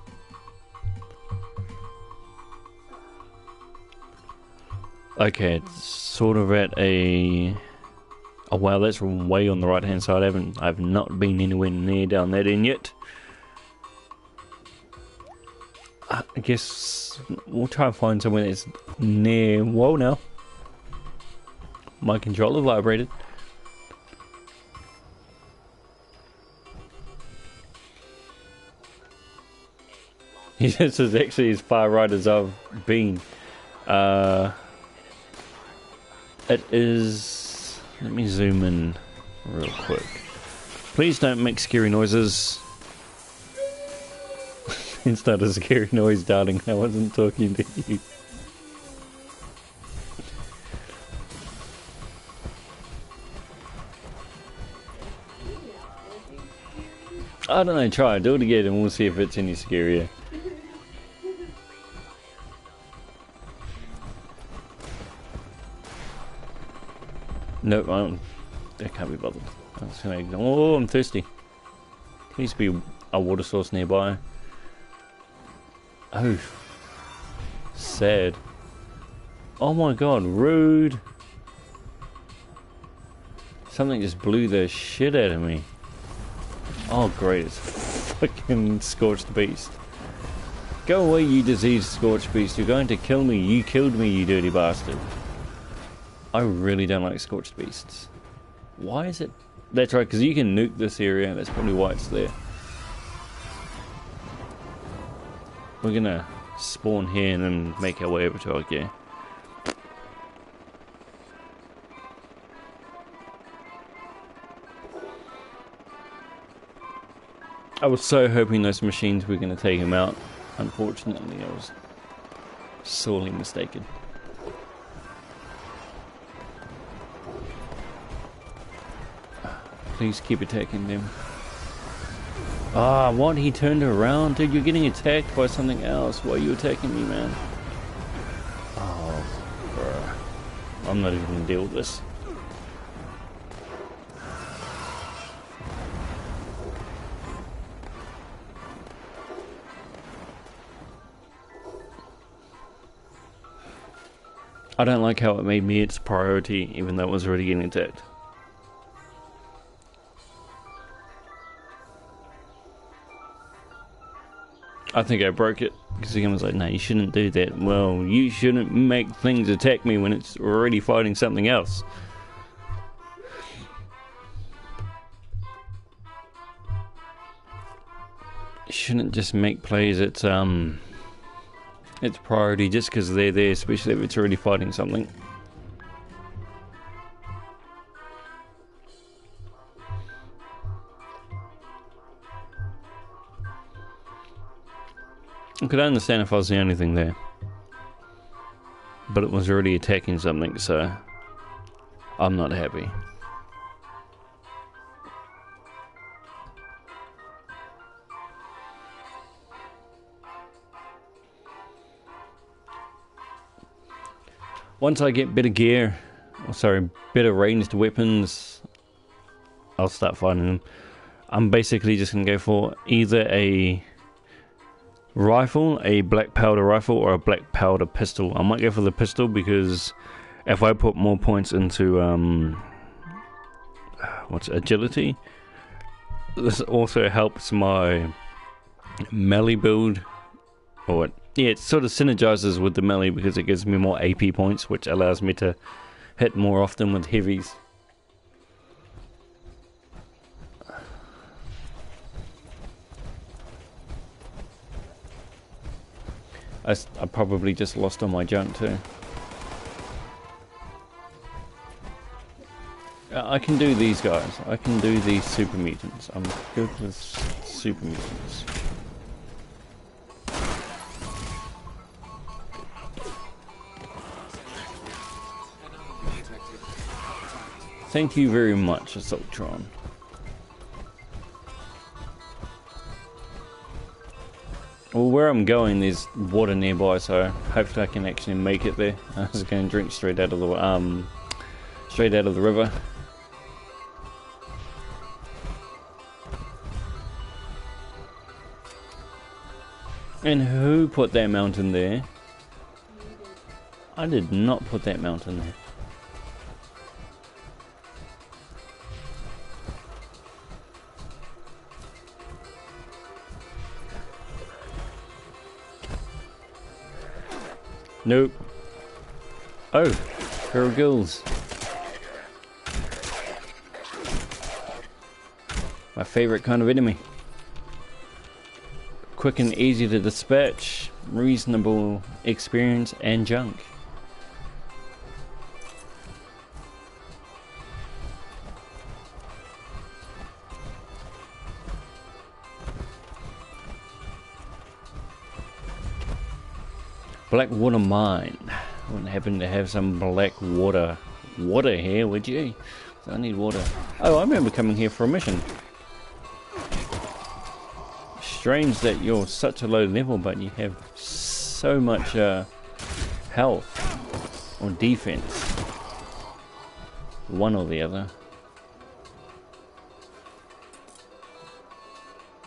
[SPEAKER 5] Okay, it's sort of at a... Oh wow, that's way on the right hand side. I've not been anywhere near down that end yet. I guess we'll try and find somewhere that's near... Whoa now. My controller vibrated. This is actually as far right as I've been. It is... Let me zoom in real quick. Please don't make scary noises. It's not a scary noise, darling. I wasn't talking to you. I don't know, try it. Do it again and we'll see if it's any scarier. Nope, I can't be bothered. I'm just gonna ignore. Oh, I'm thirsty. Please be a water source nearby. Oh. Sad. Oh my god, rude. Something just blew the shit out of me. Oh great, it's fucking Scorched Beast. Go away, you diseased Scorched Beast. You're going to kill me. You killed me, you dirty bastard. I really don't like Scorched Beasts. Why is it? That's right, because you can nuke this area. That's probably why it's there. We're gonna spawn here and then make our way over to our gear. I was so hoping those machines were going to take him out. Unfortunately, I was sorely mistaken. Please keep attacking them. Ah, what? He turned around? Dude, you're getting attacked by something else. Why are you attacking me, man? Oh, bruh. I'm not even going to deal with this. I don't like how it made me its priority, even though it was already getting attacked. I think I broke it, because the game was like, no, you shouldn't do that. Well, you shouldn't make things attack me when it's already fighting something else. You shouldn't just make plays its priority just because they're there, especially if it's already fighting something. I could understand if I was the only thing there, but it was already attacking something, so I'm not happy. Once I get better gear, better ranged weapons, I'll start fighting them. I'm basically just going to go for either a rifle, a black powder rifle, or a black powder pistol. I might go for the pistol because if I put more points into agility, this also helps my melee build. Or yeah, it sort of synergizes with the melee because it gives me more AP points, which allows me to hit more often with heavies. I probably just lost all my junk too. I can do these guys. I can do these super mutants. I'm good with super mutants. Thank you very much, Assaultron. Well, where I'm going, there's water nearby, so hopefully I can actually make it there. I was going to drink straight out of the river. And who put that mountain there? I did not put that mountain there. Nope. Oh, girl gills. My favorite kind of enemy. Quick and easy to dispatch, reasonable experience and junk. Blackwater Mine. Wouldn't happen to have some black water here, would you? I need water. Oh, I remember coming here for a mission. Strange that you're such a low level, but you have so much health or defense. One or the other.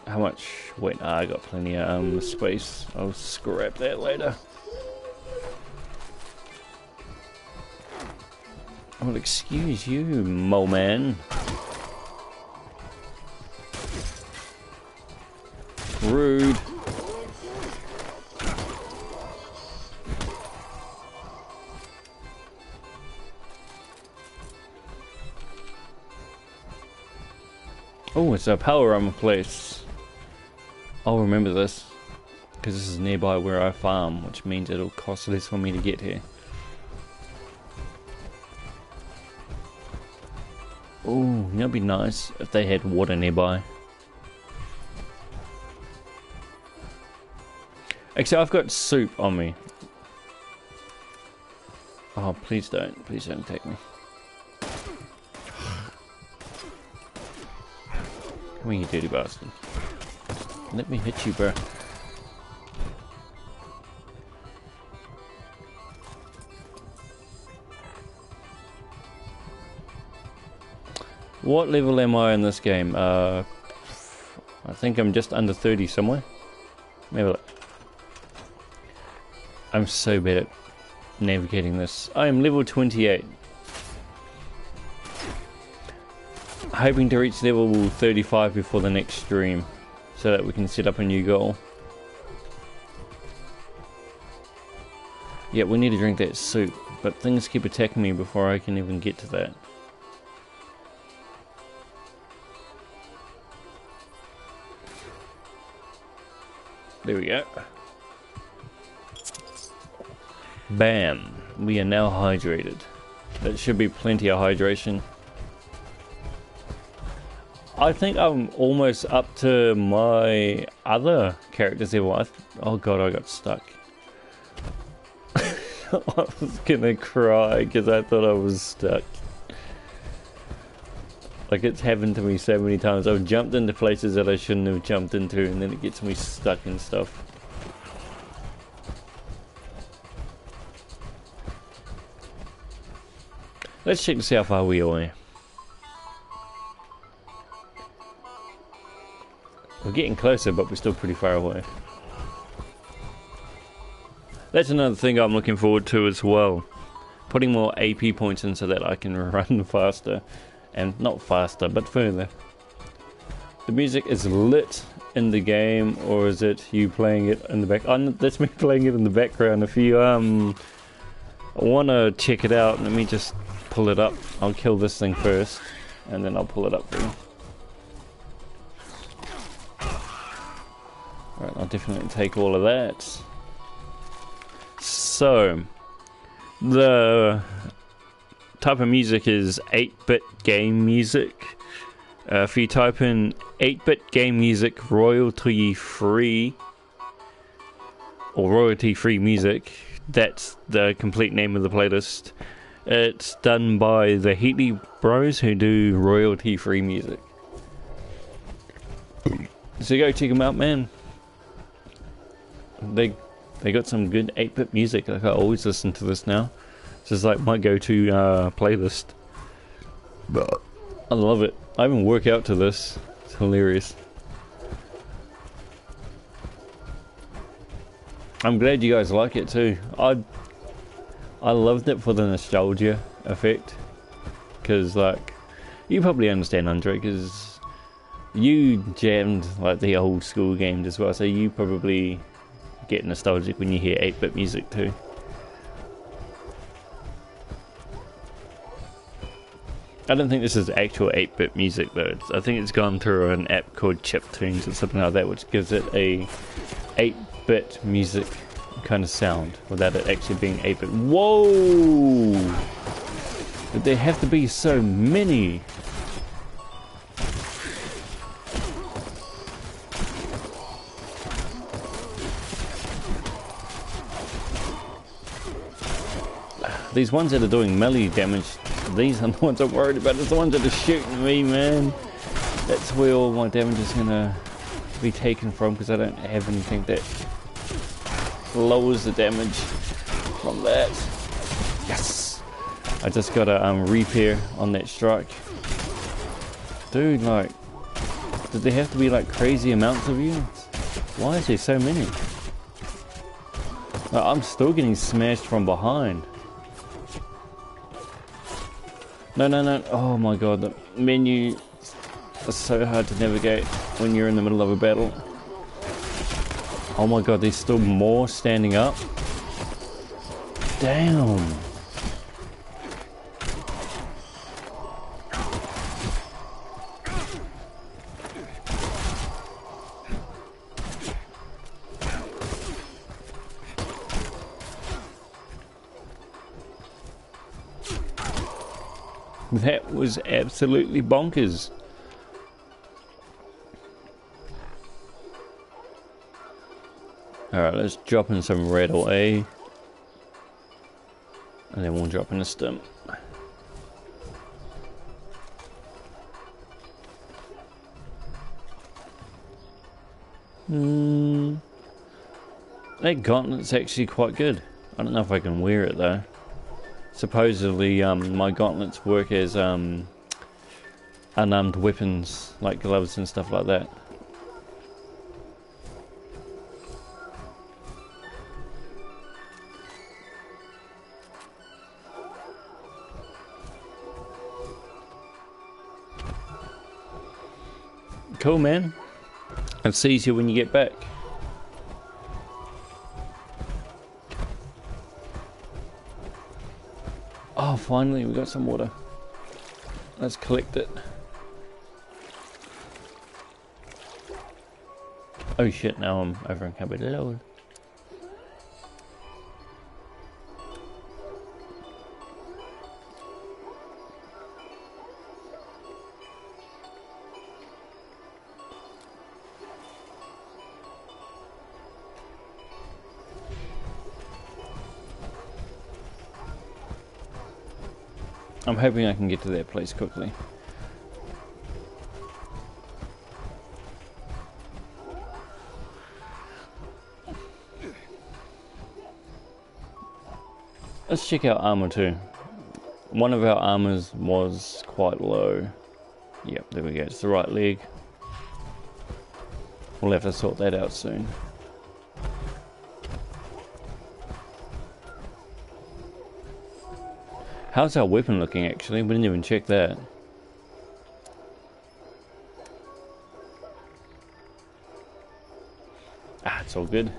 [SPEAKER 5] How much? Wait, I got plenty of space. I'll scrap that later. Well, excuse you, mole man. Rude. Oh, it's a power armor place. I'll remember this, because this is nearby where I farm, which means it'll cost less for me to get here. Oh, that'd be nice if they had water nearby. Actually, I've got soup on me. Oh, please don't attack me. Come here, you dirty bastard. Let me hit you, bro. What level am I in this game? I think I'm just under 30 somewhere. Maybe look. I'm so bad at navigating this. I am level 28. Hoping to reach level 35 before the next stream, so that we can set up a new goal. Yeah, we need to drink that soup, but things keep attacking me before I can even get to that. There we go. Bam. We are now hydrated. That should be plenty of hydration. I think I'm almost up to my other character's level. Oh god, I got stuck. I was gonna cry because I thought I was stuck. Like, it's happened to me so many times. I've jumped into places that I shouldn't have jumped into, and then it gets me stuck and stuff. Let's check to see how far we are. We're getting closer, but we're still pretty far away. That's another thing I'm looking forward to as well. Putting more AP points in so that I can run faster. And not faster, but further. the music is lit in the game, or is it you playing it in the back? Oh, no, that's me playing it in the background. If you want to check it out, let me just pull it up. I'll kill this thing first, and then I'll pull it up for you. Right, I'll definitely take all of that. So, the type of music is 8-bit game music. If you type in 8-bit game music royalty free or royalty free music, that's the complete name of the playlist. It's done by the Heatley Bros, who do royalty free music. So go check them out, man. They got some good 8-bit music. Like, I always listen to this now. This is like my go-to playlist. But I love it. I even work out to this. It's hilarious. I'm glad you guys like it too. I loved it for the nostalgia effect. Because, like, you probably understand, Andre, because you jammed like the old school games as well. So you probably get nostalgic when you hear 8-bit music too. I don't think this is actual 8-bit music though. I think it's gone through an app called Chiptunes or something like that, which gives it a 8-bit music kind of sound without it actually being 8-bit. Whoa! But there have to be so many. These ones that are doing melee damage, these are the ones I'm worried about. It's the ones that are shooting me, man. That's where all my damage is gonna be taken from, because I don't have anything that lowers the damage from that. Yes! I just got a repair on that strike. Dude, like, did there have to be like crazy amounts of units? Why is there so many? Like, I'm still getting smashed from behind. No. Oh my god, the menu is so hard to navigate when you're in the middle of a battle. Oh my god, there's still more standing up. Damn. That was absolutely bonkers. Alright, let's drop in some red or A. And then we'll drop in a stim. That gauntlet's actually quite good. I don't know if I can wear it though. Supposedly, my gauntlets work as unarmed weapons, like gloves and stuff like that. Cool, man. I'll see you when you get back. Oh, finally, we got some water. Let's collect it. Oh shit, now I'm over in cupboard. Lol. I'm hoping I can get to that place quickly. Let's check out armor too. One of our armors was quite low. Yep, there we go. It's the right leg. We'll have to sort that out soon. How's our weapon looking actually? We didn't even check that. Ah, it's all good.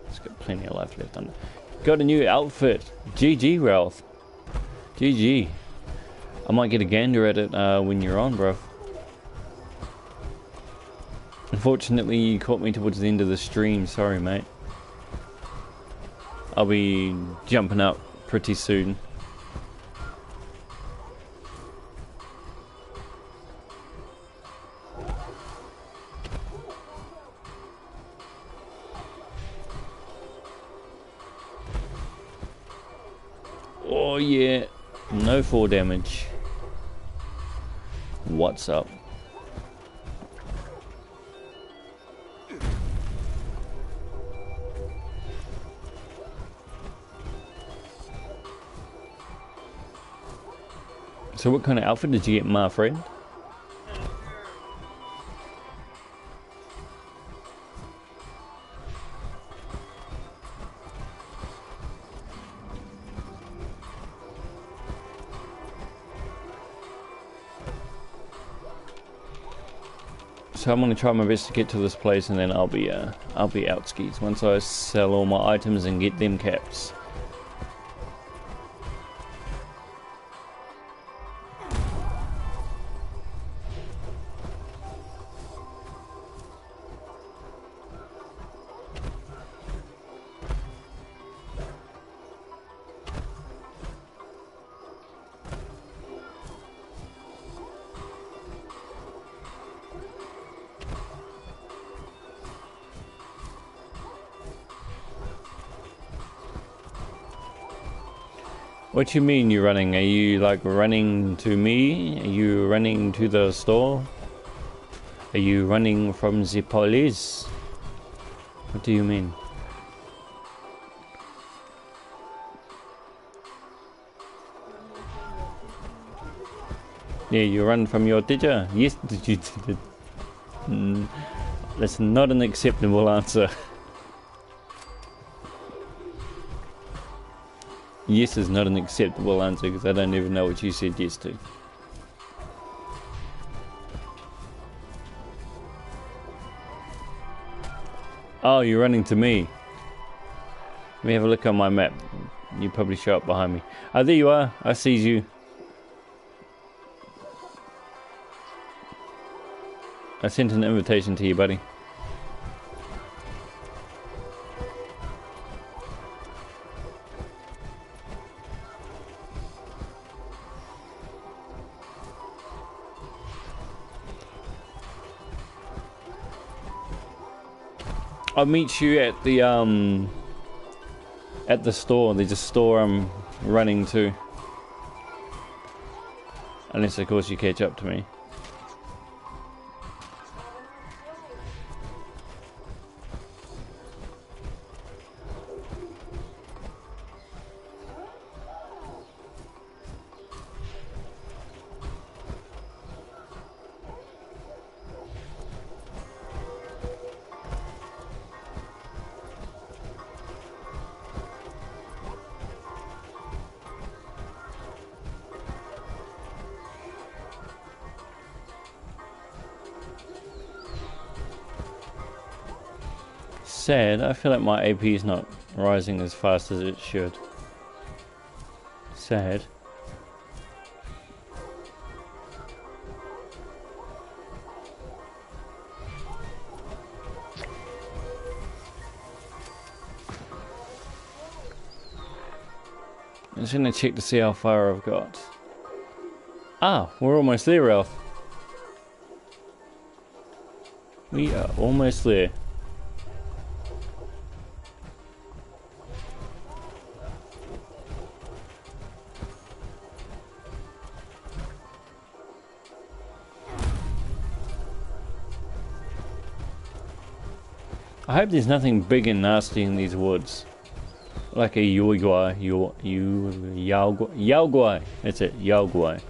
[SPEAKER 5] It's got plenty of life left on it. Got a new outfit. GG, Ralph. GG. I might get a gander at it when you're on, bro. Unfortunately, you caught me towards the end of the stream. Sorry, mate. I'll be jumping up pretty soon. Oh yeah, no 4 damage. What's up? So what kind of outfit did you get, my friend? So I'm gonna try my best to get to this place, and then I'll be out skis once I sell all my items and get them caps. What you mean you're running? Are you like running to me? Are you running to the store? Are you running from the police? What do you mean? Yeah, you run from your teacher? Yes, did you? That's not an acceptable answer. Yes is not an acceptable answer because I don't even know what you said yes to. Oh, you're running to me. Let me have a look on my map. You probably show up behind me. Oh, there you are. I see you. I sent an invitation to you, buddy. I'll meet you at the store. There's a store I'm running to. Unless of course you catch up to me. Sad. I feel like my AP is not rising as fast as it should. Sad. I'm just gonna check to see how far I've got. Ah, we're almost there, Ralph. We are almost there. I hope there's nothing big and nasty in these woods. Like a yaoguai. Yaoguai. That's it, yaoguai.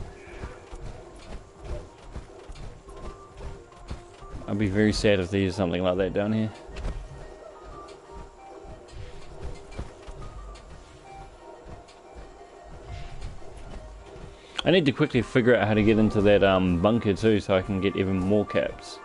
[SPEAKER 5] I'd be very sad if there's something like that down here. I need to quickly figure out how to get into that bunker too, so I can get even more caps.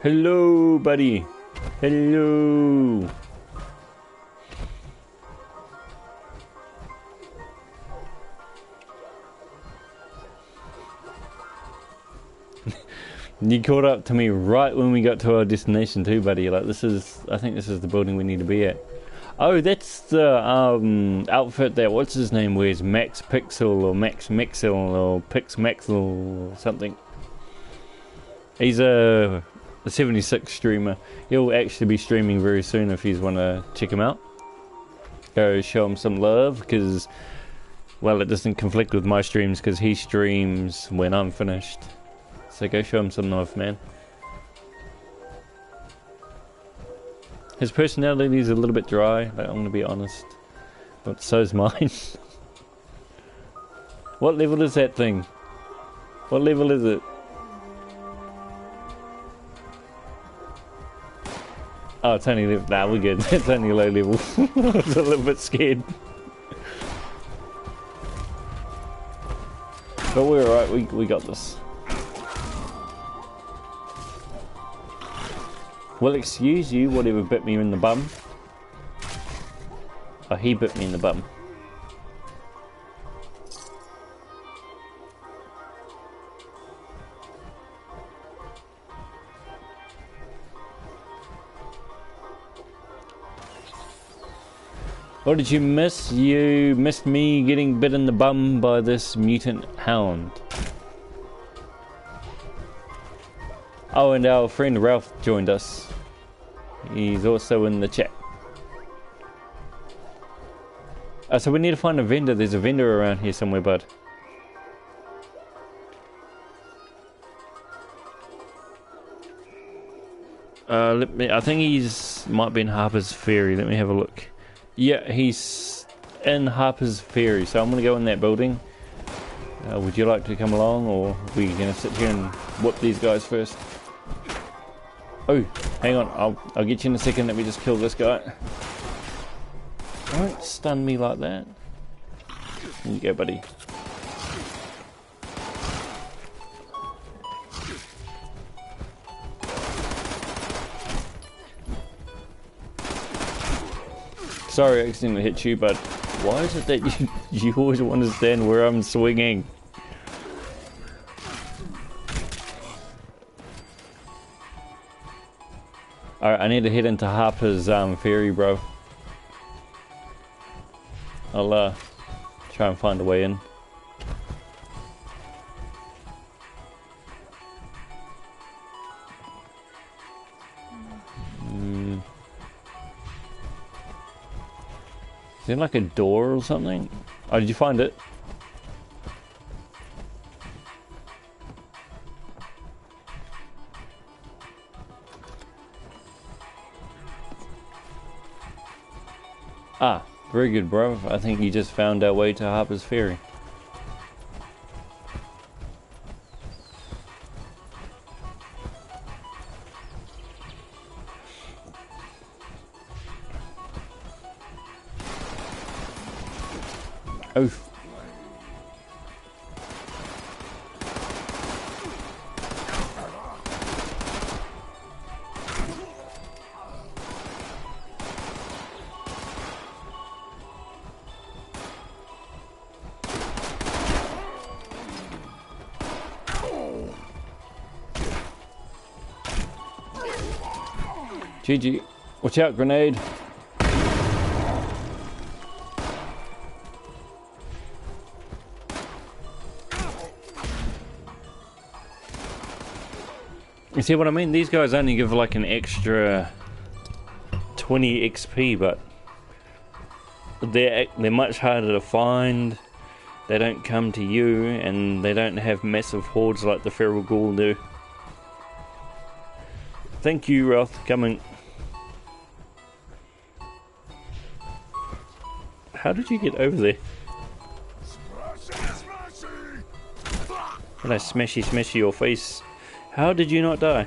[SPEAKER 5] Hello, buddy. Hello. You caught up to me right when we got to our destination too, buddy. Like, this is, I think this is the building we need to be at. Oh, that's the outfit that what's his name wears, Max Pixel or Max Mixel or Pix Maxel or something. He's a 76 streamer. He'll actually be streaming very soon if you want to check him out. Go show him some love, because, well, it doesn't conflict with my streams because he streams when I'm finished. So go show him some love, man. His personality is a little bit dry, like, I'm gonna be honest. But so's mine. What level is that thing? What level is it? Oh, it's only level. Nah, we're good. It's only low level. I was a little bit scared. But we're alright, we got this. Well, excuse you, whatever bit me in the bum. Oh, he bit me in the bum. What did you miss? You missed me getting bit in the bum by this mutant hound. Oh, and our friend Ralph joined us. He's also in the chat. So we need to find a vendor. There's a vendor around here somewhere, bud. I think he's might be in Harper's Ferry. Let me have a look. Yeah, he's in Harper's Ferry. So I'm gonna go in that building. Would you like to come along, or are we gonna sit here and whoop these guys first? Oh, hang on. I'll get you in a second. Let me just kill this guy. Don't stun me like that. There you go, buddy. Sorry, I accidentally hit you, but why is it that you always want to stand where I'm swinging? Alright, I need to head into Harper's Ferry, bro. I'll try and find a way in. Is there like a door or something? Oh, did you find it? Ah, very good, bro. I think you just found our way to Harper's Ferry. Oh. GG. Watch out, grenade. You see what I mean? These guys only give like an extra 20 XP, but they're much harder to find. They don't come to you, and they don't have massive hordes like the feral ghoul do. Thank you, Ralph, coming. How did you get over there? Did I smashy your face? How did you not die?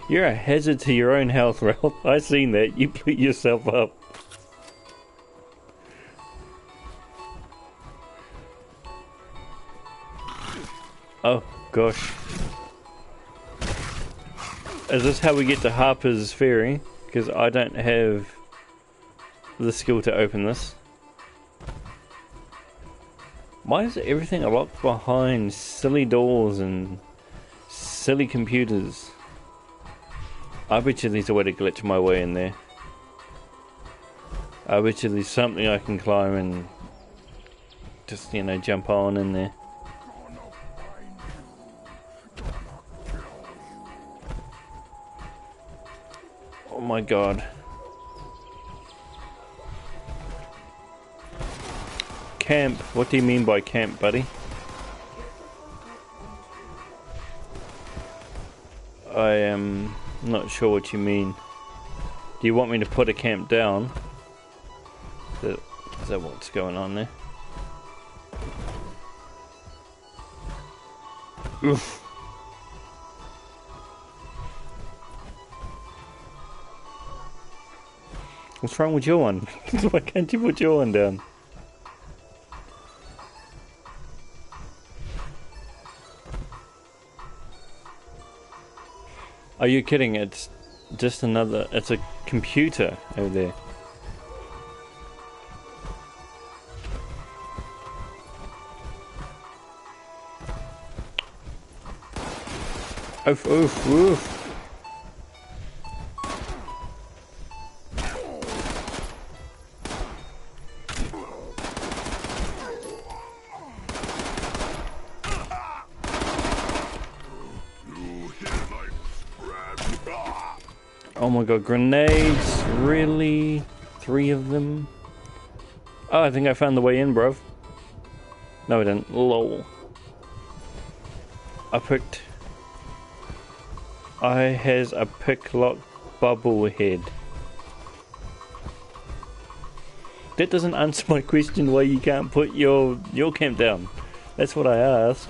[SPEAKER 5] You're a hazard to your own health, Ralph. I seen that. You blew yourself up. Oh, gosh. Is this how we get to Harper's Ferry? Because I don't have the skill to open this. Why is everything locked behind silly doors and silly computers? I bet you there's a way to glitch my way in there. I bet you there's something I can climb and just, you know, jump on in there. Oh my god. Camp? What do you mean by camp, buddy? I am not sure what you mean. Do you want me to put a camp down? Is that what's going on there? Oof. What's wrong with your one? Why can't you put your one down? Are you kidding? It's just another... It's a computer over there. Oof, oof, oof. Oh my god, grenades? Really? 3 of them? Oh, I think I found the way in, bruv. No, I didn't. Lol. I has a picklock bubble head. That doesn't answer my question why you can't put your camp down. That's what I asked.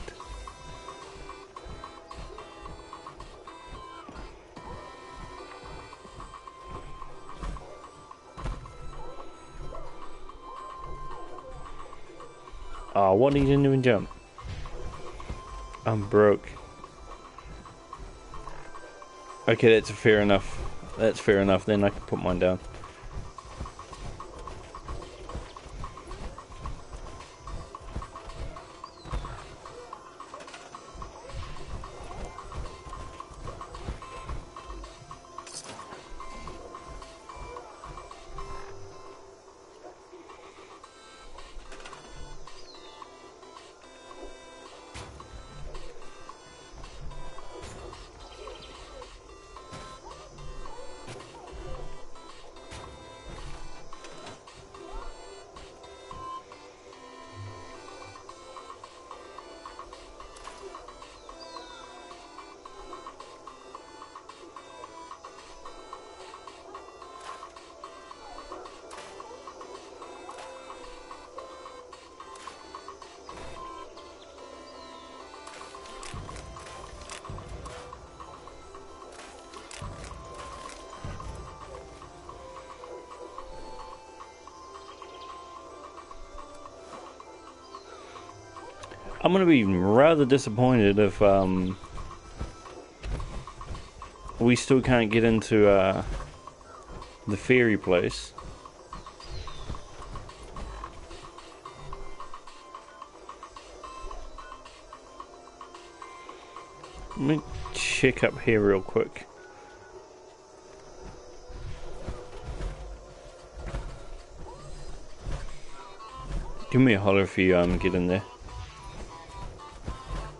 [SPEAKER 5] Oh, what? He didn't even jump. I'm broke. Okay, that's fair enough. That's fair enough. Then I can put mine down. I'm gonna be rather disappointed if we still can't get into the fairy place. Let me check up here real quick. Give me a holler if you get in there.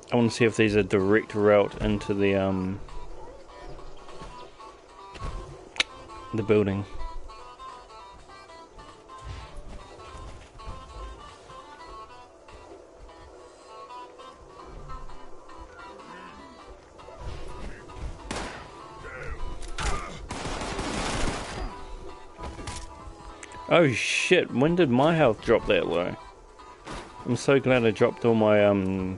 [SPEAKER 5] I want to see if there's a direct route into the building. Oh shit, when did my health drop that low? I'm so glad I dropped all my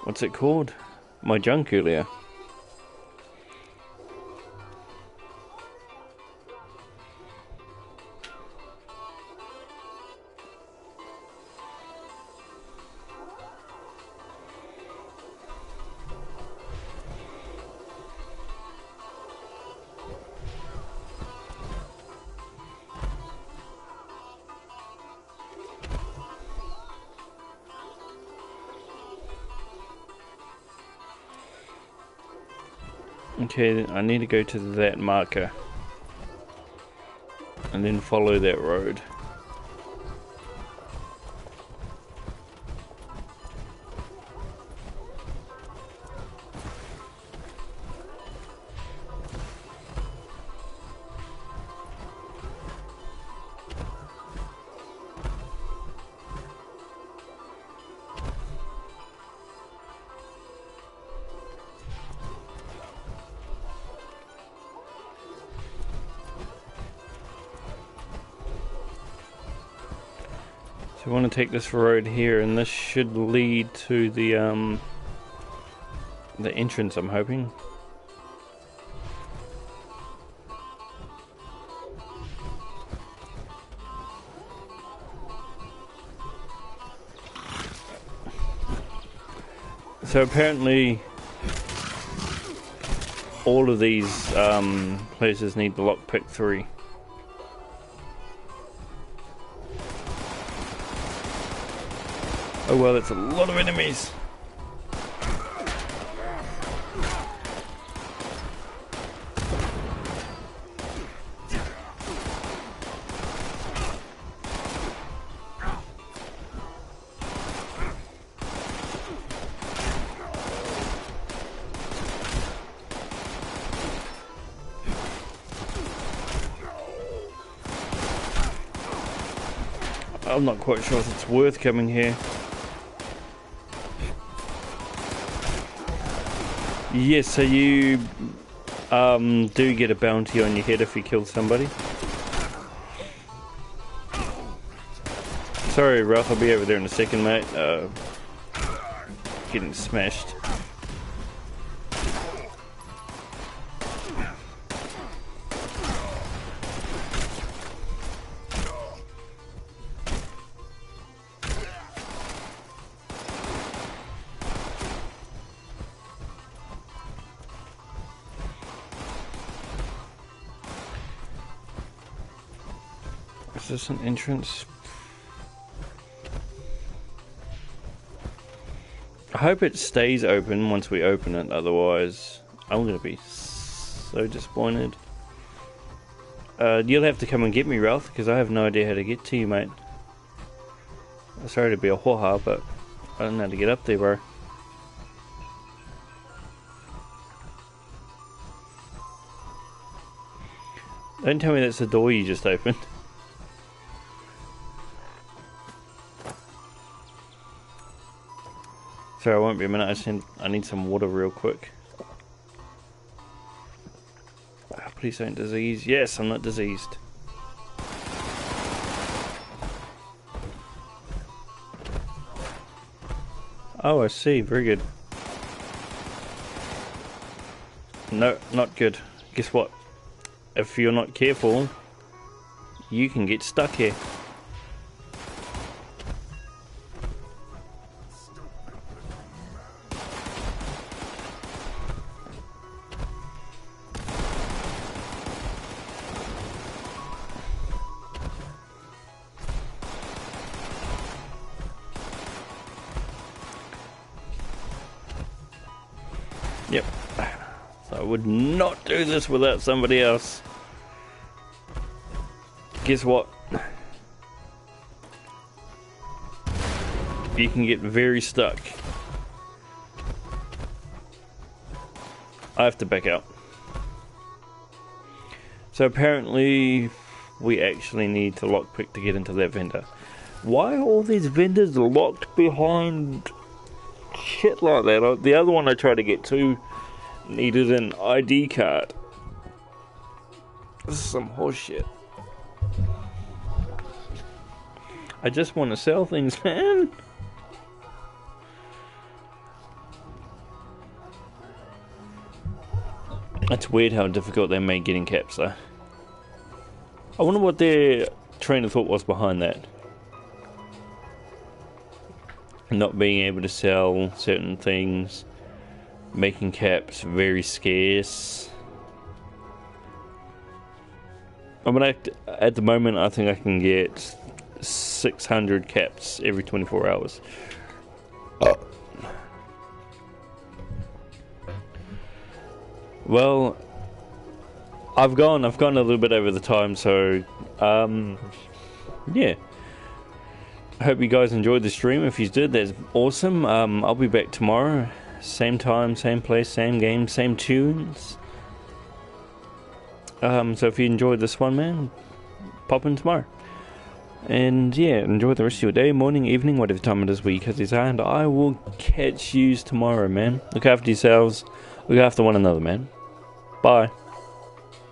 [SPEAKER 5] what's it called? My junk earlier.
[SPEAKER 1] Okay, I need to go to that marker. And then follow that road. So I want to take this road here, and this should lead to the entrance, I'm hoping. So apparently all of these places need the lockpick 3. Oh well, that's a lot of enemies. I'm not quite sure if it's worth coming here. Yes, so you do get a bounty on your head if you kill somebody. Sorry, Ralph, I'll be over there in a second, mate. Getting smashed. Is this an entrance? I hope it stays open once we open it, otherwise I'm gonna be so disappointed. You'll have to come and get me, Ralph, because I have no idea how to get to you, mate. Sorry to be a hoha, but I don't know how to get up there, bro. Don't tell me that's the door you just opened. Sorry, I won't be a minute. I need some water real quick. Please don't disease. Yes, I'm not diseased. Oh, I see. Very good. No, not good. Guess what? If you're not careful, you can get stuck here. Yep. So I would not do this without somebody else. Guess what? You can get very stuck. I have to back out. So apparently we actually need to lockpick to get into that vendor. Why are all these vendors locked behind shit like that? The other one I tried to get to needed an ID card. This is some horse shit. I just want to sell things, man. It's weird how difficult they made getting caps though. I wonder what their train of thought was behind that. Not being able to sell certain things, making caps very scarce. I mean, at the moment I think I can get 600 caps every 24 hours. Well, I've gone a little bit over the time, so yeah. I hope you guys enjoyed the stream. If you did, that's awesome. I'll be back tomorrow, same time, same place, same game, same tunes. So if you enjoyed this one, man, pop in tomorrow. And yeah, enjoy the rest of your day, morning, evening, whatever time it is where you cut these are, and I will catch yous tomorrow, man. Look after yourselves, look after one another, man. Bye.